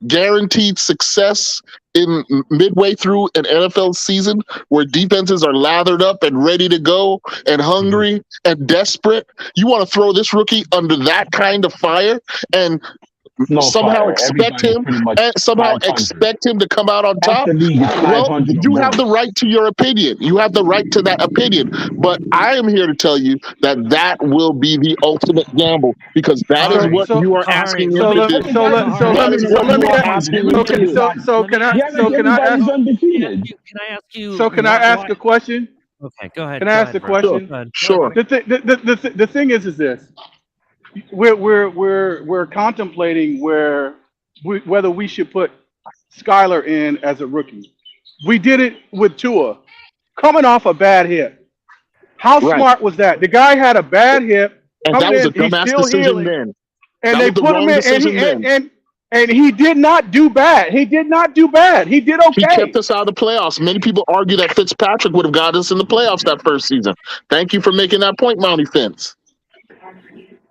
guaranteed success in midway through an NFL season where defenses are lathered up and ready to go and hungry and desperate, you want to throw this rookie under that kind of fire and somehow expect him to come out on top? Well, you have the right to your opinion. You have the right to that opinion. But I am here to tell you that will be the ultimate gamble because that is what you are asking him to do. Can I ask a question? Okay, go ahead. Can I ask a question? Sure. The thing is this. We're contemplating whether we should put Skyler in as a rookie. We did it with Tua, coming off a bad hip. How smart was that? The guy had a bad hip. And that was a dumbass decision then. And they put him in, And he did not do bad. He did not do bad. He did okay. He kept us out of the playoffs. Many people argue that Fitzpatrick would have got us in the playoffs that first season. Thank you for making that point, Mountie Fence.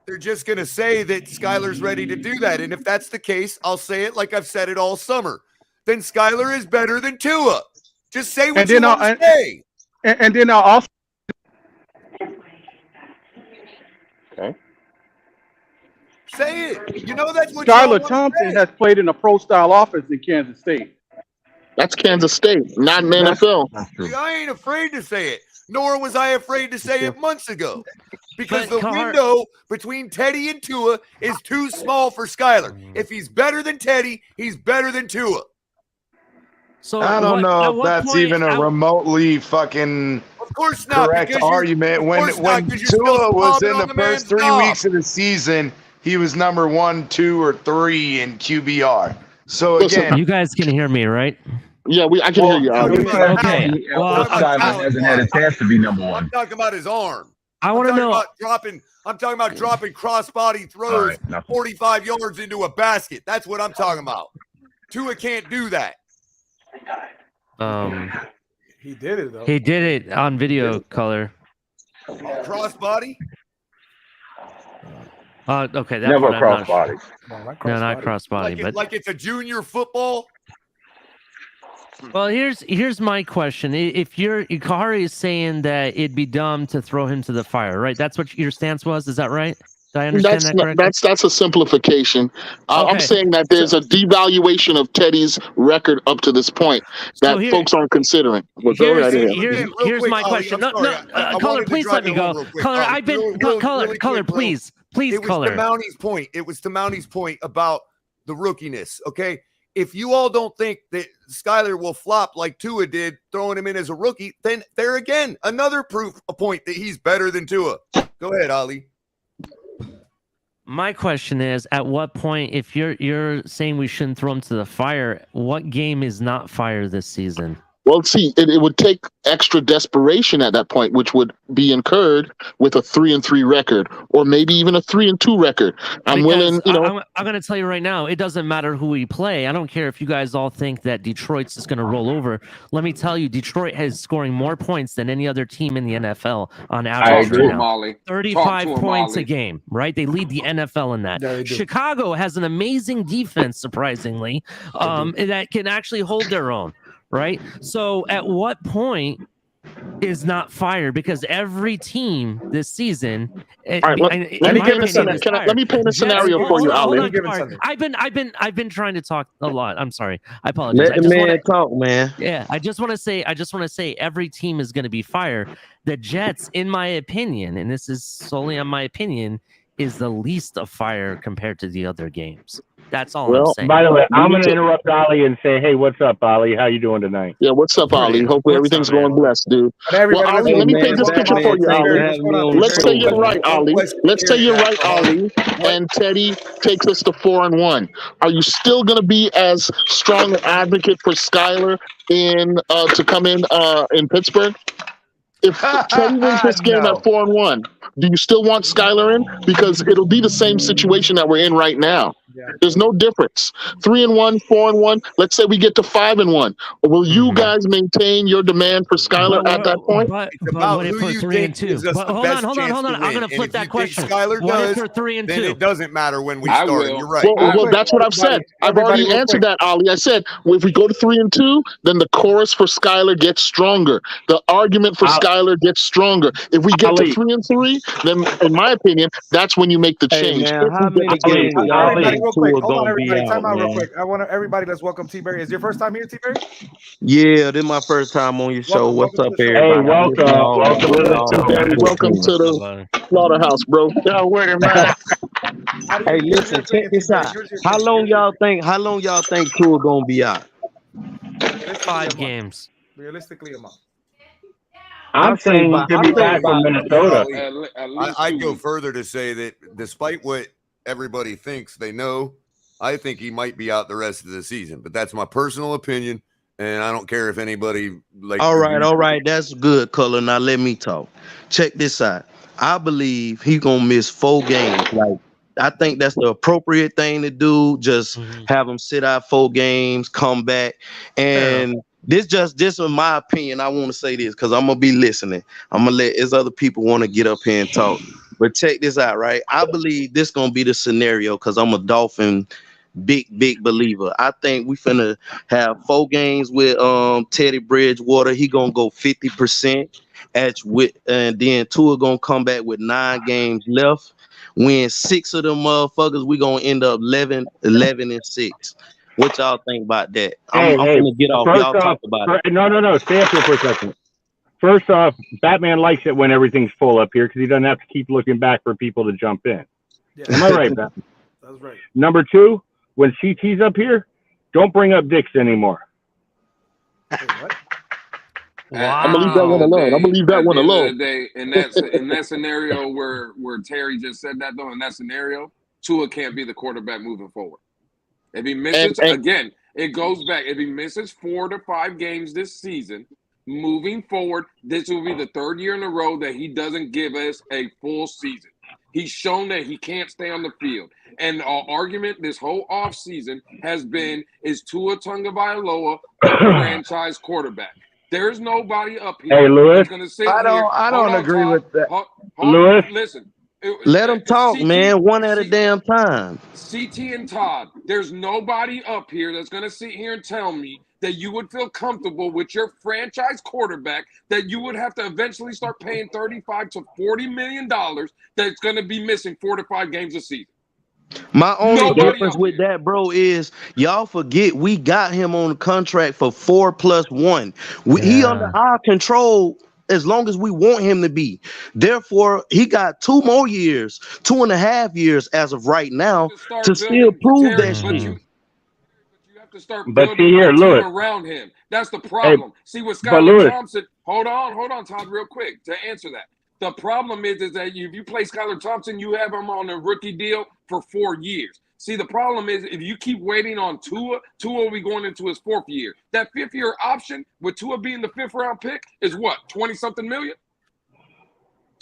They're just going to say that Skyler's ready to do that. And if that's the case, I'll say it like I've said it all summer. Then Skyler is better than Tua. Just say what you want to say. And then I'll also. Okay. Say it. You know that's what Skyler Thompson has played in a pro-style offense in Kansas State. That's Kansas State, not in the NFL. See, I ain't afraid to say it. Nor was I afraid to say it months ago. Because the window between Teddy and Tua is too small for Skyler. If he's better than Teddy, he's better than Tua. So I don't know if that's even a remotely fucking correct argument. When Tua was in the first 3 weeks of the season, he was number 1, 2, or 3 in QBR. So again, you guys can hear me, right? Yeah, I can hear you. Okay. Well, Skyler hasn't had a chance to be number 1. I'm talking about his arm. I want to know. I'm talking about dropping crossbody throws 45 yards into a basket. That's what I'm talking about. Tua can't do that. He did it though. He did it on video color. Crossbody? Okay. That Never part crossbody. No, not crossbody. Like it's a junior football. Well, here's my question. If Kahari is saying that it'd be dumb to throw him to the fire, right? That's what your stance was. Is that right? Did I understand that correctly? That's a simplification. I'm saying that there's a devaluation of Teddy's record up to this point that folks aren't considering. Here's my question. No, Color, please let me go. Color, I've been Color, please, Color. It was to Mounty's point about the rookiness. Okay. If you all don't think that Skyler will flop like Tua did, throwing him in as a rookie, then there again, another point that he's better than Tua. Go ahead, Ali. My question is, at what point, if you're saying we shouldn't throw him to the fire, what game is not fire this season? Well, see, it would take extra desperation at that point, which would be incurred with a 3-3 record, or maybe even a 3-2 record. I'm going to tell you right now, it doesn't matter who we play. I don't care if you guys all think that Detroit's just going to roll over. Let me tell you, Detroit is scoring more points than any other team in the NFL on average right now. 35 points a game, right? They lead the NFL in that. Chicago has an amazing defense, surprisingly, that can actually hold their own. Right. So at what point is not fired? Because every team this season. Let me paint a scenario for you, Ali. I've been trying to talk a lot. I'm sorry. I apologize. Let the man talk, man. Yeah. I just want to say every team is going to be fired. The Jets, in my opinion, and this is solely on my opinion, is the least of fire compared to the other games. That's all I'm saying. By the way, I'm going to interrupt Ali and say, hey, what's up, Ali? How you doing tonight? Yeah, what's up, Ali? Hopefully everything's going blessed, dude. Well, Ali, let me paint this picture for you, Ali. Let's say you're right, Ali. And Teddy takes us to 4-1. Are you still going to be as strong an advocate for Skyler to come in Pittsburgh? If Teddy wins this game at 4-1, do you still want Skyler in? Because it'll be the same situation that we're in right now. Yeah. There's no difference. 3-1, 4-1. Let's say we get to 5-1. Will you guys maintain your demand for Skyler at that point? But what if we're 3-2? Hold on. I'm going to flip that question. What if we're 3-2? Then it doesn't matter when we start. You're right. Well, that's what I've said. I've already answered that, Ali. I said if we go to 3-2, then the chorus for Skyler gets stronger. The argument for Skyler gets stronger. If we get to 3-3, then in my opinion, that's when you make the change. Hold on, everybody. Time out real quick. I want everybody. Let's welcome T-Berry. Is your first time here, T-Berry? Yeah, this is my first time on your show. What's up, everybody? Hey, welcome to the slaughterhouse, bro. Y'all working, man. Hey, listen, check this out. How long y'all think Tua gonna be out? 5 games. Realistically, a month. I'm saying he could be back from Minnesota. I'd go further to say that despite what everybody thinks they know, I think he might be out the rest of the season, but that's my personal opinion, and I don't care if anybody all right, that's good, Color. Now let me talk. Check this out. I believe he's gonna miss 4 games, like I think that's the appropriate thing to do. Just have him sit out 4 games, come back, and this in my opinion. I want to say this because I'm gonna be listening. I'm gonna let as other people want to get up here and talk. But check this out, right? I believe this gonna be the scenario because I'm a Dolphin big believer. I think we finna have 4 games with Teddy Bridgewater. He gonna go 50% and then Tua gonna come back with 9 games left. Win 6 of them motherfuckers. We gonna end up 11 and 6. What y'all think about that? I'm gonna get off. Y'all talk about it. No. Stay up here for a second. First off, Batman likes it when everything's full up here because he doesn't have to keep looking back for people to jump in. Yeah. Am I right, Batman? That's right. Number 2, when CT's up here, don't bring up dicks anymore. Wait, what? Wow. I'm gonna leave that one alone. I'm gonna leave that one alone. In that scenario where Terry just said that, though, in that scenario, Tua can't be the quarterback moving forward. If he misses again, it goes back. If he misses 4 to 5 games this season, moving forward, this will be the 3rd year in a row that he doesn't give us a full season. He's shown that he can't stay on the field. And our argument this whole offseason has been, is Tua Tagovailoa a franchise quarterback? There's nobody up here. Hey, Lewis. Going to sit I don't agree with that. Lewis. Listen. Let them talk, man, one at a damn time. CT and Todd, there's nobody up here that's going to sit here and tell me that you would feel comfortable with your franchise quarterback, that you would have to eventually start paying $35 to $40 million that's going to be missing 4 to 5 games a season. My only difference with that, bro, is y'all forget we got him on a contract for 4+1. He under our control as long as we want him to be. Therefore, he got 2 more years, 2.5 years as of right now to still prove that shit. You have to start building a team around him. That's the problem. See, with Skylar Thompson, hold on, Todd, real quick to answer that. The problem is that if you play Skylar Thompson, you have him on a rookie deal for 4 years. See, the problem is if you keep waiting on Tua will be going into his 4th year. That 5th year option with Tua being the 5th round pick is what, 20-something million?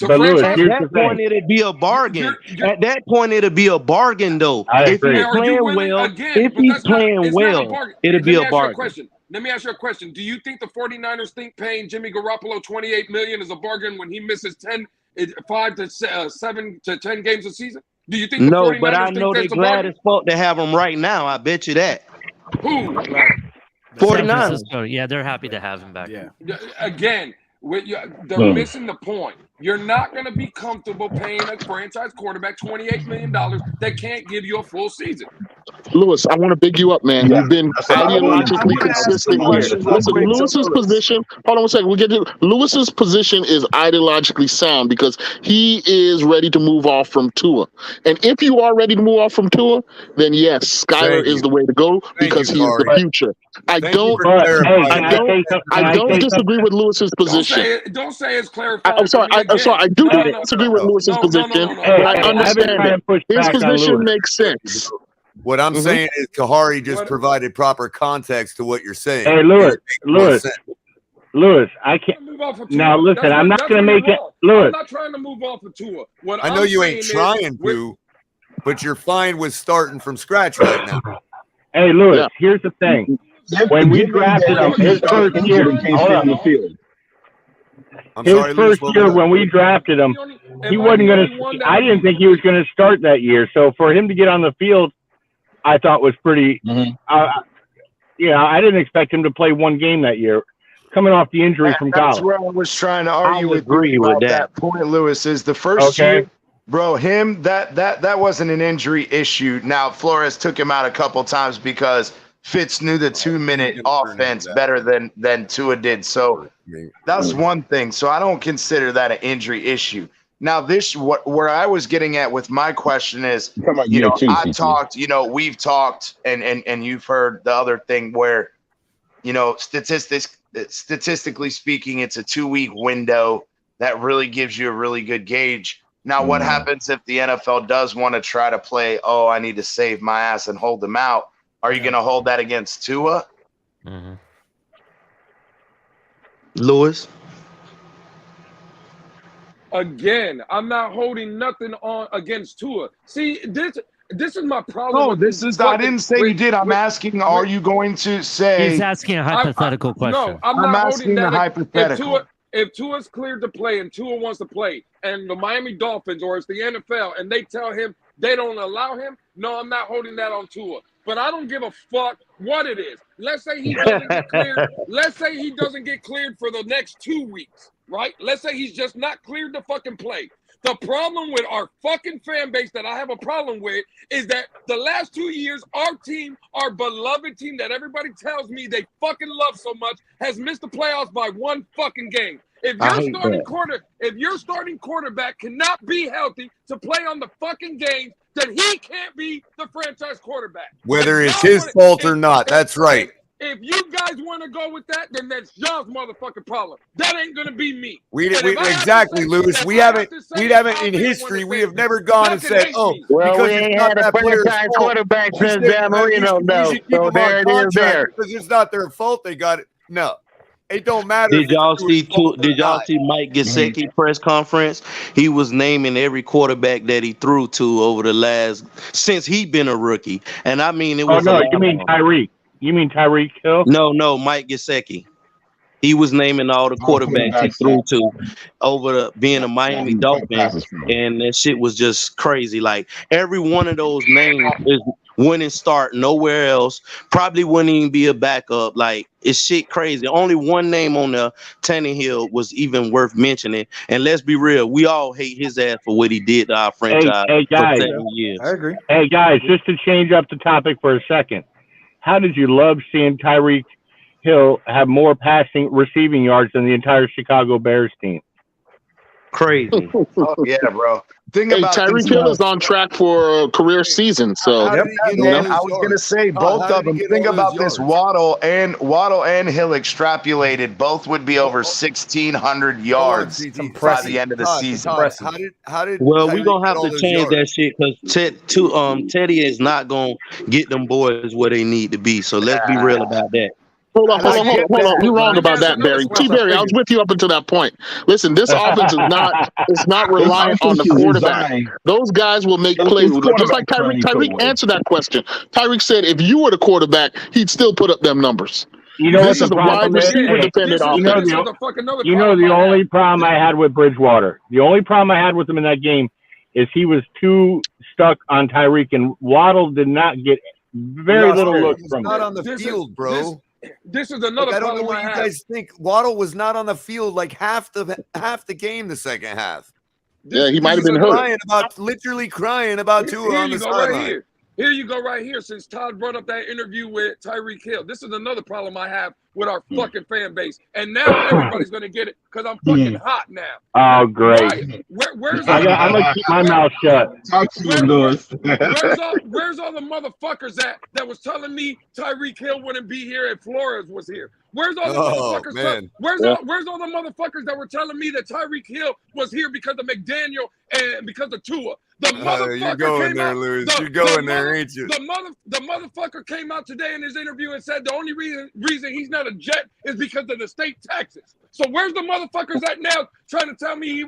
But Lewis, at that point, it'd be a bargain. At that point, it'd be a bargain, though. If he's playing well, it'd be a bargain. Let me ask you a question. Do you think the 49ers think paying Jimmy Garoppolo $28 million is a bargain when he misses 5 to 7 to 10 games a season? Do you think the 49ers but I know they're glad as fuck to have him right now. I bet you that. Who? 49ers. Yeah, they're happy to have him back. Yeah. Again, they're missing the point. You're not going to be comfortable paying a franchise quarterback $28 million that can't give you a full season. Lewis, I want to big you up, man. You've been ideologically consistent here. Listen, Lewis's position, hold on a second. We'll get to Lewis's position is ideologically sound because he is ready to move off from Tua. And if you are ready to move off from Tua, then yes, Skyler is the way to go because he is the future. I don't disagree with Lewis's position. Don't say it's clarified. I'm sorry. I do disagree with Lewis's position. I understand it. His position makes sense. What I'm saying is Kahari just provided proper context to what you're saying. Hey, Lewis, I can't. Now, listen, I'm not going to make it. Lewis, I'm not trying to move off of Tua. I know you ain't trying to, but you're fine with starting from scratch right now. Hey, Lewis, here's the thing. When we drafted him, his first year, when we drafted him, he wasn't going to. I didn't think he was going to start that year. So for him to get on the field, I thought was pretty. I didn't expect him to play 1 game that year, coming off the injury from college. That's where I was trying to argue with you about that point, Lewis. Is the first year, bro? That wasn't an injury issue. Now Flores took him out a couple times because Fitz knew the 2-minute offense better than Tua did. So that's one thing. So I don't consider that an injury issue. Now, where I was getting at with my question is, we've talked, and you've heard the other thing where, statistically speaking, it's a 2-week window that really gives you a really good gauge. Now, what happens if the NFL does want to try to play, I need to save my ass and hold them out? Are you going to hold that against Tua? Lewis? Again, I'm not holding nothing on against Tua. See, this is my problem. No, this is. I didn't say you did. I'm asking. Are you going to say? He's asking a hypothetical question. No, I'm not asking holding a that. hypothetical. If Tua's cleared to play and Tua wants to play, and the Miami Dolphins or it's the NFL, and they tell him they don't allow him, no, I'm not holding that on Tua. But I don't give a fuck what it is. Let's say he doesn't get cleared. Let's say he doesn't get cleared for the next 2 weeks, right? Let's say he's just not cleared to fucking play. The problem with our fucking fan base that I have a problem with is that the last 2 years, our team, our beloved team that everybody tells me they fucking love so much, has missed the playoffs by 1 fucking game. If your starting quarterback cannot be healthy to play on the fucking games, then he can't be the franchise quarterback. Whether it's his fault or not, that's right. If you guys want to go with that, then that's y'all's motherfucking problem. That ain't gonna be me. Exactly, Lewis. We haven't in history. We have never gone and said, "Oh, well, because we it's ain't not had a that player's franchise fault." quarterback since Dan Marino, though. So there it is. There. Because it's not their fault. They got it. No, it don't matter. Did y'all see Mike Gesicki press conference? He was naming every quarterback that he threw to over the since he been a rookie, and I mean it was. Oh no, you mean Tyreek? You mean Tyreek Hill? No, Mike Gesicki. He was naming all the quarterbacks he threw to over being a Miami Dolphin, and that shit was just crazy. Like every one of those names is winning start nowhere else. Probably wouldn't even be a backup. Like it's shit crazy. Only one name on the Tannehill was even worth mentioning. And let's be real, we all hate his ass for what he did to our franchise hey guys, for 7 years. I agree. Hey guys, just to change up the topic for a second, how did you love seeing Tyreek Hill have more receiving yards than the entire Chicago Bears team? Crazy. Oh yeah, bro. Tyreek Hill is on track for a career season. So I was gonna say both of them. Think about this: Waddle and Hill extrapolated, both would be over 1,600 yards by the end of the season. How did? Well, we're gonna have to change that shit because Teddy is not gonna get them boys where they need to be. So let's be real about that. Hold on. You're wrong about that, Barry. Barry, I was with you up until that point. Listen, this offense is not reliant on the quarterback. Those guys will make plays. Just like Tyreek. Tyreek answered that question. Tyreek said if you were the quarterback, he'd still put up them numbers. You know this is a wide receiver dependent offense. You know the only problem I had with Bridgewater. The only problem I had with him in that game is he was too stuck on Tyreek, and Waddle did not get very little looks from him. Not on the field, bro. This is another. I don't know what you guys think. Waddle was not on the field like half the game, the second half. Yeah, he might have been hurt. Literally crying about Tua on the sideline. Here you go right here. Since Todd brought up that interview with Tyreek Hill, this is another problem I have with our fucking fan base. And now everybody's gonna get it because I'm fucking hot now. Oh, great! Right. Where's I'm gonna keep my mouth shut. Talk to you, Lewis. Where's all the motherfuckers that was telling me Tyreek Hill wouldn't be here if Flores was here? Where's all the motherfuckers? Man. Where's all the motherfuckers that were telling me that Tyreek Hill was here because of McDaniel and because of Tua? The motherfucker you're going came there, out, Lewis. You're going there, ain't you? The motherfucker came out today in his interview and said the only reason he's not a Jet is because of the state taxes. So where's the motherfuckers at now trying to tell me he's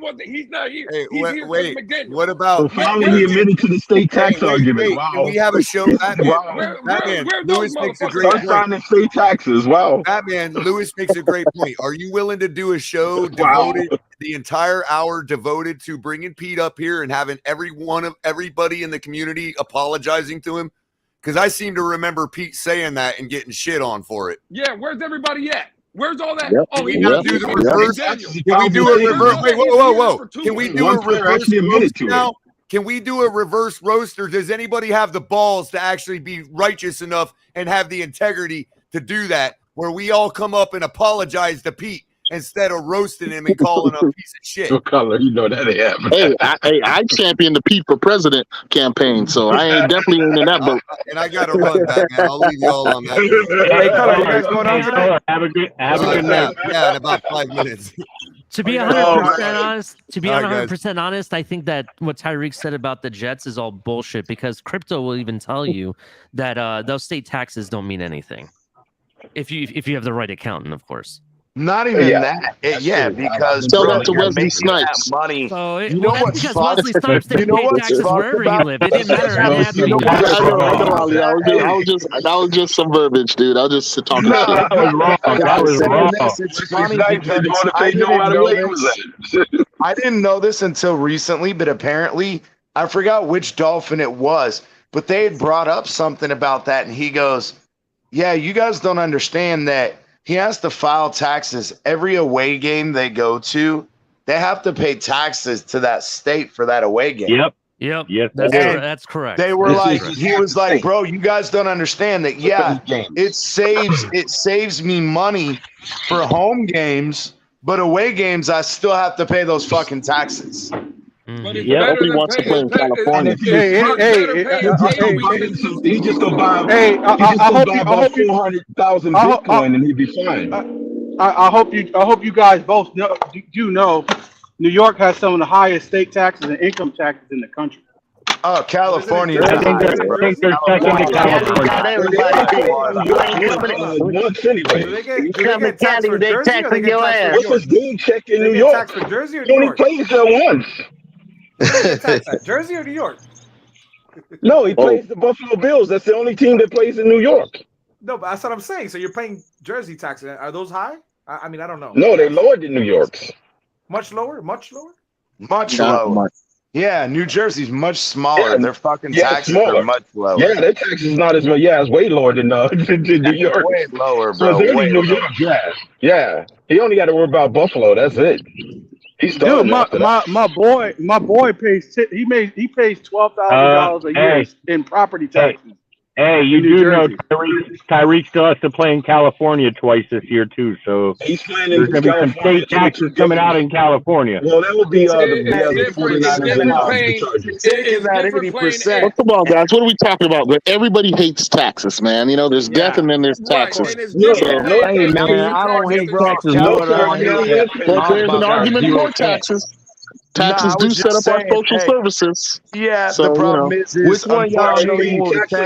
not here? Hey, he's here wait. McDaniel. What about? Finally, he admitted to the state tax argument. Wow. Can we have a show? Batman. Lewis makes a great point. Signing state taxes. Wow. Batman. Lewis makes a great point. Are you willing to do a show devoted the entire hour devoted to bringing Pete up here and having everybody in the community apologizing to him? Because I seem to remember Pete saying that and getting shit on for it. Yeah, where's everybody at? Where's all that? Yep. Oh, we gotta do the reverse. Can we do a reverse? Wait, whoa. Can we do a reverse roast now? Can we do a reverse roast, or does anybody have the balls to actually be righteous enough and have the integrity to do that, where we all come up and apologize to Pete instead of roasting him and calling him a piece of shit? No color, you know that Hey, I championed the Pete for President campaign, so I ain't definitely in that boat. And I got to run, Batman. I'll leave you all on that. Hey, Color, you guys going on today? Have a good night. Yeah, in about 5 minutes. To be 100% honest, I think that what Tyreek said about the Jets is all bullshit, because crypto will even tell you that those state taxes don't mean anything if you have the right accountant, of course. Not even that. Because tell bro, that to you're Wesley making that Snipes. money. So You know what's because fucked? Wesley Snipes You didn't know pay what's taxes fucked wherever he about lived. It didn't matter. It had to you know be what's I know, fucked Ali. That was just some verbiage, dude. I was just talking No, shit. That was wrong. I'm That was saying wrong. this. It's funny Snipes didn't because want to I pay no didn't matter know where he was this. at. I didn't know this until recently, but apparently I forgot which Dolphin it was, but they had brought up something about that, and he goes, "Yeah, you guys don't understand that he has to file taxes every away game they go to. They have to pay taxes to that state for that away game." Yep. Yes, That's correct. They were This like, is he was like, "Bro, you guys don't understand that. Yeah, it saves me money for home games, but away games I still have to pay those fucking taxes." But it's Yeah, better nobody than wants to paying. play in California. He just gonna buy Hey, about 400,000 Bitcoin and he'd be fine. I hope you guys both know New York has some of the highest state taxes and income taxes in the country. Oh, California. I think they're second to Do they get taxed for Jersey or they get taxed for What's this dude check in New York? for Jersey or He New only York? plays there once. Jersey or New York? No, he plays the Buffalo Bills. That's the only team that plays in New York. No, but that's what I'm saying. So you're paying Jersey taxes. Are those high? I mean, I don't know. No, they're lower than New York's. Much lower? Much lower? Much lower. Yeah, New Jersey's much smaller. Their fucking taxes are much lower. Yeah, their taxes is not as much. Yeah, it's way lower than New York. Way lower, So bro. it's only Way New lower. York. Yeah. He only got to worry about Buffalo. That's it. He's Dude, my boy pays he pays $12,000 a year in property taxes. Hey, you do know Tyreek still has to play in California twice this year too, so he's playing there's going to be some state taxes coming out in California. Well, that would be It's different playing. Well, come on, guys. What are we talking about? But everybody hates taxes, man. You know, there's death and then there's taxes. Hey, man, I don't hate taxes more than I hate that. Well, there's an argument for taxes. Taxes do set up our social services. Yeah, So, the problem you know. is Which one y'all know you want to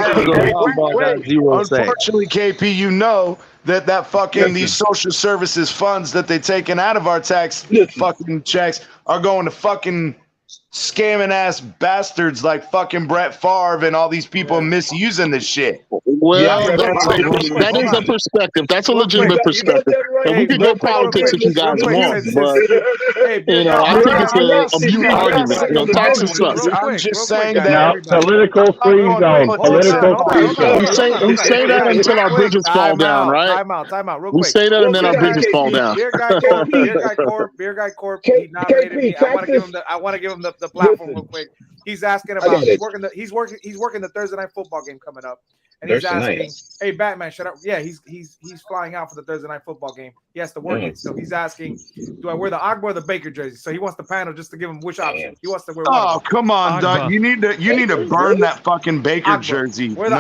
unfortunately, KP, you know that fucking these social services funds that they taken out of our tax fucking checks are going to fucking scamming ass bastards like fucking Brett Favre and all these people misusing this shit. Well, that is a perspective. That's a legitimate perspective. And we can go politics if you guys want, but you know, I think it's a mute argument. You know, taxes suck. I'm just saying that political free zone. Political free zone. We say that until our bridges fall down, right? Time out, real We quick. say that and then our bridges fall down. Beer guy Corp. He nominated me. I want to give him the platform real quick. He's asking about he's working the Thursday night football game coming up. And he's asking, "Hey, Batman, shut up!" Yeah, he's flying out for the Thursday night football game. He has to work it, so he's asking, "Do I wear the Agba or the Baker jersey?" So he wants the panel just to give him which option. He wants to wear. Oh, come on, Doug! You need to burn that fucking Baker jersey. Wear the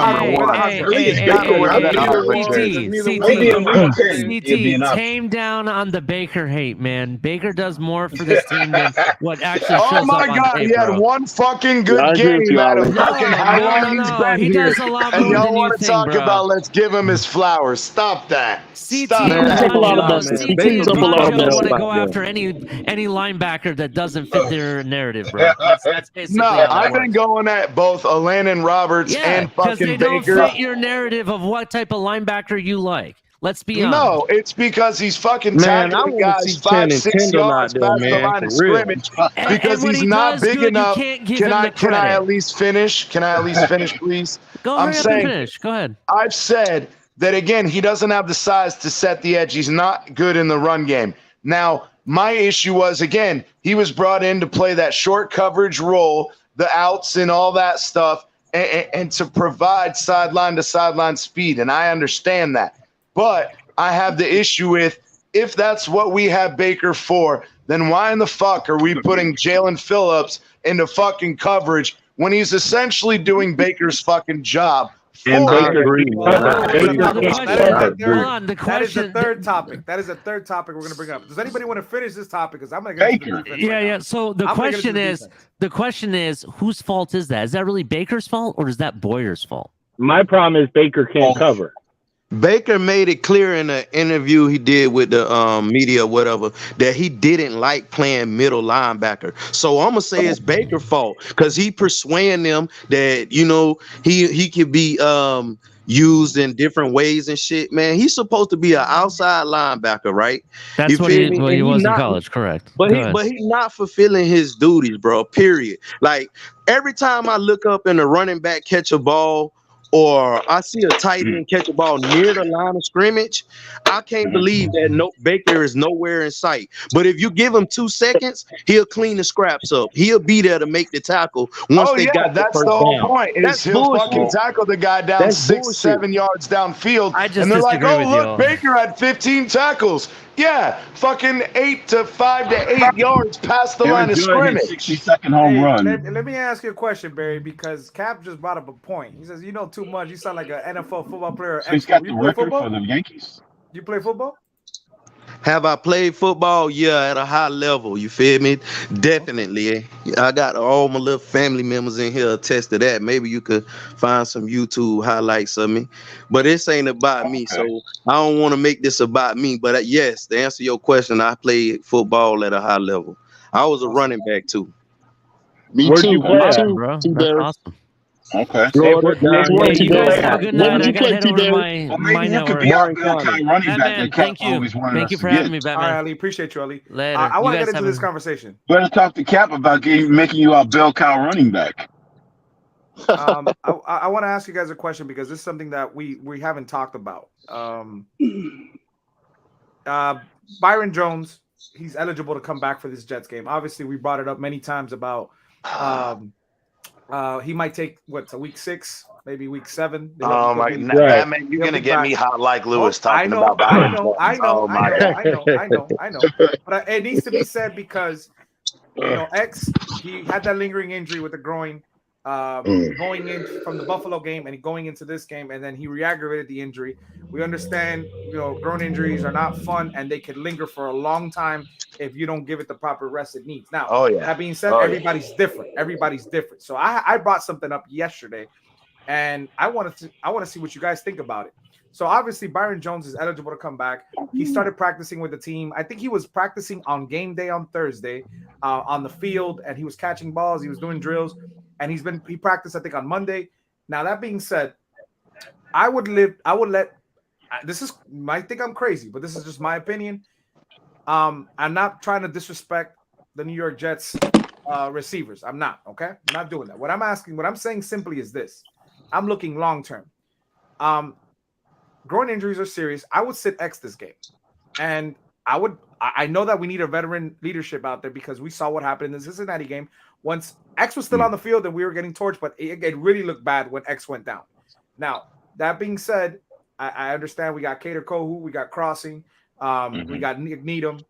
CT, tame down on the Baker hate, man. Baker does more for this team than what actually shows Oh my up on God, paper. he had one fucking good game out of fucking how long he's been he here. does a lot And more y'all than you want to think, talk bro. about let's give him his flowers. Stop that. Stop Man, that. take a lot of buses. He cleans up a lot of don't mess. want to go after any linebacker that doesn't fit their narrative, bro. That's basically No, how that I've works. been going at both Landon Roberts and because fucking they don't Baker. fit your narrative of what type of linebacker you like. Let's be honest. No, it's because he's fucking Man, I tackling want to guys see Channing 5-6 Tindall yards out there, past the man, line of for real. scrimmage And because when he's he not does big good, you enough. can't give Can him I the credit. at least finish? Can I at least finish, please? Go I'm hurry up saying, and finish. Go ahead. I've said that again, he doesn't have the size to set the edge. He's not good in the run game. Now, my issue was, again, he was brought in to play that short coverage role, the outs and all that stuff, and to provide sideline to sideline speed. And I understand that. But I have the issue with, if that's what we have Baker for, then why in the fuck are we putting Jalen Phillips into fucking coverage when he's essentially doing Baker's fucking job? And Baker That is the third topic. That is the third topic we're going to bring up. Does anybody want to finish this topic? Because I'm going to get into the defense. Yeah. So the question is, whose fault is that? Is that really Baker's fault or is that Boyer's fault? My problem is Baker can't cover. Baker made it clear in an interview he did with the media or whatever that he didn't like playing middle linebacker. So I'm gonna say it's Baker's fault because he persuading them that he could be used in different ways and shit. Man, he's supposed to be an outside linebacker, right? That's what he was in college, correct? But he's not fulfilling his duties, bro. Period. Like every time I look up and the running back catch a ball, or I see a tight end catch a ball near the line of scrimmage, I can't believe that Baker is nowhere in sight. But if you give him 2 seconds, he'll clean the scraps up. He'll be there to make the tackle once they got that's the first the whole down. point. That's He'll bullshit. fucking tackle the guy down That's 6-7 yards downfield. I just and they're like, disagree oh, with look, you. Baker had 15 tackles. Yeah, fucking 5 to 8 yards past the line of scrimmage. 60-second home run. Let me ask you a question, Barry, because Cap just brought up a point. He says, you know too much. You sound like an NFL football player. So he's got the record for the Yankees. You play football? Have I played football? Yeah, at a high level. You feel me? Definitely. I got all my little family members in here attest to that. Maybe you could find some YouTube highlights of me. But this ain't about me, so I don't want to make this about me. But yes, to answer your question, I played football at a high level. I was a running back too. Me Where'd too. you play at, bro? That's awesome. Okay. You guys have a good night. I got to head over to Well, my maybe you could network. be our running back. Batman, thank you. Thank you for having me, All right, Batman. Ali. Appreciate you, Ali. Later. I You want to guys get into have this a- conversation. Better talk to Cap about making you our bell cow running back. I want to ask you guys a question because this is something that we haven't talked about. Byron Jones, he's eligible to come back for this Jets game. Obviously, we brought it up many times about he might take week 6, maybe week 7. Oh my God, Batman, you're gonna get me hot like Lewis talking about Byron Jones. I know. But it needs to be said because X, he had that lingering injury with the groin going in from the Buffalo game and going into this game, and then he re-aggravated the injury. We understand, groin injuries are not fun and they can linger for a long time if you don't give it the proper rest it needs. Now, that being said, everybody's different. Everybody's different. So I brought something up yesterday, and I want to see what you guys think about it. So obviously, Byron Jones is eligible to come back. He started practicing with the team. I think he was practicing on game day on Thursday on the field, and he was catching balls. He was doing drills, and he practiced, I think, on Monday. Now, that being said, I would let this is, you might think I'm crazy, but this is just my opinion. I'm not trying to disrespect the New York Jets receivers. I'm not, okay? I'm not doing that. What I'm saying simply is this. I'm looking long term. Groin injuries are serious. I would sit X this game. And I know that we need a veteran leadership out there because we saw what happened in the Cincinnati game. Once X was still on the field and we were getting torched, but it really looked bad when X went down. Now, that being said, I understand we got Cater Kohu, we got Crossing, we got Nick Needham.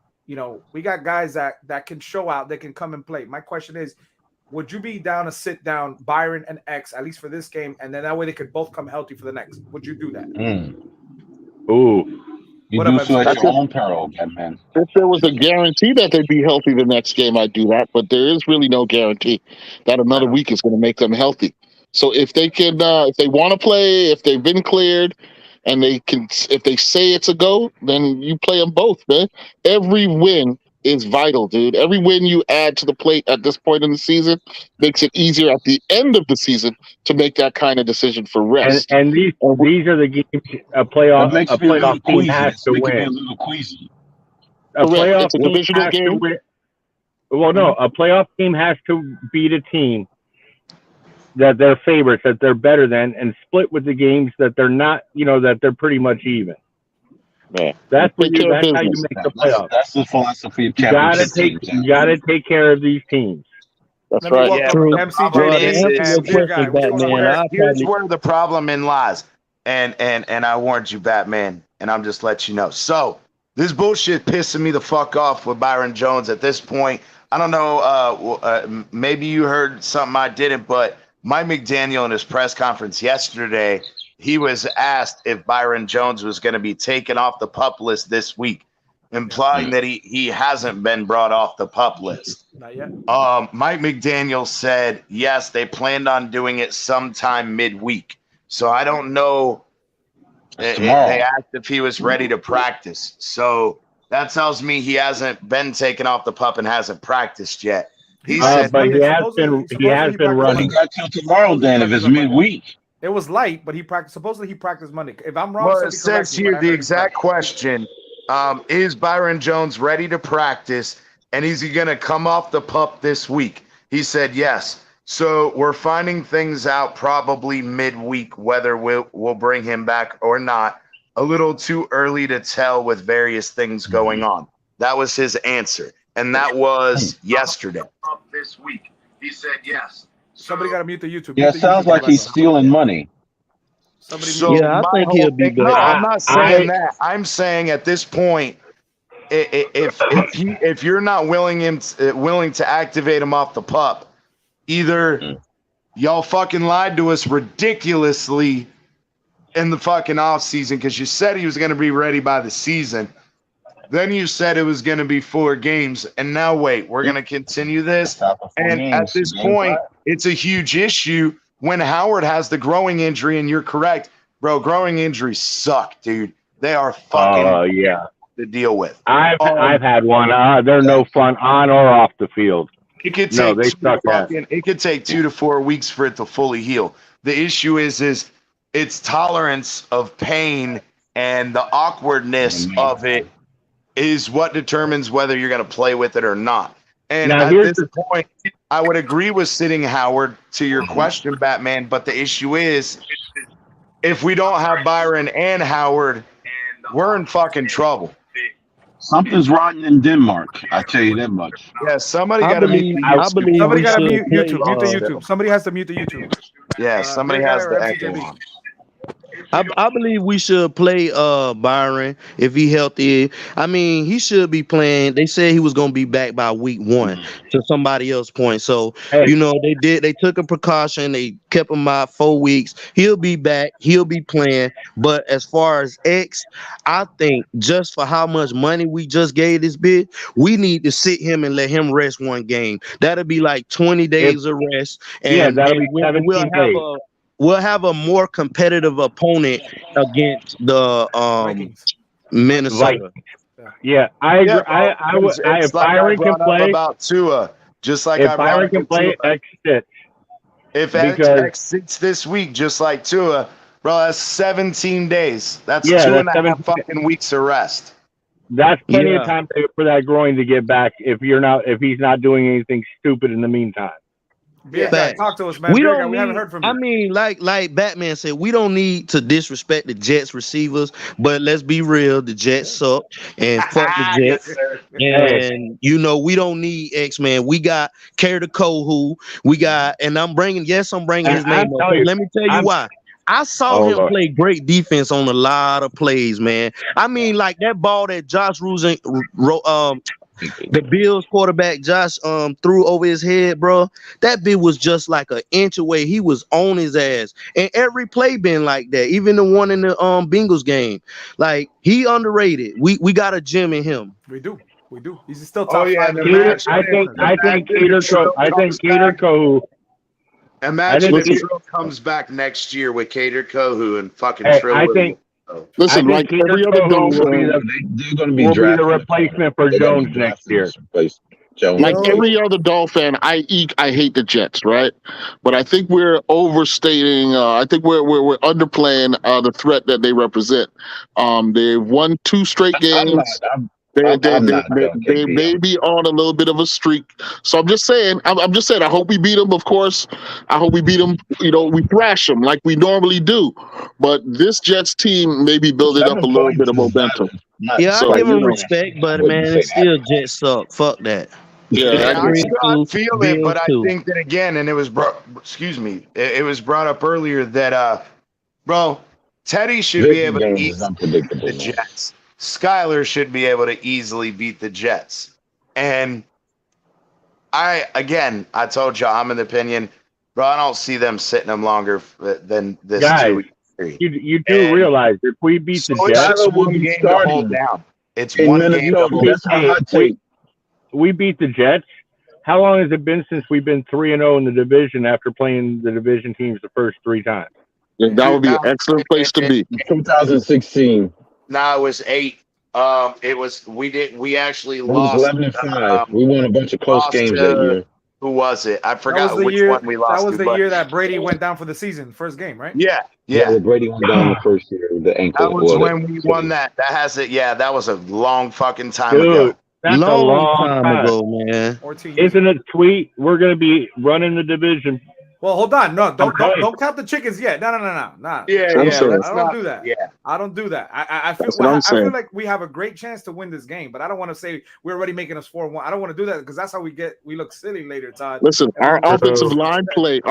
We got guys that can show out, that can come and play. My question is, would you be down to sit down Byron and X, at least for this game, and then that way they could both come healthy for the next? Would you do that? Ooh. You What do up, feel like MC? your own peril, man. If there was a guarantee that they'd be healthy the next game, I'd do that. But there is really no guarantee that another week is going to make them healthy. So if they can, if they want to play, if they've been cleared, and if they say it's a go, then you play them both, man. Every win is vital, dude. Every win you add to the plate at this point in the season makes it easier at the end of the season to make that kind of decision for rest. And these are the games a playoff team has to win. A little queasy. A playoff It's a team divisional has to game. win. Well, no, a playoff team has to beat a team that they're favorites, that they're better than, and split with the games that they're not, that they're pretty much even. Yeah. That's how Take you care of make business. the playoffs. That's the philosophy of You gotta championship teams. you gotta take care of these teams. That's Let me right. welcome Yeah. MCJB and Beer Guy. What's going on? Here's where the problem in lies. And I warned you, Batman, and I'm just letting you know. So this bullshit pissing me the fuck off with Byron Jones at this point. I don't know. Maybe you heard something I didn't, but Mike McDaniel in his press conference yesterday, he was asked if Byron Jones was going to be taken off the PUP list this week, implying that he hasn't been brought off the PUP list. Not yet. Mike McDaniel said, yes, they planned on doing it sometime midweek. So I don't know They asked if he was ready to practice. So that tells me he hasn't been taken off the PUP and hasn't practiced yet. But he has been running. Got till tomorrow then if it's midweek. It was light, but he practiced. Supposedly he practiced Monday. If I'm wrong, Well, it says here the exact question: is Byron Jones ready to practice, and is he going to come off the PUP this week? He said yes. So we're finding things out probably midweek whether we'll bring him back or not. A little too early to tell with various things going on. That was his answer, and that was yesterday. This week, he said yes. Somebody got to mute the YouTube. Yeah, it sounds like he's stealing money. I think he'll be good. No, I'm not saying that. I'm saying at this point, if you're not willing to activate him off the PUP, either y'all fucking lied to us ridiculously in the fucking off season because you said he was going to be ready by the season. Then you said it was going to be 4 games, and now wait, we're going to continue this. And at this point, it's a huge issue when Howard has the growing injury, and you're correct, bro. Growing injuries suck, dude. They are fucking to deal with. I've had one. They're no fun on or off the field. It could take it could take 2 to 4 weeks for it to fully heal. The issue is its tolerance of pain and the awkwardness of it is what determines whether you're going to play with it or not. And now, at this point, I would agree with sitting Howard to your question, Batman. But the issue is, if we don't have Byron and Howard, we're in fucking trouble. Something's rotten in Denmark. I tell you that much. Yeah, somebody got to mute. Somebody got to mute YouTube. Mute the YouTube. Somebody has to mute the YouTube. Yeah, somebody has to echo on. I believe we should play Byron if he healthy. I mean, he should be playing. They said he was going to be back by week 1 to somebody else's point. So, they took a precaution. They kept him out 4 weeks. He'll be back. He'll be playing. But as far as X, I think just for how much money we just gave this bid, we need to sit him and let him rest 1 game. That'll be like 20 days of rest. And that'll be 17 days. We'll have a more competitive opponent against the Minnesota. Yeah, I agree. If Byron can play about Tua, just like if Byron can play, X sits. If X sits this week, just like Tua, bro, that's 17 days. That's 2.5 fucking weeks of rest. That's plenty of time for that groin to get back. If he's not doing anything stupid in the meantime. Yeah, talk to us, man. We haven't heard from you. I mean, like Batman said, we don't need to disrespect the Jets receivers, but let's be real, the Jets suck and fuck the Jets. And we don't need X-Man. We got Kader Kohu. We got, and I'm bringing his name up. Let me tell you why. I saw him play great defense on a lot of plays, man. I mean, like that ball that Josh Rosen, the Bills quarterback Josh threw over his head, bro. That bit was just like an inch away. He was on his ass, and every play been like that. Even the one in the Bengals game, like he underrated. We got a gem in him. We do. He's still top 5. I think Kader Kohu. Imagine if Trill comes back next year with Kader Kohu and fucking Trill. Listen, like every other Dolphin, they're going to be the replacement for Jones next year. Like every other Dolphin, I hate the Jets, right? But I think we're overstating. I think we're underplaying the threat that they represent. They've won 2 straight games. They may be on a little bit of a streak. So I'm just saying. I hope we beat them. Of course, I hope we beat them. We thrash them like we normally do. But this Jets team may be building up a little bit of momentum. Yeah, I give them respect, but man, it's still Jets suck. Fuck that. Yeah, I feel it, but I think that again, and it was it was brought up earlier that bro, Teddy should be able to beat the Jets. Skyler should be able to easily beat the Jets. And I told you I'm in the opinion, bro, I don't see them sitting them longer than this 2 week period. You do realize if we beat the Jets, it's one game to hold down. It's one game to hold down. We beat the Jets. How long has it been since we've been 3-0 in the division after playing the division teams the first 3 times? That would be an excellent place to be. 2016. No, it was 8. We actually It was lost. 11-5. We won a bunch of close games that year. Who was it? I forgot That was the which year. one we lost. That was to, the but- year that Brady went down for the season, first game, right? Yeah. Brady went down the first year with the ankle. That was when we won that. That has it. Yeah, that was a long fucking time Dude, ago. that's a long time ago, man. 14 years. Isn't it sweet? We're going to be running the division. Well, hold on. No, don't count the chickens yet. No. Yeah. I don't do that. Yeah. I don't do that. I feel That's what I'm I feel saying. like we have a great chance to win this game, but I don't want to say we're already making us 4-1. I don't want to do that because that's how we look silly later, Todd. Listen, our And offensive line play is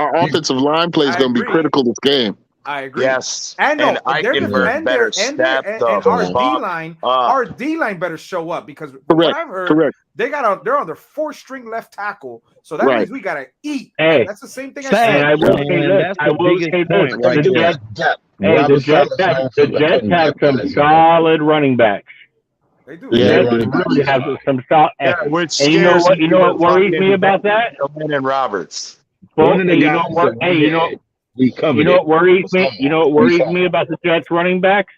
going to be critical this game. I agree. Yes. And no, their Eichenberg better step and the our fuck D-line, up. our D-line better show up because from what I've heard, Correct. they're on their 4th-string left tackle, so that Right. means we gotta eat. Hey, That's the same thing I and said. I will say this. That's I the will biggest say this. point right The there. Jets have some solid running backs. They do. The Yeah, Jets really have some solid. Which And you know scares what? You know what me worries fucking me about that? And Roberts. One of the Hey, you guys know what? said, Hey, you know. we covered You know it. what worries me? You know what worries me about the Jets running backs?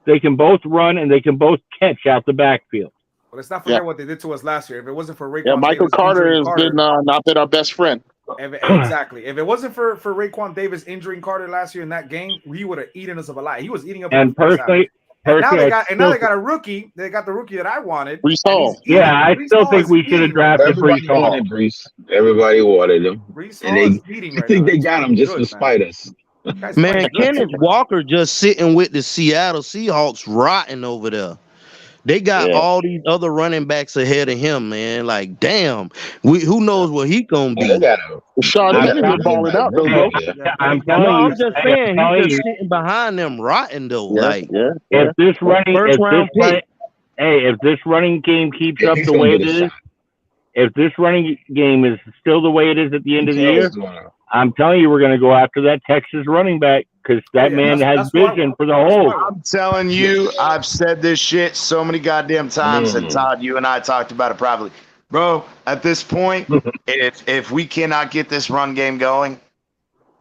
They can both run and they can both catch out the backfield. But let's not forget what they did to us last year. If it wasn't for Raekwon Yeah, Michael Davis Carter injuring has been not been our best friend. Exactly. If it wasn't for Raekwon Davis injuring Carter last year in that game, he would have eaten us alive. He was eating up. And personally, and now they I got a rookie. They got the rookie that I wanted. Brees Hall. Yeah, I still think we should have drafted Everybody Brees Hall. wanted Brees. Everybody wanted him. Brees And Hall they, is eating I right think now. they got him just to spite us. Man, Kenneth Walker just sitting with the Seattle Seahawks rotting over there. They got all these other running backs ahead of him, man. Like, damn, who knows what he gonna be? Sean Kennedy balling out though, bro. I'm just saying, he's just sitting behind them rotting though. If this running game keeps up the way it is, if this running game is still the way it is at the end of the year, I'm telling you, we're going to go after that Texas running back because that man has vision for the whole. I'm telling you, I've said this shit so many goddamn times, and Todd, you and I talked about it privately. Bro, at this point, if we cannot get this run game going,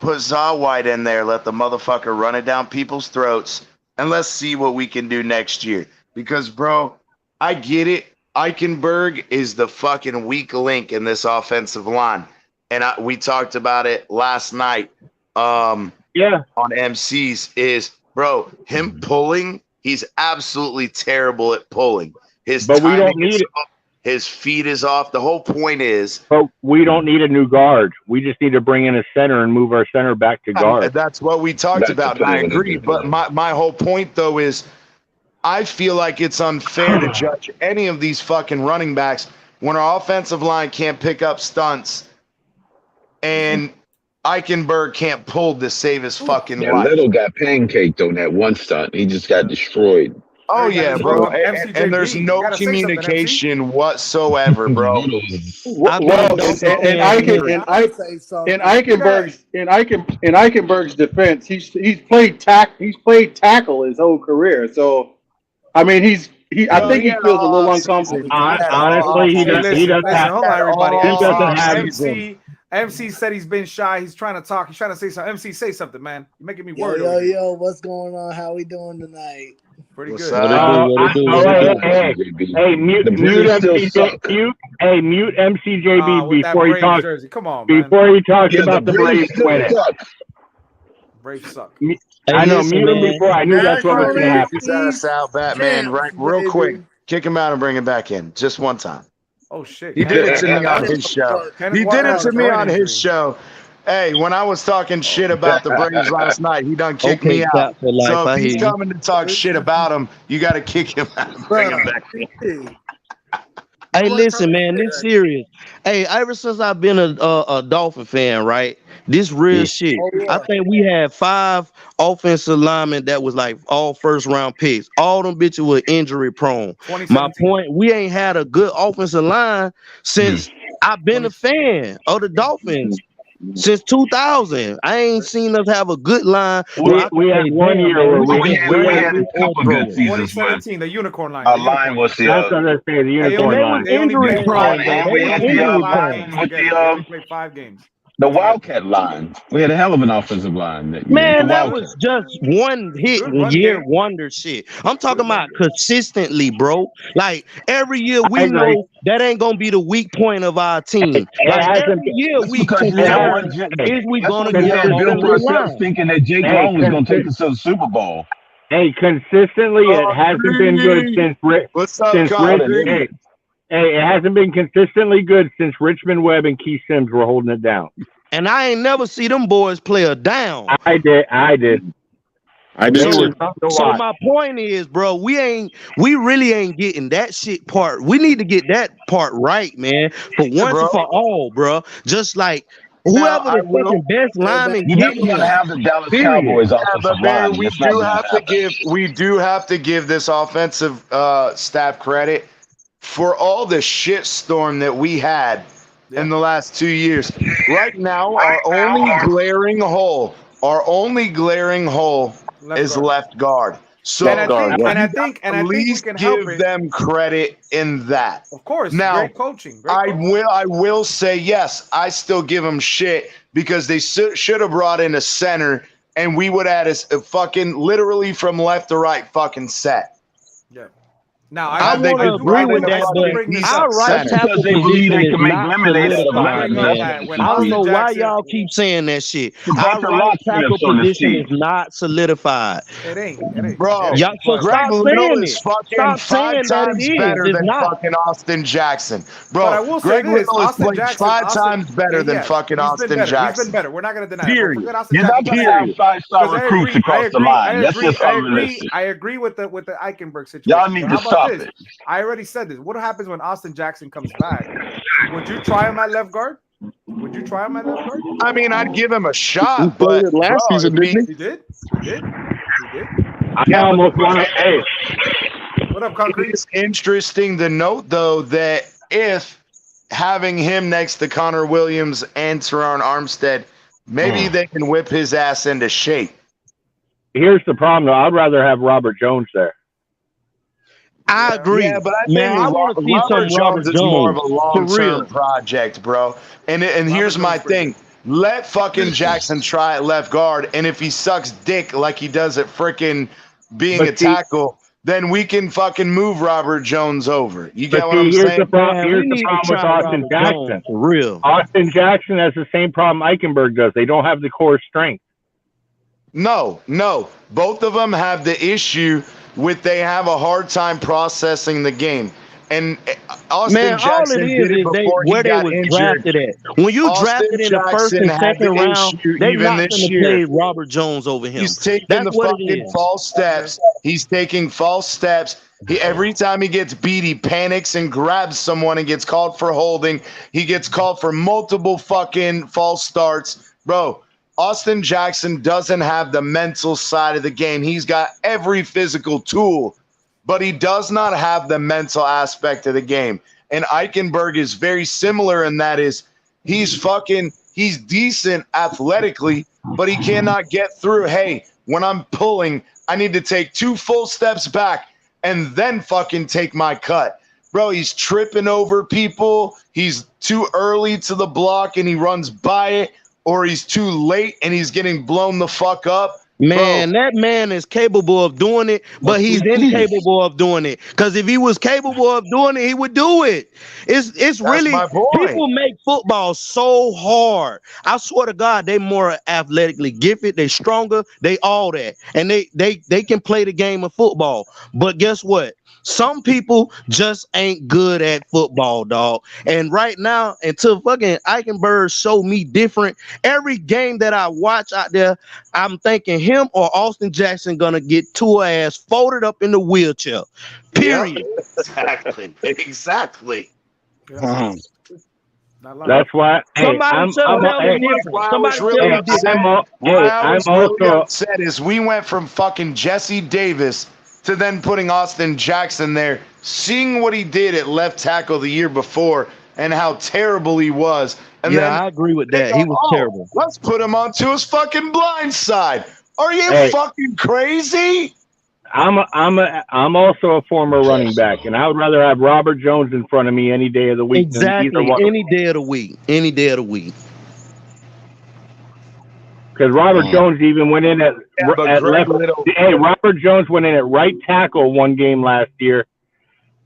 put Zawhite in there, let the motherfucker run it down people's throats, and let's see what we can do next year. Because, bro, I get it. Eichenberg is the fucking weak link in this offensive line. And we talked about it last night on MC's is, bro, him pulling, he's absolutely terrible at pulling. But we don't need it. His feet is off. The whole point is. But we don't need a new guard. We just need to bring in a center and move our center back to guard. That's what we talked about. And I agree. But my whole point, though, is I feel like it's unfair to judge any of these fucking running backs when our offensive line can't pick up stunts and Eichenberg can't pull to save his fucking life. Little got pancaked on that one stunt. He just got destroyed. Oh, yeah, bro. And there's no communication whatsoever, bro. Eichenberg's defense, he's played tackle his whole career. So, I mean, I think he feels a little uncomfortable. Honestly, he doesn't have. Hold on, everybody. He doesn't have. MC said he's been shy. He's trying to talk. He's trying to say something. MC, say something, man. You're making me worried. Yo, what's going on? How we doing tonight? Pretty good. Hey, mute MCJB before he talks. Come on, man. Before he talks about the Braves winning. Braves suck. I know, mute him before. I knew that's what was going to happen. Get us out, Batman, right? Real quick. Kick him out and bring him back in. Just one time. Oh, shit. He did it to me on his show. He did it to me on his show. Hey, when I was talking shit about the Braves last night, he done kicked me out. So if he's coming to talk shit about him, you got to kick him out and bring him back in. Hey, listen, man, this serious. Hey, ever since I've been a Dolphin fan, right? This real shit. I think we had 5 offensive linemen that was like all first round picks. All them bitches were injury prone. My point, we ain't had a good offensive line since I've been a fan of the Dolphins. Since 2000, I ain't seen us have a good line. We had 1 year where we had a couple good seasons. 2017, the unicorn line. Our line was the that's what I say, the unicorn line. They only played 5 games. With the 5 games. The Wildcat line. We had a hell of an offensive line that year. Man, The that Wildcat. was just one hit year wonder shit. I'm talking about consistently, bro. Like every year we know that ain't gonna be the weak point of our team. Like every year we concern is we gonna get an offensive line. Thinking that Jake Long was gonna take us to the Super Bowl. Hey, consistently, it hasn't been good since What's up, Hey, it hasn't been consistently good since Richmond Webb and Keith Sims were holding it down. And I ain't never see them boys play a down. I did So, too. so my point is, bro, we really ain't getting that shit part. We need to get that part right, man, for once and for all, bro. Just like whoever the fucking best lineman You're never gonna have the Dallas Cowboys offensive line. We do have to give this offensive staff credit for all the shitstorm that we had in the last 2 years. Right now, our only glaring hole is left guard. So I think at least we can help give them credit in that. Of course, now great coaching. I will say yes. I still give them shit because they should have brought in a center, and we would add a fucking literally from left to right fucking set. Yeah. Now I want to agree with that, but our right tackle position is not solidified, man. I don't know why y'all keep saying that shit. Our right tackle position is not solidified. It ain't. Bro, y'all, so Greg stop Little saying is it. fucking Stop 5 saying that times it is. better It's than not. fucking Austin Jackson. Bro, But I will say Greg this, Little is Austin playing Jackson, 5 times better than fucking Austin Jackson. He's been better. We're not going to deny Period. it. You're not going to have 5-star recruits across the line. That's just unrealistic. I agree with the Eichenberg situation. Y'all need to stop this? it. I already said this. What happens when Austin Jackson comes back? Would you try him at left guard? I mean, I'd give him a shot. He played it last season, didn't he? He did. I almost want to. Hey, what up, Concrete? It's interesting to note, though, that if having him next to Connor Williams and Teron Armstead, maybe they can whip his ass into shape. Here's the problem, though. I'd rather have Robert Jones there. I agree. Yeah, but I think Robert Jones is more of a long-term project, bro. And here's my thing. Let fucking Jackson try at left guard, and if he sucks dick like he does at frickin' being a tackle, then we can fucking move Robert Jones over. You get what I'm saying? Here's the problem with Austin Jackson. For real. Austin Jackson has the same problem Eichenberg does. They don't have the core strength. No. Both of them have the issue with they have a hard time processing the game. And Austin Jackson did it before he got injured. Drafted at. When you drafted in the first and second round, they're not going to play Robert Jones over him. He's taking the fucking false steps. He's taking false steps. Every time he gets beat, he panics and grabs someone and gets called for holding. He gets called for multiple fucking false starts. Bro, Austin Jackson doesn't have the mental side of the game. He's got every physical tool, but he does not have the mental aspect of the game. And Eichenberg is very similar in that he's decent athletically, but he cannot get through. Hey, when I'm pulling, I need to take 2 full steps back and then fucking take my cut. Bro, he's tripping over people. He's too early to the block and he runs by it, or he's too late and he's getting blown the fuck up. Man, that man is capable of doing it, but he's incapable of doing it. Because if he was capable of doing it, he would do it. It's really, people make football so hard. I swear to God, they more athletically gifted, they stronger, they all that. And they can play the game of football. But guess what? Some people just ain't good at football, dog. And right now, until fucking Eichenberg show me different, every game that I watch out there, I'm thinking him or Austin Jackson gonna get Tua ass folded up in the wheelchair. Period. Exactly. That's why. I'm upset is we went from fucking Jesse Davis to then putting Austin Jackson there, seeing what he did at left tackle the year before and how terrible he was. And then I agree with that. He was terrible. Let's put him onto his fucking blind side. Are you fucking crazy? I'm also a former running back, and I would rather have Robert Jones in front of me any day of the week. Exactly. Than either one. Any day of the week. Any day of the week. Because Robert Jones even went in at left. Hey, Robert Jones went in at right tackle one game last year,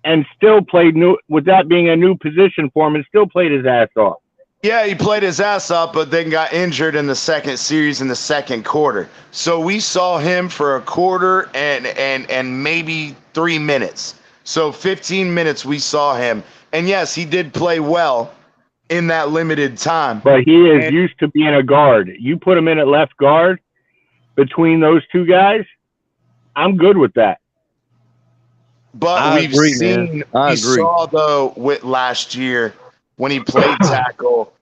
and still played with that being a new position for him, and still played his ass off. Yeah, he played his ass off, but then got injured in the second series in the second quarter. So we saw him for a quarter and maybe 3 minutes. So 15 minutes we saw him. And yes, he did play well in that limited time. But he is used to being a guard. You put him in at left guard between those two guys, I'm good with that. But we saw though with last year when he played tackle,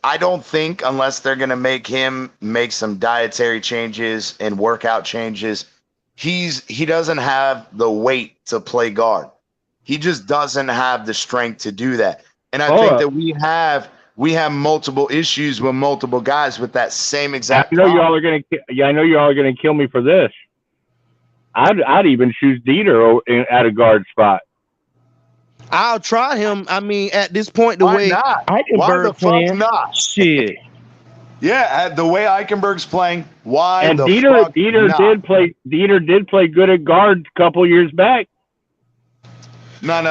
I don't think unless they're going to make him make some dietary changes and workout changes, he doesn't have the weight to play guard. He just doesn't have the strength to do that. And I think that we have multiple issues with multiple guys with that same exact. I know y'all are going to kill me for this. I'd even choose Dieter at a guard spot. I'll try him. I mean, at this point, the way Eichenberg playing, not? Shit. Yeah, the way Eichenberg's playing, why? And the Dieter fuck did not? play. Dieter did play good at guard a couple years back. No.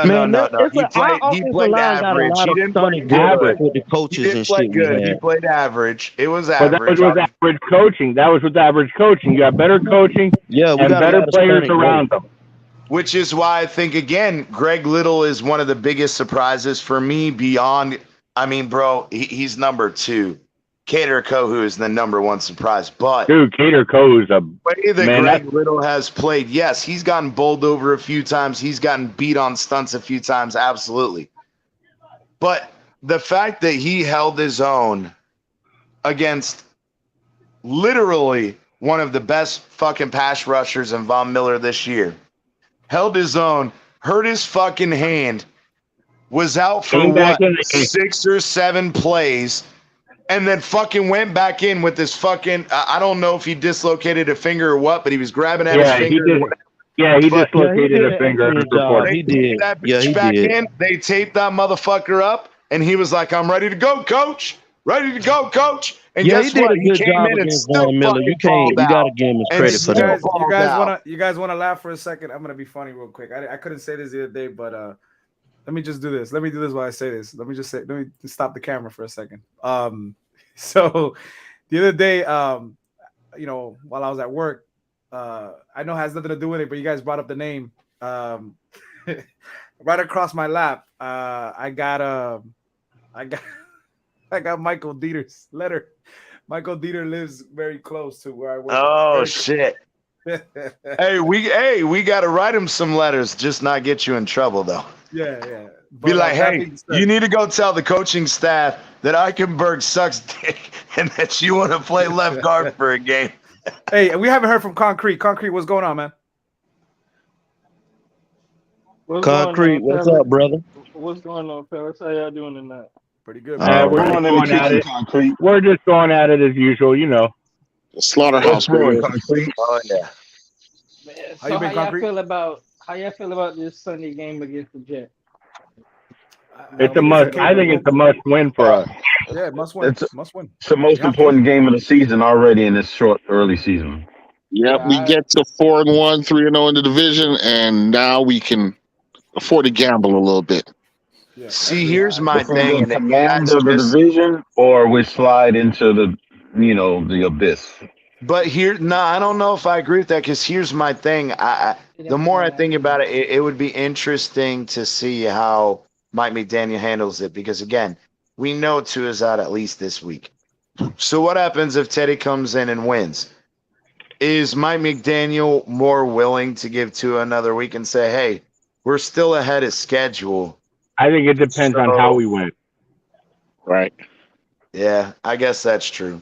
He played average. He didn't play good with the coaches and shit. He played average. It was average. But that was with average coaching. That was with average coaching. You got better coaching and better players around them. Which is why I think, again, Greg Little is one of the biggest surprises for me beyond, I mean, bro, he's number 2. Kader Kohu is the number 1 surprise. But dude, Kader Kohu is a way that Greg Little has played. Yes, he's gotten bowled over a few times. He's gotten beat on stunts a few times. Absolutely. But the fact that he held his own against literally one of the best fucking pass rushers in Von Miller this year, held his own, hurt his fucking hand, was out for 6 or 7 plays, and then fucking went back in with this fucking, I don't know if he dislocated a finger or what, but he was grabbing at his finger. He dislocated a finger. He did. That bitch back in, they taped that motherfucker up, and he was like, I'm ready to go, coach. Ready to go, coach. And guess what? He came in and still Miller. You gotta give him his credit for that. You guys want to laugh for a second? I'm gonna be funny real quick. I couldn't say this the other day, but let me just do this. Let me do this while I say this. Let me just stop the camera for a second. So the other day, while I was at work, I know it has nothing to do with it, but you guys brought up the name. Right across my lap, I got Michael Dieter's letter. Michael Dieter lives very close to where I work. Oh shit! Hey, we got to write him some letters, just not get you in trouble though. Yeah. Be like, hey, you need to go tell the coaching staff that Eichenberg sucks dick and that you want to play left guard for a game. Hey, we haven't heard from Concrete. Concrete, what's going on, man? Concrete, what's up, brother? What's going on, fellas? How y'all doing tonight? Pretty good. We're just going at it as usual, Slaughterhouse. Concrete. Oh yeah. Man, so how y'all feel about this Sunday game against the Jets? It's a must. I think it's a must win for us. Yeah, must win. Must win. It's the most important game of the season already in this short early season. Yep, we get to 4-1, 3-0 in the division, and now we can afford to gamble a little bit. Yeah. See, here's my thing. Command of the division, or we slide into the abyss. But I don't know if I agree with that, because here's my thing. The more I think about it, it would be interesting to see how Mike McDaniel handles it, because again, we know Tua's out at least this week. So what happens if Teddy comes in and wins? Is Mike McDaniel more willing to give Tua another week and say, hey, we're still ahead of schedule? I think it depends on how we win. Right. Yeah, I guess that's true.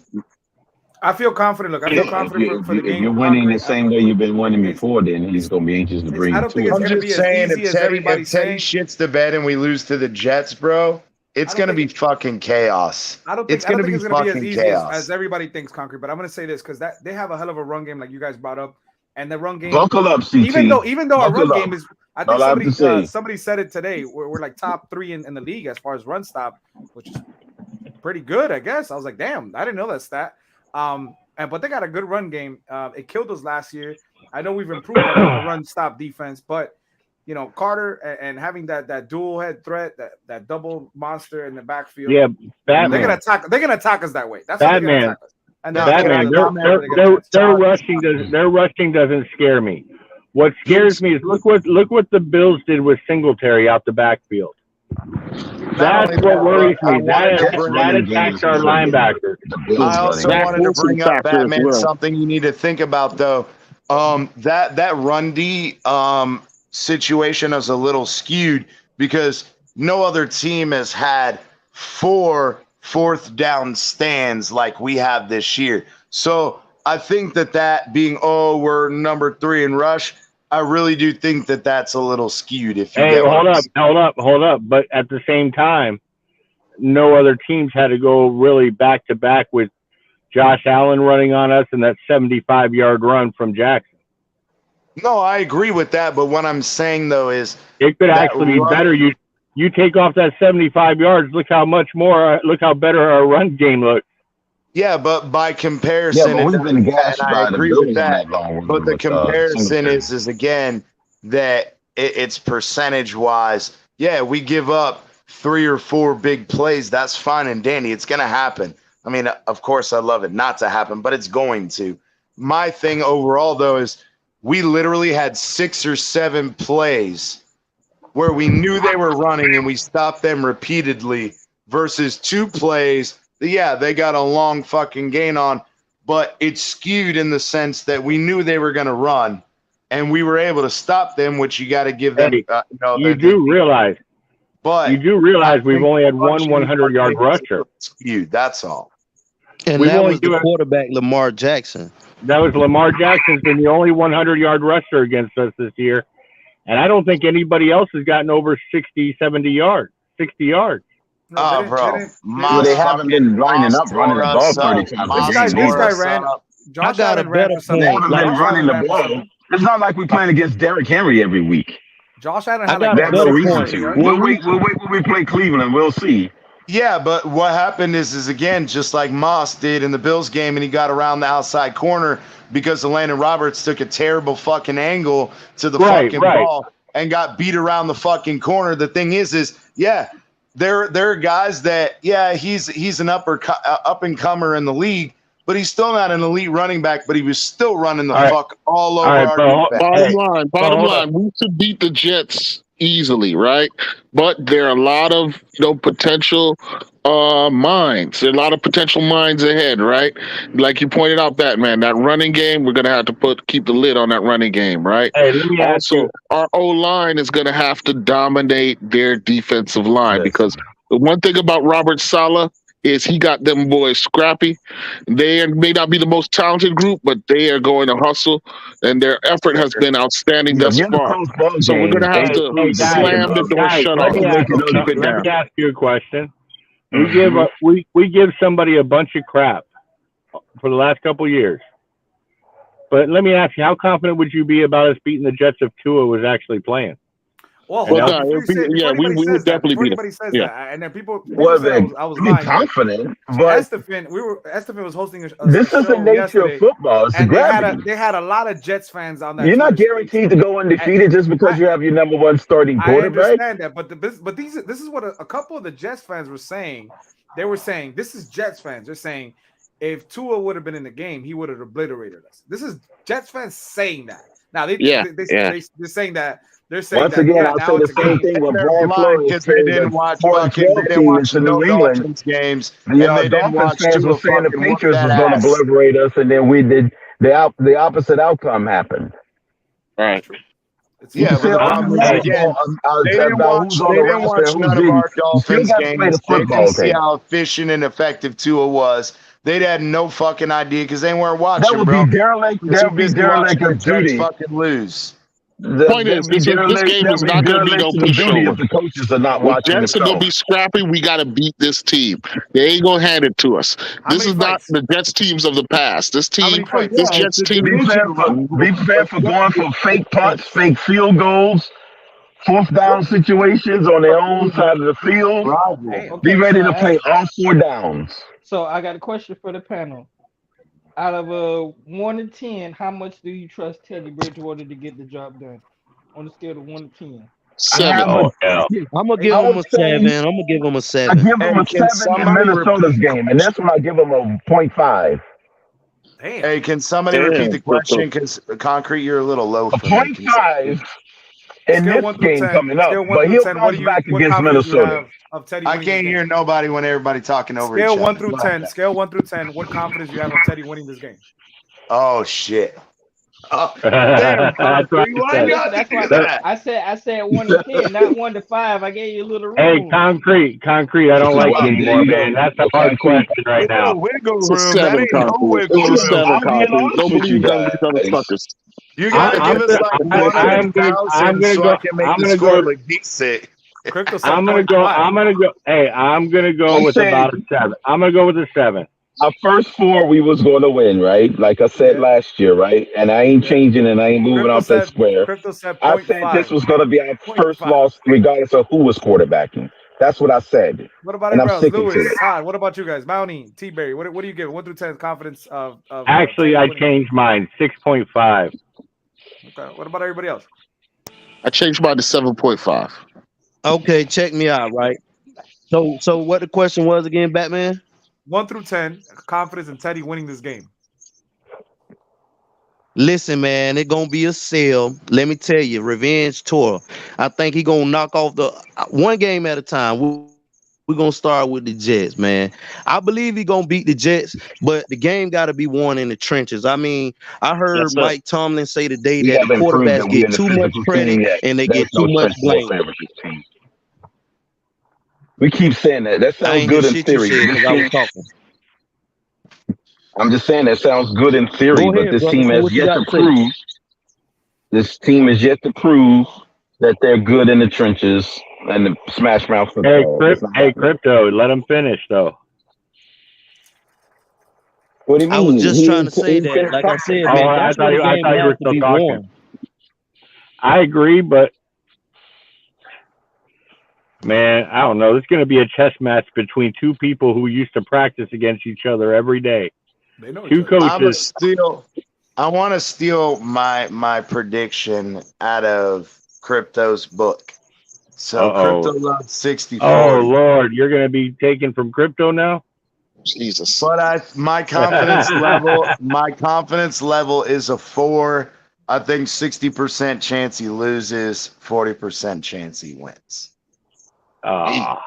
I feel confident. Look, I feel confident for the game. If you're winning the same way you've been winning before, then he's going to be anxious to bring it to I'm just saying, if Teddy shits the bed and we lose to the Jets, bro, it's going to be fucking chaos. I don't think it's going to be as easy as everybody thinks, Concrete. But I'm going to say this, because they have a hell of a run game, like you guys brought up. And the run game, buckle up, CT. Even though our run game is, I think somebody said it today. We're like top 3 in the league as far as run stop, which is pretty good, I guess. I was like, damn, I didn't know that stat. But they got a good run game. It killed us last year. I know we've improved our run stop defense, but Carter and having that dual head threat, that double monster in the backfield. Yeah, Batman. They're gonna attack us that way. That's Batman. How and Batman. Their rushing doesn't scare me. What scares me is look what the Bills did with Singletary out the backfield. That's what worries me. That attacks our linebackers. I also wanted to bring up, Batman, something you need to think about, though. That run D situation is a little skewed because no other team has had 4 fourth down stands like we have this year. So I think that being, we're number 3 in rush, I really do think that that's a little skewed. Hold up. But at the same time, no other teams had to go really back to back with Josh Allen running on us and that 75-yard run from Jackson. No, I agree with that. But what I'm saying, though, is it could actually be better. You take off that 75 yards. Look how better our run game looks. Yeah, but by comparison, we've been gashed by I agree with that. But the with, comparison is again that it's percentage wise. Yeah, we give up 3 or 4 big plays. That's fine and dandy. It's going to happen. I mean, of course, I love it not to happen, but it's going to. My thing overall, though, is we literally had 6 or 7 plays where we knew they were running and we stopped them repeatedly versus 2 plays. Yeah, they got a long fucking gain on, but it's skewed in the sense that we knew they were going to run and we were able to stop them, which you got to give them. You do realize we've only had one 100-yard rusher. Skewed, that's all. And that was the quarterback, Lamar Jackson. That was Lamar Jackson's been the only 100-yard rusher against us this year. And I don't think anybody else has gotten over 60 yards. No, bro. They haven't been running the ball 30 times a game. Josh Allen ran for some. They haven't been running the ball. It's not like we're playing against Derrick Henry every week. Josh Allen had no reason to. We'll wait when we play Cleveland. We'll see. Yeah, but what happened is again, just like Moss did in the Bills game, and he got around the outside corner because Landon Roberts took a terrible fucking angle to the fucking ball and got beat around the fucking corner. The thing is there are guys that, he's an up and comer in the league, but he's still not an elite running back, but he was still running the fuck all over our defense. Bottom line, we could beat the Jets easily, right? But there are a lot of potential minds. There are a lot of potential minds ahead, right? Like you pointed out, Batman, that running game, we're gonna have to keep the lid on that running game, right? Hey, let me ask you. Our O-line is gonna have to dominate their defensive line because the one thing about Robert Saleh is he got them boys scrappy. They may not be the most talented group, but they are going to hustle, and their effort has been outstanding thus far. So we're going to have to slam the door shut off. Let me ask you a question. We give somebody a bunch of crap for the last couple of years. But let me ask you, how confident would you be about us beating the Jets if Tua was actually playing? Well, we would definitely beat them. That, and then people said I was lying. Confident, but Estefan was hosting a this is the nature of football. It's and they had a lot of Jets fans on that. You're not guaranteed to go undefeated just because you have your number 1 starting quarterback. I understand that, but this is what a couple of the Jets fans were saying. They were saying, this is Jets fans. They're saying if Tua would have been in the game, he would have obliterated us. This is Jets fans saying that. Now they're saying that. They're saying once again, I'll say the same thing with Brian Flores because they didn't watch the New England games, and they didn't watch fans were saying the Patriots was going to obliterate us, and then we did the opposite outcome happened. Right. Yeah, but the problem is again, they didn't watch none of our Dolphins games. They didn't see how efficient and effective Tua was. They'd had no fucking idea because they weren't watching. That would be derelict of duty. Fucking lose. The point is, this game is not going to be no pushover. If the coaches are not watching, Jets are going to be scrappy. We got to beat this team. They ain't going to hand it to us. This is not the Jets teams of the past. This Jets team. Be prepared for going for fake punts, fake field goals, 4th down situations on their own side of the field. Be ready to play all 4 downs. So I got a question for the panel. Out of 1 to 10, how much do you trust Teddy Bridgewater to get the job done? On a scale of 1 to 10. 7. Oh hell. I'm gonna give I him would a say 7. I'm gonna give him a I 7. give him Hey, a can 7 in somebody Minnesota's repeat the game, and that's question? when I give him a 0.5. Damn. Hey, can somebody repeat the question? Because Concrete, you're a little low A for me. Can you say 0.5 in Scale this 1 through game 10. coming up, Scale 1 but through he'll 10. bounce back What against confidence do you Minnesota. have of Teddy I winning this can't game? hear nobody when everybody talking over Scale each 1 other. through 10. Scale 1 through 10. What confidence do you have of Teddy winning this game? Oh shit. Oh, Damn, Concrete, why you Listen, have to that's do why that? I said 1 to 10, not 1 to 5. I gave you a little Hey, room. concrete. I don't like you anymore, man. That's a hard question right now. Wiggle It's a room. That 7, ain't no Concrete. wiggle It's a room. 7, I'm being Concrete. Don't honest with you believe none of these other guys. suckers. You gotta give us like 100,000 so I can make the score look decent. Crypto said I'm gonna 0.5. go. Hey, I'm gonna go I'm with saying about a 7. I'm gonna go with a 7. our first 4 we was going to win, right? Like I said last year, right? And I ain't changing and I ain't moving off that square. Crypto said I 0.5. said this was going to be our first 0.5. loss, regardless of who was quarterbacking. That's what I said, What about and I'm everybody else? sticking to Lewis, it. Todd, what about you guys? Mountie, T-Berry, what do you give? 1 through 10 confidence of Actually, Teddy I winning? changed mine. 6.5. Okay. What about everybody else? I changed mine to 7.5. Okay, check me out, right? So what the question was again, Batman? 1 through 10, confidence in Teddy winning this game. Listen, man, it's gonna be a sale. Let me tell you, revenge tour. I think he gonna knock off the one game at a time. We're gonna start with the Jets, man. I believe he gonna beat the Jets, but the game gotta be won in the trenches. I mean, I heard Yes, sir. Mike Tomlin say today We that the haven't proved quarterbacks that we're get in the too much physical credit team yet. and they There's get too no much trench blame. warfare with this team. We keep saying that. That I sounds ain't hear good in shit you theory. said This because I was team, talking. I'm just saying that sounds good in theory, Go but ahead, this brother. team Say has what you yet got to to say. prove. This team is yet to prove that they're good in the trenches and the smash mouth football. It's not happening. Crypto. Let him finish though. What do you I mean? was just trying to say he that. finished Like I talking. said, man, that's where the I game thought you has were to still be talking. won. I agree, but man, I don't know. It's going to be a chess match between two people who used to practice against each other every day. They know Two coaches. I want to steal my prediction out of Crypto's book. So Crypto loves 60-40. Oh Lord, you're going to be taken from Crypto now? Jesus. But my confidence level is a 4. I think 60% chance he loses, 40% chance he wins. Damn.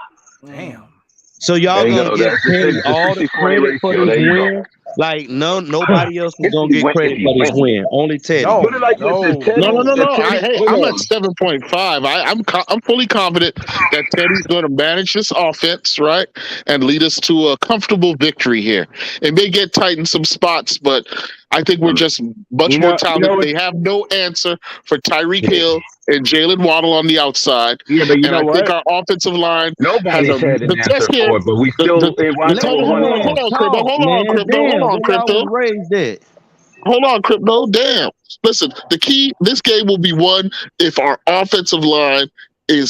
So y'all There you gonna go. give That's Teddy the all the 60-40 credit for ratio. this There you go. win? Like nobody else is If gonna he get win, credit for this win. Only Teddy. No, Put it like this: if Teddy, No. if Teddy, hold I'm on. at 7.5. I'm fully confident that Teddy's going to manage this offense, right, and lead us to a comfortable victory here. It may get tight in some spots, but I think we're just much more talented. They have no answer for Tyreek Hill and Jalen Waddle on the outside. Yeah, but you and know I what? think our offensive line Nobody has had an the test answer here. for it, but we still it wound up with one Man, loss. talk, man. Damn, Hold on, where y'all Crypto. was raised at? Hold on, Crypto. Damn. Listen, the key, this game will be won if our offensive line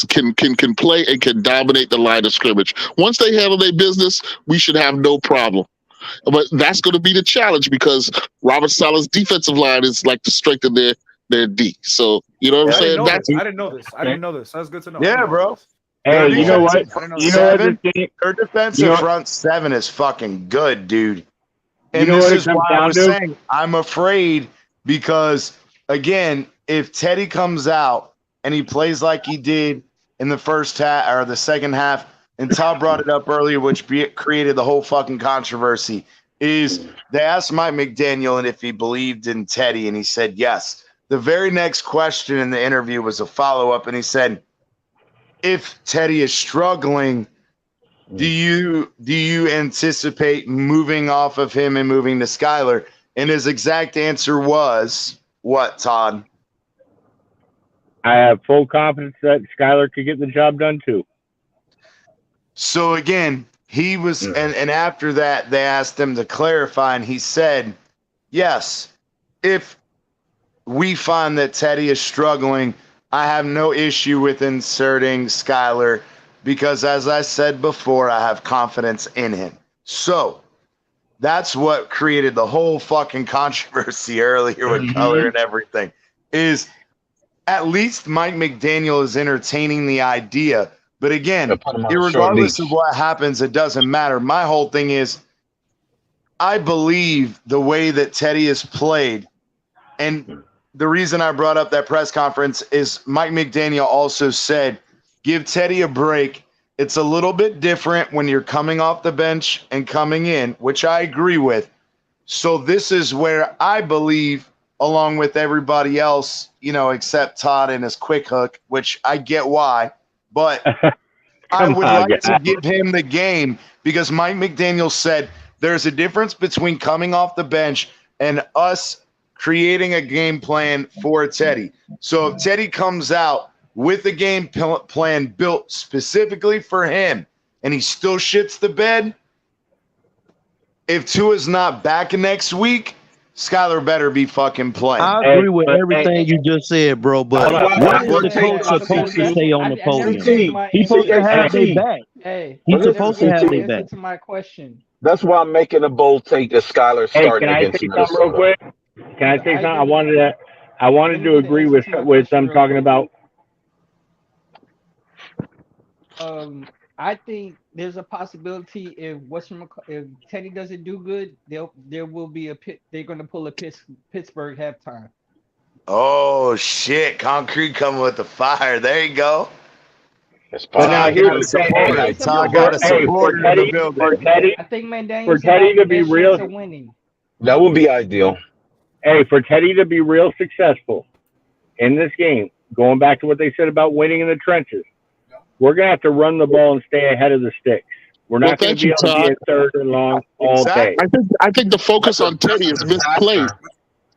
can play and can dominate the line of scrimmage. Once they handle their business, we should have no problem. But that's going to be the challenge because Robert Saleh's defensive line is like the strength of their D. So, you know what I'm saying? I didn't know this. That's good to know. Yeah, bro. Hey, you know what? Their defensive front 7 is fucking good, dude. And You know this what it is comes why I down was to? saying I'm afraid because, again, if Teddy comes out and he plays like he did in the first half or the second half, and Todd brought it up earlier, which created the whole fucking controversy, is they asked Mike McDaniel and if he believed in Teddy, and he said yes. The very next question in the interview was a follow-up, and he said, if Teddy is struggling, do you anticipate moving off of him and moving to Skyler? And his exact answer was what, Todd? I have full confidence that Skyler could get the job done too. So again, he was, and after that, they asked him to clarify, and he said, yes, if we find that Teddy is struggling, I have no issue with inserting Skyler because, as I said before, I have confidence in him. So that's what created the whole fucking controversy earlier with color and everything, is at least Mike McDaniel is entertaining the idea. But again, regardless of what happens, it doesn't matter. My whole thing is, I believe the way that Teddy has played, and the reason I brought up that press conference is Mike McDaniel also said, give Teddy a break. It's a little bit different when you're coming off the bench and coming in, which I agree with. So this is where I believe, along with everybody else, except Todd and his quick hook, which I get why, but I would like to give him the game, because Mike McDaniel said there's a difference between coming off the bench and us creating a game plan for Teddy. So if Teddy comes out with a game plan built specifically for him and he still shits the bed, if Tua's not back next week, Skylar better be fucking playing. I agree with everything you just said, bro, but what is the coach supposed to say on the podium? He's supposed to have their back. He's supposed to have their back. To my question. That's why I'm making a bold take that Skylar starting against Minnesota. Real quick? Can I say something? I wanted to agree with them talking about. I think there's a possibility if Teddy doesn't do good, there will be they're going to pull a Pittsburgh halftime. Oh shit! Concrete coming with the fire. There you go. But now here's the thing. Todd got a supporter in the building. I think for Teddy to be real, that would be ideal. Hey, for Teddy to be real successful in this game, going back to what they said about winning in the trenches, we're going to have to run the ball and stay ahead of the sticks. We're not going to be able to get third and long all day. I think the focus on Teddy is misplaced.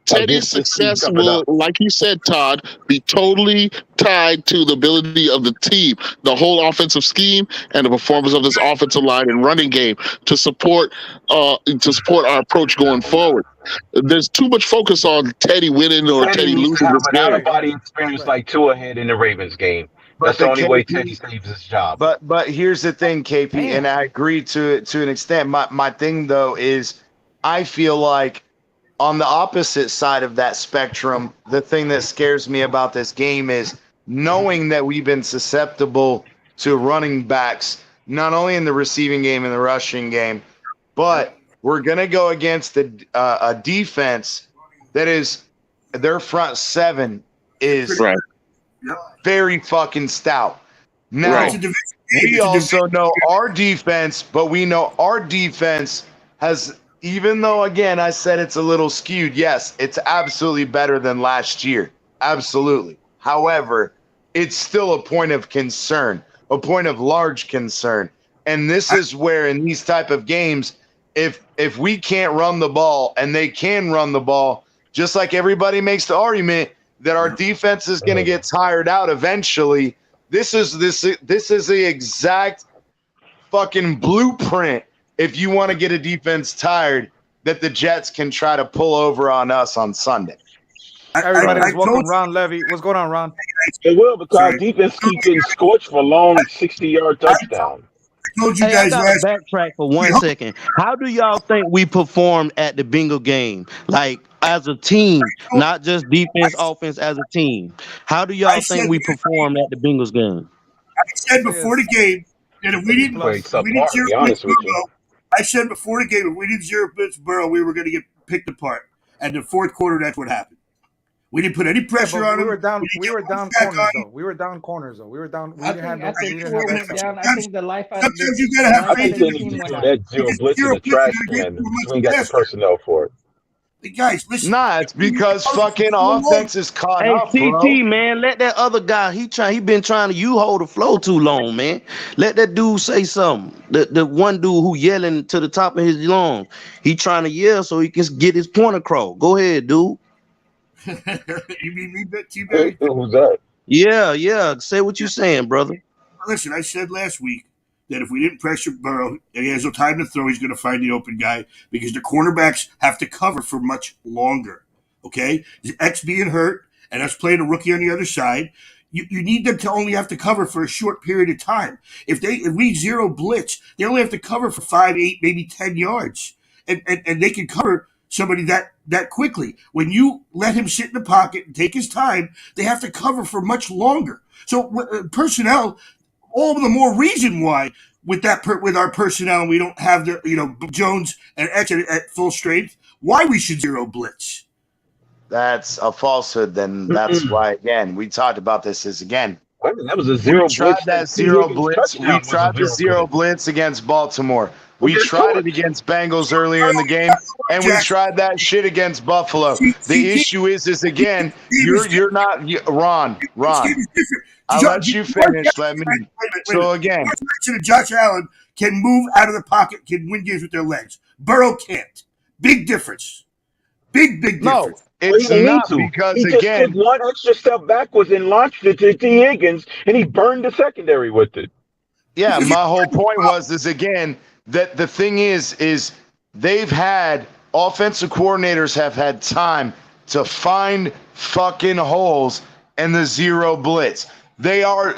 Teddy's success will, like you said, Todd, be totally tied to the ability of the team, the whole offensive scheme, and the performance of this offensive line and running game to support our approach going forward. There's too much focus on Teddy winning or Teddy losing this game. Out-of-body experience like Tua had in the Ravens game. That's the only way Teddy saves his job. But here's the thing, KP, and I agree to an extent. My thing though is, I feel like on the opposite side of that spectrum, the thing that scares me about this game is knowing that we've been susceptible to running backs, not only in the receiving game and the rushing game, but we're going to go against a defense that is, their front seven is very fucking stout. Now, we also know our defense, but we know our defense has, even though, again, I said it's a little skewed, yes, it's absolutely better than last year. Absolutely. However, it's still a point of concern, a point of large concern. And this is where, in these type of games, if we can't run the ball and they can run the ball, just like everybody makes the argument that our defense is going to get tired out eventually, this is the exact fucking blueprint. If you want to get a defense tired, that the Jets can try to pull over on us on Sunday. Everybody's welcome, Ron Levy. What's going on, Ron? It will, because our defense keeps getting scorched for long 60-yard touchdowns. Told you guys I gotta backtrack for 1 second. How do y'all think we performed at the Bengal game? Like, as a team, not just defense, offense, as a team. How do y'all think we performed at the Bengals game? I said before the game that if we didn't zero Pittsburgh, I said before the game, if we didn't zero Pittsburgh, we were going to get picked apart. And the fourth quarter, that's what happened. We didn't put any pressure on them. We were down corners, though. We were down corners, though. We were down. We didn't have I think the life out of sometimes you got to have faith in the team. That zero blitz in the trash can. We ain't got the personnel for it. Hey guys, listen. Nah, it's because fucking offense is caught up, Hey, bro. TT, man, let that other guy, he been trying to hold the flow too long, man. Let that dude say something. The one dude who yelling to the top of his lungs, he trying to yell so he can get his point across. Go ahead, dude. You mean me, T-Berry? Who's that? Yeah. Say what you saying, brother. Listen, I said last week that if we didn't pressure Burrow and he has no time to throw, he's going to find the open guy because the cornerbacks have to cover for much longer. Okay? X being hurt and us playing a rookie on the other side, you need them to only have to cover for a short period of time. If we zero blitz, they only have to cover for 5, 8, maybe 10 yards. and they can cover somebody that quickly. When you let him sit in the pocket and take his time, they have to cover for much longer. So personnel, all the more reason why with our personnel we don't have the Jones and X at full strength. Why we should zero blitz? That's a falsehood. Then that's why again we talked about this. That was a zero blitz. We tried that zero blitz. We tried the zero blitz against Baltimore. We tried it against Bengals earlier in the game, and we tried that shit against Buffalo. The issue is again, you're not Ron. I'll let you finish. So again, Josh Allen can move out of the pocket, can win games with their legs. Burrow can't. Big difference. Big difference. No, it's not because he again, took one extra step backwards and launched it to T. Higgins, and he burned the secondary with it. Yeah, my whole point was again that the thing is they've had offensive coordinators have had time to find fucking holes in the zero blitz. They are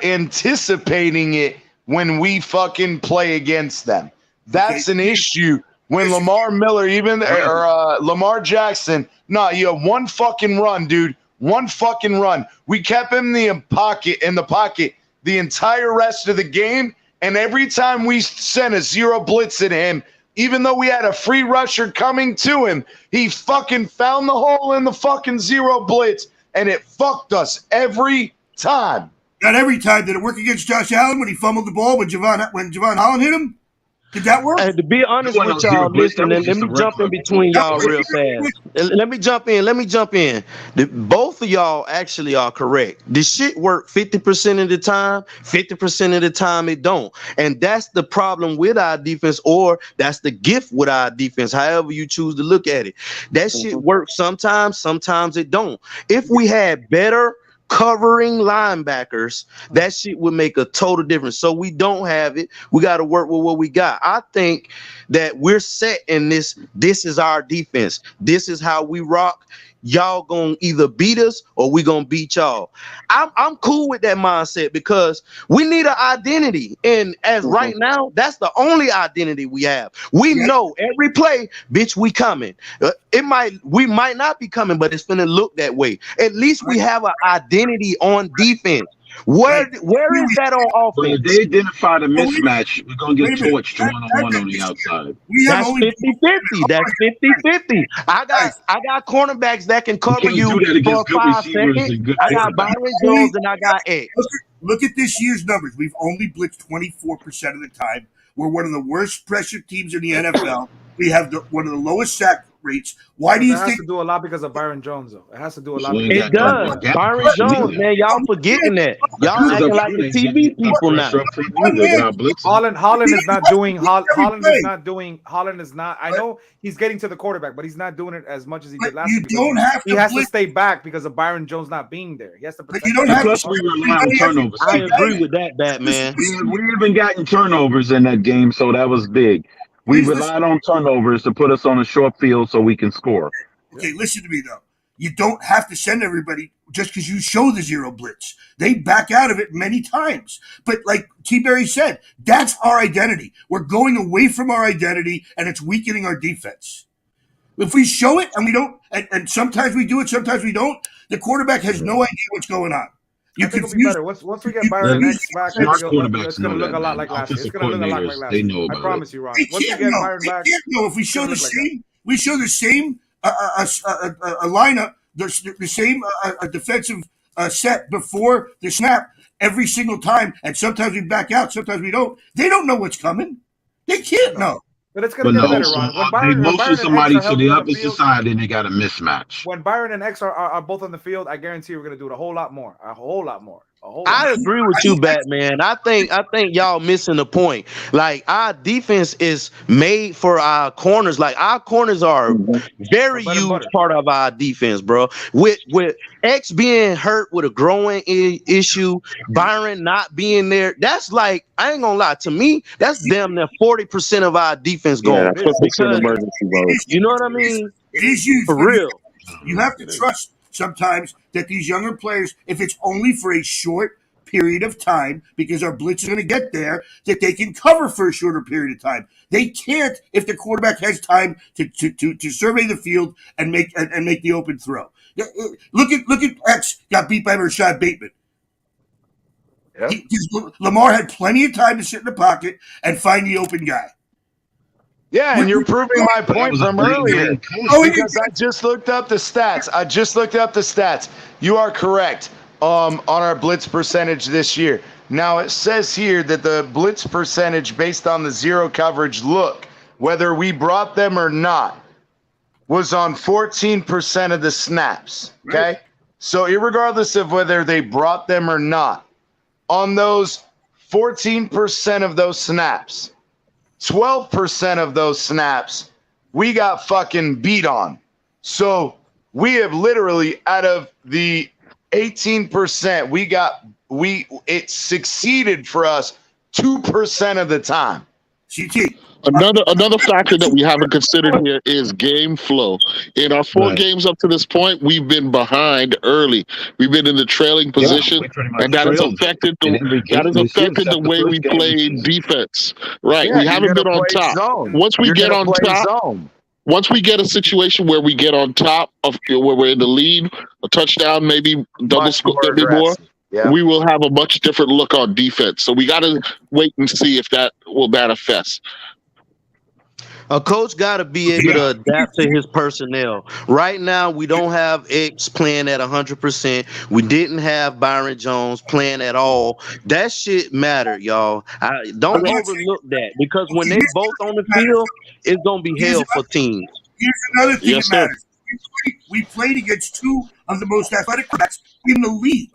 anticipating it when we fucking play against them. That's an issue. When Lamar Miller, Lamar Jackson, you have one fucking run, dude. One fucking run. We kept him in the pocket the entire rest of the game. And every time we sent a zero blitz at him, even though we had a free rusher coming to him, he fucking found the hole in the fucking zero blitz, and it fucked us every time. Not every time. Did it work against Josh Allen when he fumbled the ball when Javon Holland hit him? Did that work? To be honest with y'all, listen, let me jump in between y'all real fast. Let me jump in. Both of y'all actually are correct. The shit work 50% of the time, 50% of the time it don't. And that's the problem with our defense, or that's the gift with our defense, however you choose to look at it. That shit works sometimes it don't. If we had better covering linebackers, that shit would make a total difference. So we don't have it. We got to work with what we got. I think that we're set in this. This is our defense. This is how we rock. Y'all gonna either beat us or we gonna beat y'all. I'm cool with that mindset because we need an identity, and as right now, that's the only identity we have. We know every play, bitch, we coming. We might not be coming, but it's gonna look that way. At least we have an identity on defense. Where is that on offense? But if they identify the mismatch, we're going to get torched one-on-one on the outside. That's 50-50. That's 50-50. I got cornerbacks that can cover you for 5 seconds. I got Byron Jones and I got X. Look at this year's numbers. We've only blitzed 24% of the time. We're one of the worst pressure teams in the NFL. We have one of the lowest sack rates. Why do you think? It has to do a lot because of Byron Jones, though. It has to do a lot. It does. Byron Jones, man, y'all forgetting that. Y'all acting like the TV people now. Holland is not doing. Holland is not. I know he's getting to the quarterback, but he's not doing it as much as he did last year. He has to stay back because of Byron Jones not being there. He has to protect. Plus, we rely on turnovers. I agree with that, Batman. We even gotten turnovers in that game, so that was big. We relied on turnovers to put us on a short field so we can score. Okay, listen to me, though. You don't have to send everybody just because you show the zero blitz. They back out of it many times. But like T-Berry said, that's our identity. We're going away from our identity, and it's weakening our defense. If we show it and we don't, and sometimes we do it, sometimes we don't, the quarterback has no idea what's going on. I think it'll be better. Once we get Byron X back, it's going to look a lot like last year. It's going to look a lot like last year. I promise you, Ron. Once we get Byron back, if we show the same, we show the same a lineup, the same defensive set before the snap every single time, and sometimes we back out, sometimes we don't. They don't know what's coming. They can't know. But it's going to get better, Ron. They motion somebody to the opposite side, and they got a mismatch. When Byron and X are both on the field, I guarantee we're going to do it a whole lot more. I agree with you, Batman. I think y'all missing the point. Like, our defense is made for our corners. Like, our corners are very huge part of our defense, bro. With X being hurt with a growing issue, Byron not being there, that's like, I ain't gonna lie, to me, that's damn near 40% of our defense going. Because, you know what I mean? It is huge. For real. You have to trust sometimes that these younger players, if it's only for a short period of time, because our blitz is going to get there, that they can cover for a shorter period of time. They can't if the quarterback has time to survey the field and make the open throw. Look at X got beat by Rashad Bateman. Yep. Lamar had plenty of time to sit in the pocket and find the open guy. Yeah, and you're proving my point from earlier. Because I just looked up the stats. You are correct on our blitz percentage this year. Now, it says here that the blitz percentage based on the zero coverage look, whether we brought them or not, was on 14% of the snaps, okay? Right. So irregardless of whether they brought them or not, on those 14% of those snaps, 12% of those snaps, we got fucking beat on. So we have literally, out of the 18%, it succeeded for us 2% of the time. CT. Another factor that we haven't considered here is game flow. In our 4 games up to this point, we've been behind early. We've been in the trailing position, and that has affected the way we play defense. Right, we haven't been on top. Once we get on top, once we get a situation where we get on top of where we're in the lead, a touchdown, maybe double score, maybe more. Yeah. We will have a much different look on defense. So we got to wait and see if that will manifest. A coach got to be able to adapt to his personnel. Right now, we don't have X playing at 100%. We didn't have Byron Jones playing at all. That shit mattered, y'all. Don't overlook that, because when they both on the field, it's going to be hell for teams. Here's another thing that matters. We played against 2 of the most athletic quarterbacks in the league.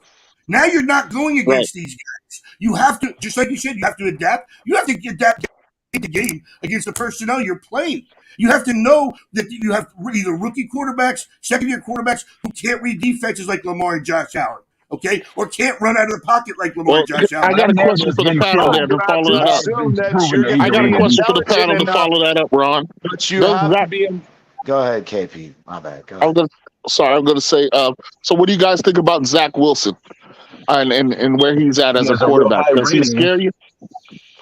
Now you're not going against these guys. You have to, just like you said, you have to adapt. You have to adapt the game against the personnel you're playing. You have to know that you have either rookie quarterbacks, second-year quarterbacks who can't read defenses like Lamar and Josh Allen, okay, or can't run out of the pocket like Lamar and Josh Allen. I got a question for the panel there to follow that up. I got a question for the panel to follow that up, Ron. Go ahead, KP. My bad. Go ahead. I'm going to say, so what do you guys think about Zach Wilson and where he's at as a quarterback? Does he scare you?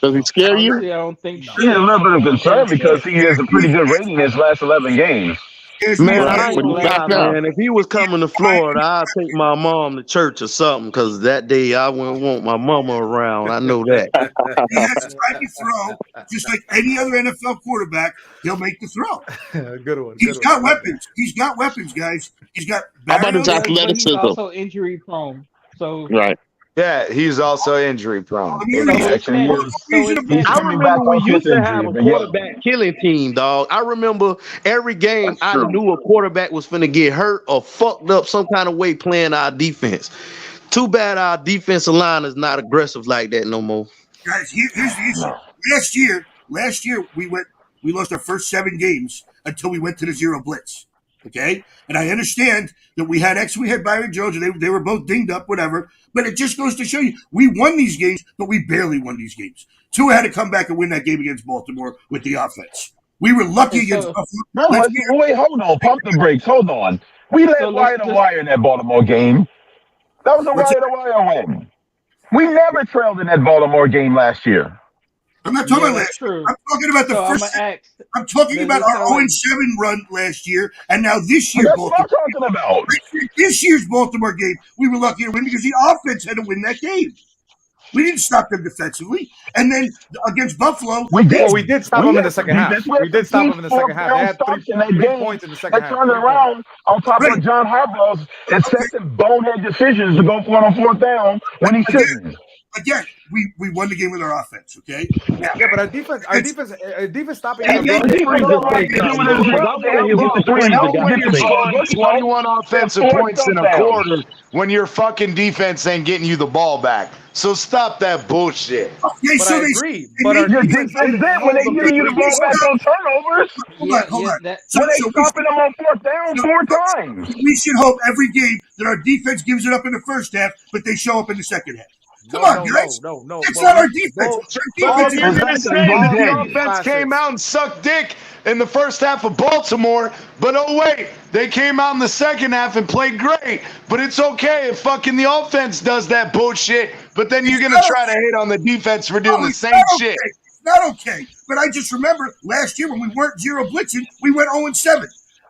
Does he scare you? I don't think so. He's a little bit of concern because he has a pretty good rating in his last 11 games. Man, if he was coming to Florida, I'd take my mom to church or something, because that day I wouldn't want my mama around. I know that. He has time to throw, just like any other NFL quarterback. He'll make the throw. Good one. He's got weapons. He's got weapons, guys. He's got. How about his athleticism? He's also injury prone. So right. Yeah, he's also injury prone. I remember we used to have a quarterback killing team, dog. I remember every game I knew a quarterback was finna get hurt or fucked up some kind of way playing our defense. Too bad our defensive line is not aggressive like that no more. Guys, here's the issue. Last year we lost our first 7 games until we went to the zero blitz. Okay, and I understand that we had Byron Jones, and they were both dinged up, whatever. But it just goes to show you, we won these games, but we barely won these games. Tua had to come back and win that game against Baltimore with the offense. We were lucky against Buffalo. Wait, hold on. Pump the brakes. Hold on. We led wire to wire in that Baltimore game. That was a wire to wire win. We never trailed in that Baltimore game last year. I'm not talking about last year. I'm talking about the first. I'm talking about our 0-7 run last year, and now this year. That's what I'm talking about. This year's Baltimore game, we were lucky to win because the offense had to win that game. We didn't stop them defensively, and then against Buffalo, we did stop them in the second half. We did stop them in the second half. They had 3 points in the second half. Turned around on top of John Harbaugh's and second bonehead decisions to go for it on 4th down when he shouldn't. Again, we won the game with our offense, okay? Yeah, but our defense stopping. 21 offensive points in a quarter when your fucking defense ain't getting you the ball back. So stop that bullshit. Okay, but I agree. But our defense is there when they give you the ball back on turnovers. Hold on. So they stopping them on 4th down 4 times. We should hope every game that our defense gives it up in the first half, but they show up in the second half. Come on, guys. No. It's not our defense. The offense came out and sucked dick in the first half of Baltimore, but oh wait, they came out in the second half and played great. But it's okay if fucking the offense does that bullshit but then you're gonna try to hate on the defense for doing the same shit. It's not okay. But I just remember last year when we weren't zero blitzing, we went 0-7.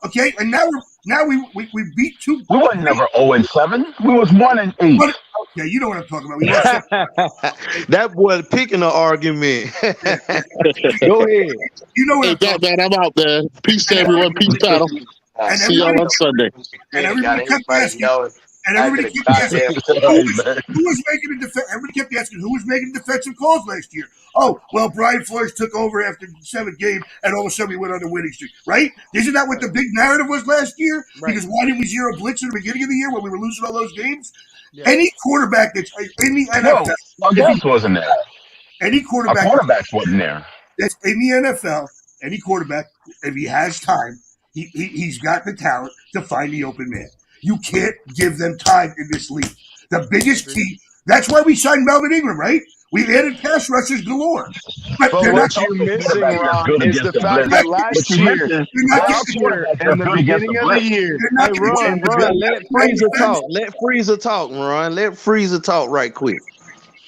Okay, and now we beat two. We were never 0-7. We was 1-8. Okay, you know what I'm talking about. We that boy picking the argument. Go ahead. You know what I'm talking about. I'm out there. Peace to everyone. Peace, Tattle. See y'all on Sunday. And everybody kept asking. And everybody kept asking who was making a defense. Everybody kept asking who was making defensive calls last year. Oh, well, Brian Flores took over after the 7th game, and all of a sudden we went on the winning streak, right? Isn't that what the big narrative was last year? Right. Because why didn't we zero blitz at the beginning of the year when we were losing all those games? Yeah. Any quarterback that's in the NFL, Gus wasn't there. Any quarterback, our quarterbacks wasn't there. That's in the NFL. Any quarterback, if he has time, he's got the talent to find the open man. You can't give them time in this league. The biggest key. That's why we signed Melvin Ingram, right? We added pass rushers galore. But what you're missing, Ron, is the fact that last year, in the beginning of the year, Ron, let Freezer talk. Let Freezer talk, Ron. Let Freezer talk right quick.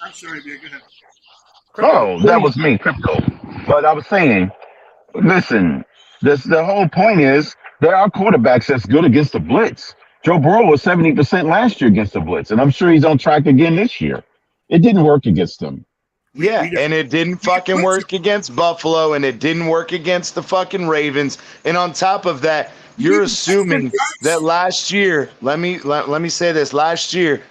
I'm sorry, man. Go ahead. Oh, that was me, Crypto. But I was saying, listen, the whole point is there are quarterbacks that's good against the blitz. Joe Burrow was 70% last year against the blitz, and I'm sure he's on track again this year. It didn't work against them. Yeah, and it didn't fucking work against Buffalo, and it didn't work against the fucking Ravens. And on top of that, you're assuming that last year, let me say this, last year,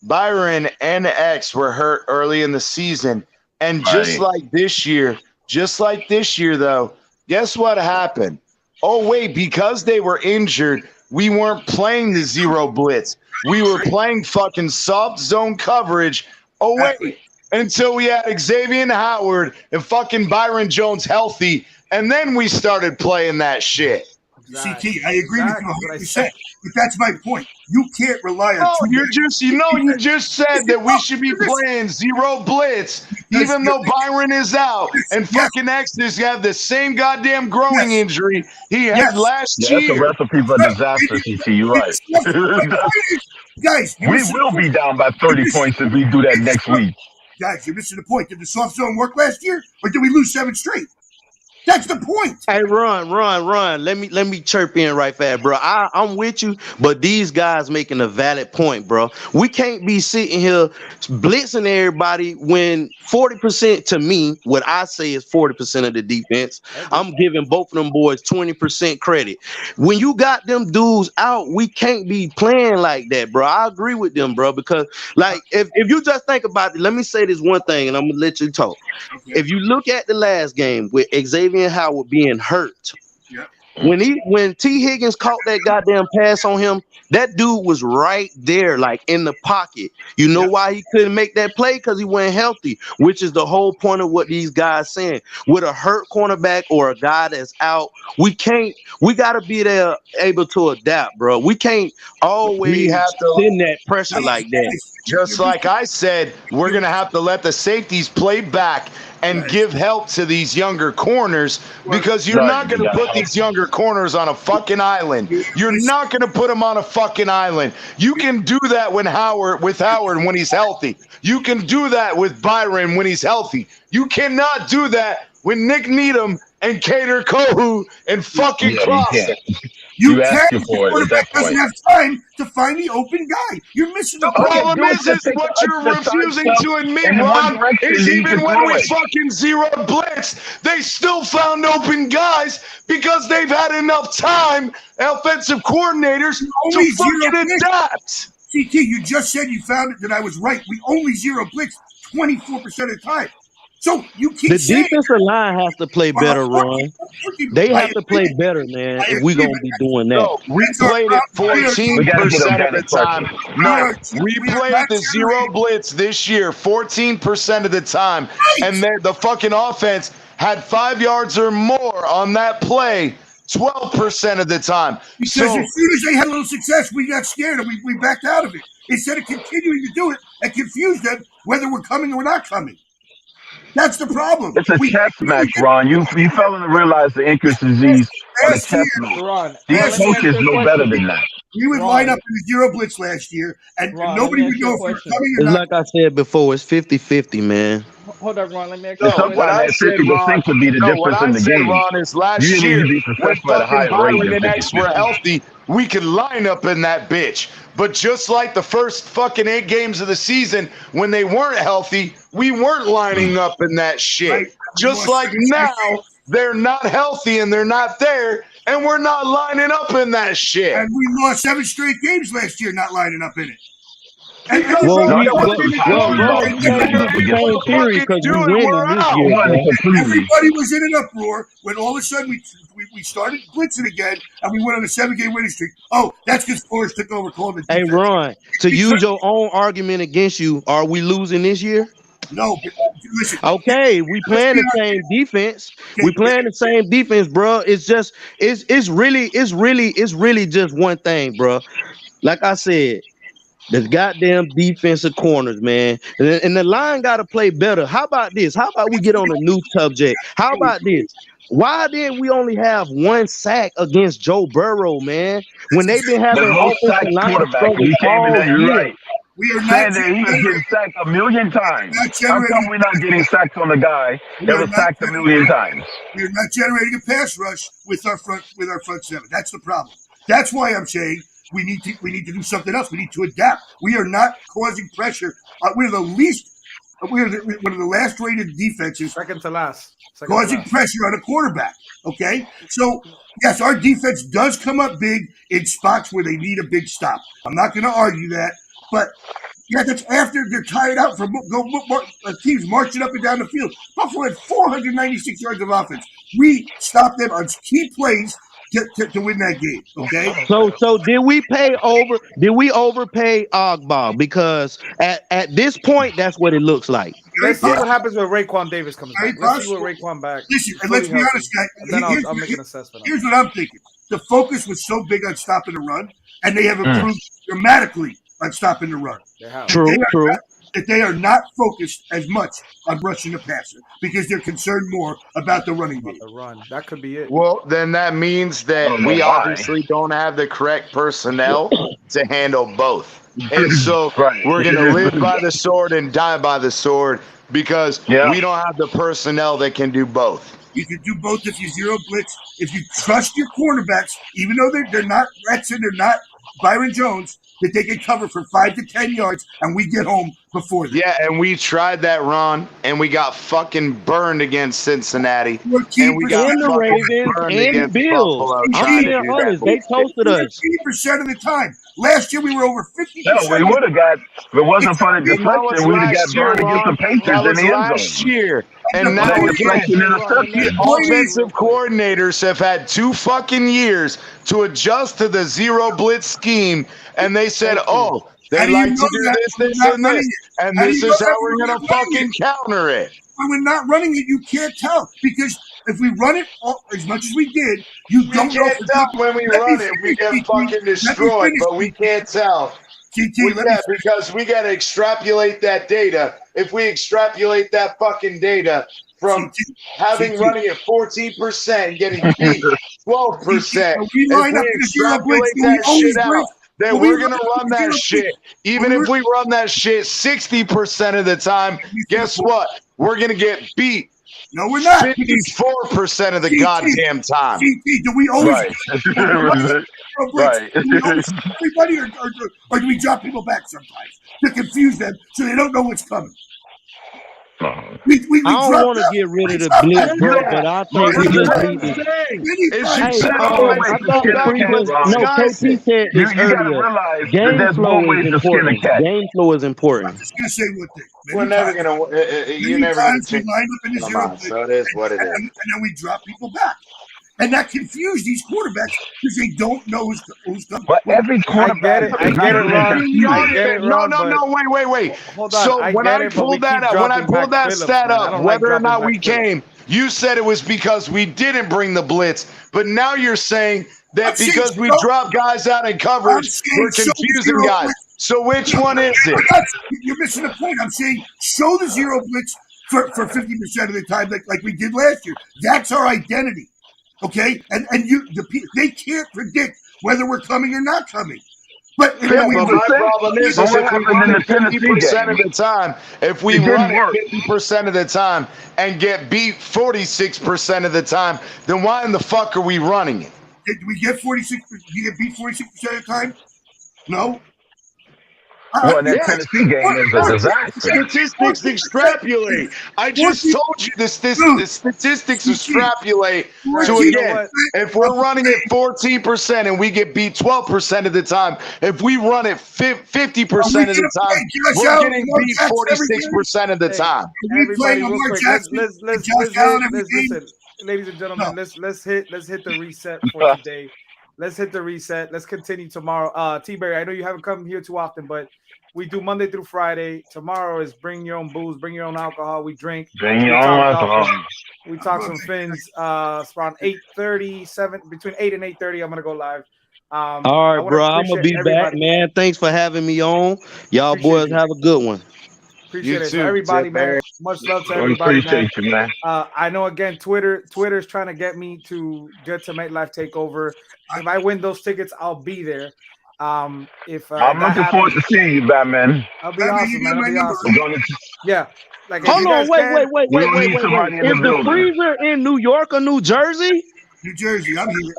Byron and X were hurt early in the season. And just like this year, though, guess what happened? Oh, wait, because they were injured, we weren't playing the zero blitz. We were playing fucking soft zone coverage. Oh, wait, until we had Xavier Howard and fucking Byron Jones healthy, and then we started playing that shit. CT, I agree with you 100%, but that's my point. You can't rely on. No, you just said that we should be playing zero blitz, even though Byron is out and fucking X is have the same goddamn growing injury he had last year. That's a recipe for disaster, CT. You're right. Guys, we will be down by 30 points if we do that next week. Guys, you're missing the point. Did the soft zone work last year, or did we lose 7 straight? That's the point. Hey, Ron. Let me chirp in right fast, bro. I'm with you, but these guys making a valid point, bro. We can't be sitting here blitzing everybody when 40% to me, what I say is 40% of the defense. I'm giving both of them boys 20% credit. When you got them dudes out, we can't be playing like that, bro. I agree with them, bro, because like if you just think about it, let me say this one thing, and I'm gonna let you talk. Okay. If you look at the last game with Xavier Howard being hurt. Yep. When T. Higgins caught that goddamn pass on him, that dude was right there, like in the pocket. You know why he couldn't make that play? Because he wasn't healthy, which is the whole point of what these guys saying. With a hurt cornerback or a guy that's out, we got to be there able to adapt, bro. We can't always send that pressure like that. Just like I said, we're going to have to let the safeties play back and give help to these younger corners because you're not going to put these younger corners on a fucking island. You're not going to put them on a fucking island. You can do that with Howard when he's healthy. You can do that with Byron when he's healthy. You cannot do that with Nick Needham and Cater Kohu and fucking Clausen. You can't. The quarterback doesn't have time to find the open guy. You're missing the problem. Is what you're refusing to admit, Ron, is even when we fucking zero blitz, they still found open guys because they've had enough time, offensive coordinators, to fucking adapt. CT, you just said you found it that I was right. We only zero blitz 24% of the time. So you keep the defensive line has to play better, Ron. They have to play better, man, if we're going to be doing that. No, we played it 14% of the time. No, we played the zero blitz this year 14% of the time. And the fucking offense had 5 yards or more on that play 12% of the time. Because as soon as they had a little success, we got scared and we backed out of it. Instead of continuing to do it and confuse them whether we're coming or not coming. That's the problem. It's a chess match, Ron. You fell to realize the intricacies of the chess match. These coaches know better than that. We would line up in the zero blitz last year, and nobody would know if we were coming or It's not. like I said before, it's 50-50, man. Hold up, Ron. Let me ask you a Sometimes what I that said, 50% could be the no, what difference I in the said, game. Ron, is last You year need to be when successful at a fucking higher rate Byron than and X were 50-50. healthy, we could line up in that bitch. But just like the first fucking 8 games of the season, when they weren't healthy, we weren't lining up in that shit. Right. Just like now, they're not healthy and they're not there, and we're not lining up in that shit. And we lost 7 straight games last year not lining up in it. Because Well, of we the fucking can't use the same theory because we winning this year, bro. Everybody was in an uproar when all of a sudden we started blitzing again and we went on a 7-game winning streak. Oh, that's because Forrest took over calling the defense. Hey, Ron, to use your own argument against you, are we losing this year? No, but listen. Okay, we playing the same defense. We playing the same defense, bro. It's just it's really just one thing, bro. Like I said, the goddamn defensive corners, man. And the line got to play better. How about this? How about we get on a new subject? How about this? Why didn't we only have 1 sack against Joe Burrow, man? When they've been having The most sacked offensive line quarterback. struggles You came in all there, you're year. right. We are Saying not that he was getting sacked a million times. How come we're not getting sacked on the guy that was sacked a million times? We are not generating a pass rush with our front 7. That's the problem. That's why I'm saying we need to do something else. We need to adapt. We are not causing pressure. We're one of the last rated defenses. Second to last. Causing pressure on a quarterback. Okay? So, yes, our defense does come up big in spots where they need a big stop. I'm not going to argue that. But, yeah, that's after they're tired out from teams marching up and down the field. Buffalo had 496 yards of offense. We stopped them on key plays to win that game. Okay? So did we overpay Ogbah? Because at this point, that's what it looks like. Let's see what happens when Raekwon Davis comes back. Let's see what Raekwon back. Listen, and let's be honest, guys. And then I'll make an assessment. Here's what I'm thinking. The focus was so big on stopping the run, and they have improved dramatically on stopping the run. True. That they are not focused as much on rushing the passer because they're concerned more about the running game. The run. That could be it. Well, then that means that we obviously don't have the correct personnel to handle both. And so we're going to live by the sword and die by the sword because we don't have the personnel that can do both. You can do both if you zero blitz. If you trust your cornerbacks, even though they're not Retson, they're not Byron Jones, that they can cover for 5 to 10 yards, and we get home before them. Yeah, and we tried that, Ron, and we got fucking burned against Cincinnati. And we got the Ravens and the Bills. I'm being honest, they toasted us. 50% of the time. Last year we were over 50%. No, we would have got. If it wasn't for the deflection, we would have got burned against the Patriots in the end last zone. year. And now offensive coordinators have had 2 fucking years to adjust to the zero blitz scheme, and they said, "Oh, they like to do this, and this, and this is how we're gonna fucking counter it." When we're not running it, you can't tell because if we run it as much as we did, you don't know. When we run it, we get fucking destroyed, but we can't tell. Because we got to extrapolate that data. If we extrapolate that fucking data from running at 14% and getting beat 12%, if we extrapolate that shit out, then we're going to run that shit. Even if we run that shit 60% of the time, guess what? We're going to get beat. No, we're not. 54% of the goddamn time. Do we always Right. Do we always everybody or do we drop people back sometimes to confuse them so they don't know what's coming? I don't want to get rid of the blitz, bro, but I think we just need to. KP said this earlier. Game flow is important. Game flow is important. I'm just gonna say one thing. We're never gonna. You're never gonna change. So it is what it is. And then we drop people back. And that confused these quarterbacks because they don't know who's coming. But every quarterback, I get it, Ron. No, wait. Hold on. So when I pulled that stat up, whether or not we came, you said it was because we didn't bring the blitz. But now you're saying that because we dropped guys out in coverage, we're confusing guys. So which one is it? You're missing the point. I'm saying show the zero blitz for 50% of the time, like we did last year. That's our identity. Okay, and they can't predict whether we're coming or not coming. But Yeah, but my problem is if we run it 50% of the time, if we run it 50% of the time and get beat 46% of the time, then why in the fuck are we running it? Did we get 46? You get beat 46% of the time? No. Well, that Tennessee game is a disaster. Statistics extrapolate. I just told you the statistics extrapolate to, again, if we're running it 14% and we get beat 12% of the time, if we run it 50% of the time, we're getting beat 46% of the time. Everybody, real quick, listen, ladies and gentlemen, let's hit the reset for today. Let's hit the reset. Let's continue tomorrow. T-Berry, I know you haven't come here too often, but we do Monday through Friday. Tomorrow is bring your own booze, bring your own alcohol. We drink. Bring your own alcohol. We talk some Fins. It's around 8:30, between 8 and 8:30. I'm gonna go live. All right, bro. I'm gonna be back, man. Thanks for having me on. Y'all boys have a good one. Appreciate it. So everybody, man. Much love to everybody. Appreciate you, man. I know again, Twitter's trying to get me to get to MetLife Takeover. If I win those tickets, I'll be there. I'm looking forward to seeing you, Batman. I'll be awesome, man. I'll be awesome. Yeah. Like, hold on, wait. Is the freezer in New York or New Jersey? New Jersey, I'm here.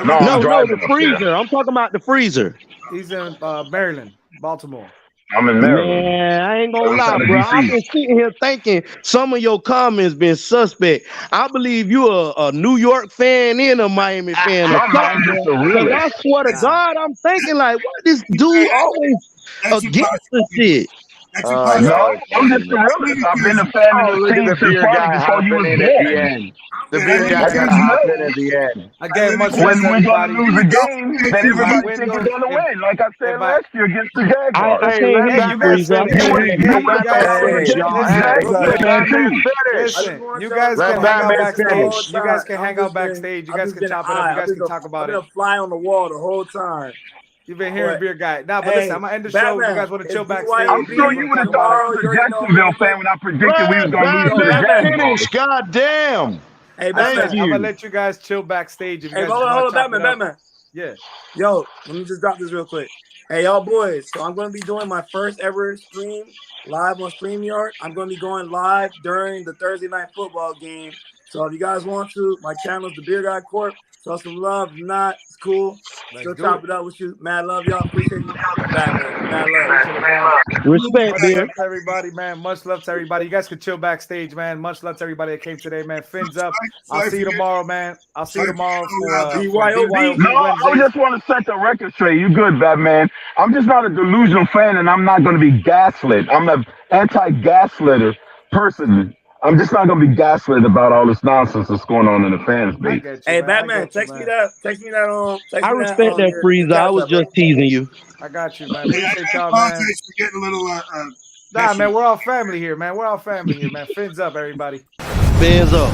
No, the freezer. I'm talking about the freezer. He's in Maryland, Baltimore. I'm in Maryland. Man, I ain't gonna lie, bro. I've been sitting here thinking some of your comments been suspect. I believe you're a New York fan and a Miami fan. I swear to God, I'm thinking like, what this dude always against the shit? No, I'm just the realest. I've been a fan of the team since probably before you was born. The beer guy got hopped in at the end. Again, when we're going to lose a game, then everybody thinks we're going to win. Like I said last year against the Jaguars. You guys can hang out backstage. You guys can hang out backstage. You guys can chop it up. You guys can talk about it. I'm going to fly on the wall the whole time. You've been hearing beer guy. Nah, but listen, I'm gonna end the show. You guys want to chill backstage? I'm sure you would have thought I was a Jacksonville fan when I predicted we was gonna lose to the Jaguars. God damn. Hey, I'm gonna let you guys chill backstage. If you hey, guys hold on, Batman. Yeah. Yo, let me just drop this real quick. Hey, y'all boys. So I'm gonna be doing my first ever stream live on StreamYard. I'm gonna be going live during the Thursday night football game. So if you guys want to, my channel is the Beer Guy Corp. So some love. If not, it's cool. Still chop it up with you. Mad love, y'all. Appreciate you. Mad love. Respect, man. Everybody, man. Much love to everybody. You guys can chill backstage, man. Much love to everybody that came today, man. Fins up. I'll see you tomorrow, man. I'll see you tomorrow for BYOB. No, I just want to set the record straight. You good, Batman. I'm just not a delusional fan, and I'm not going to be gaslit. I'm an anti-gaslitter person. I'm just not gonna be gaslit about all this nonsense that's going on in the fans base. Hey, Batman, text me that. I respect that, Freezer. I was just teasing you. I got you, man. Appreciate y'all, man. Getting a little. Nah, man, we're all family here, man. Fins up, everybody. Fins up.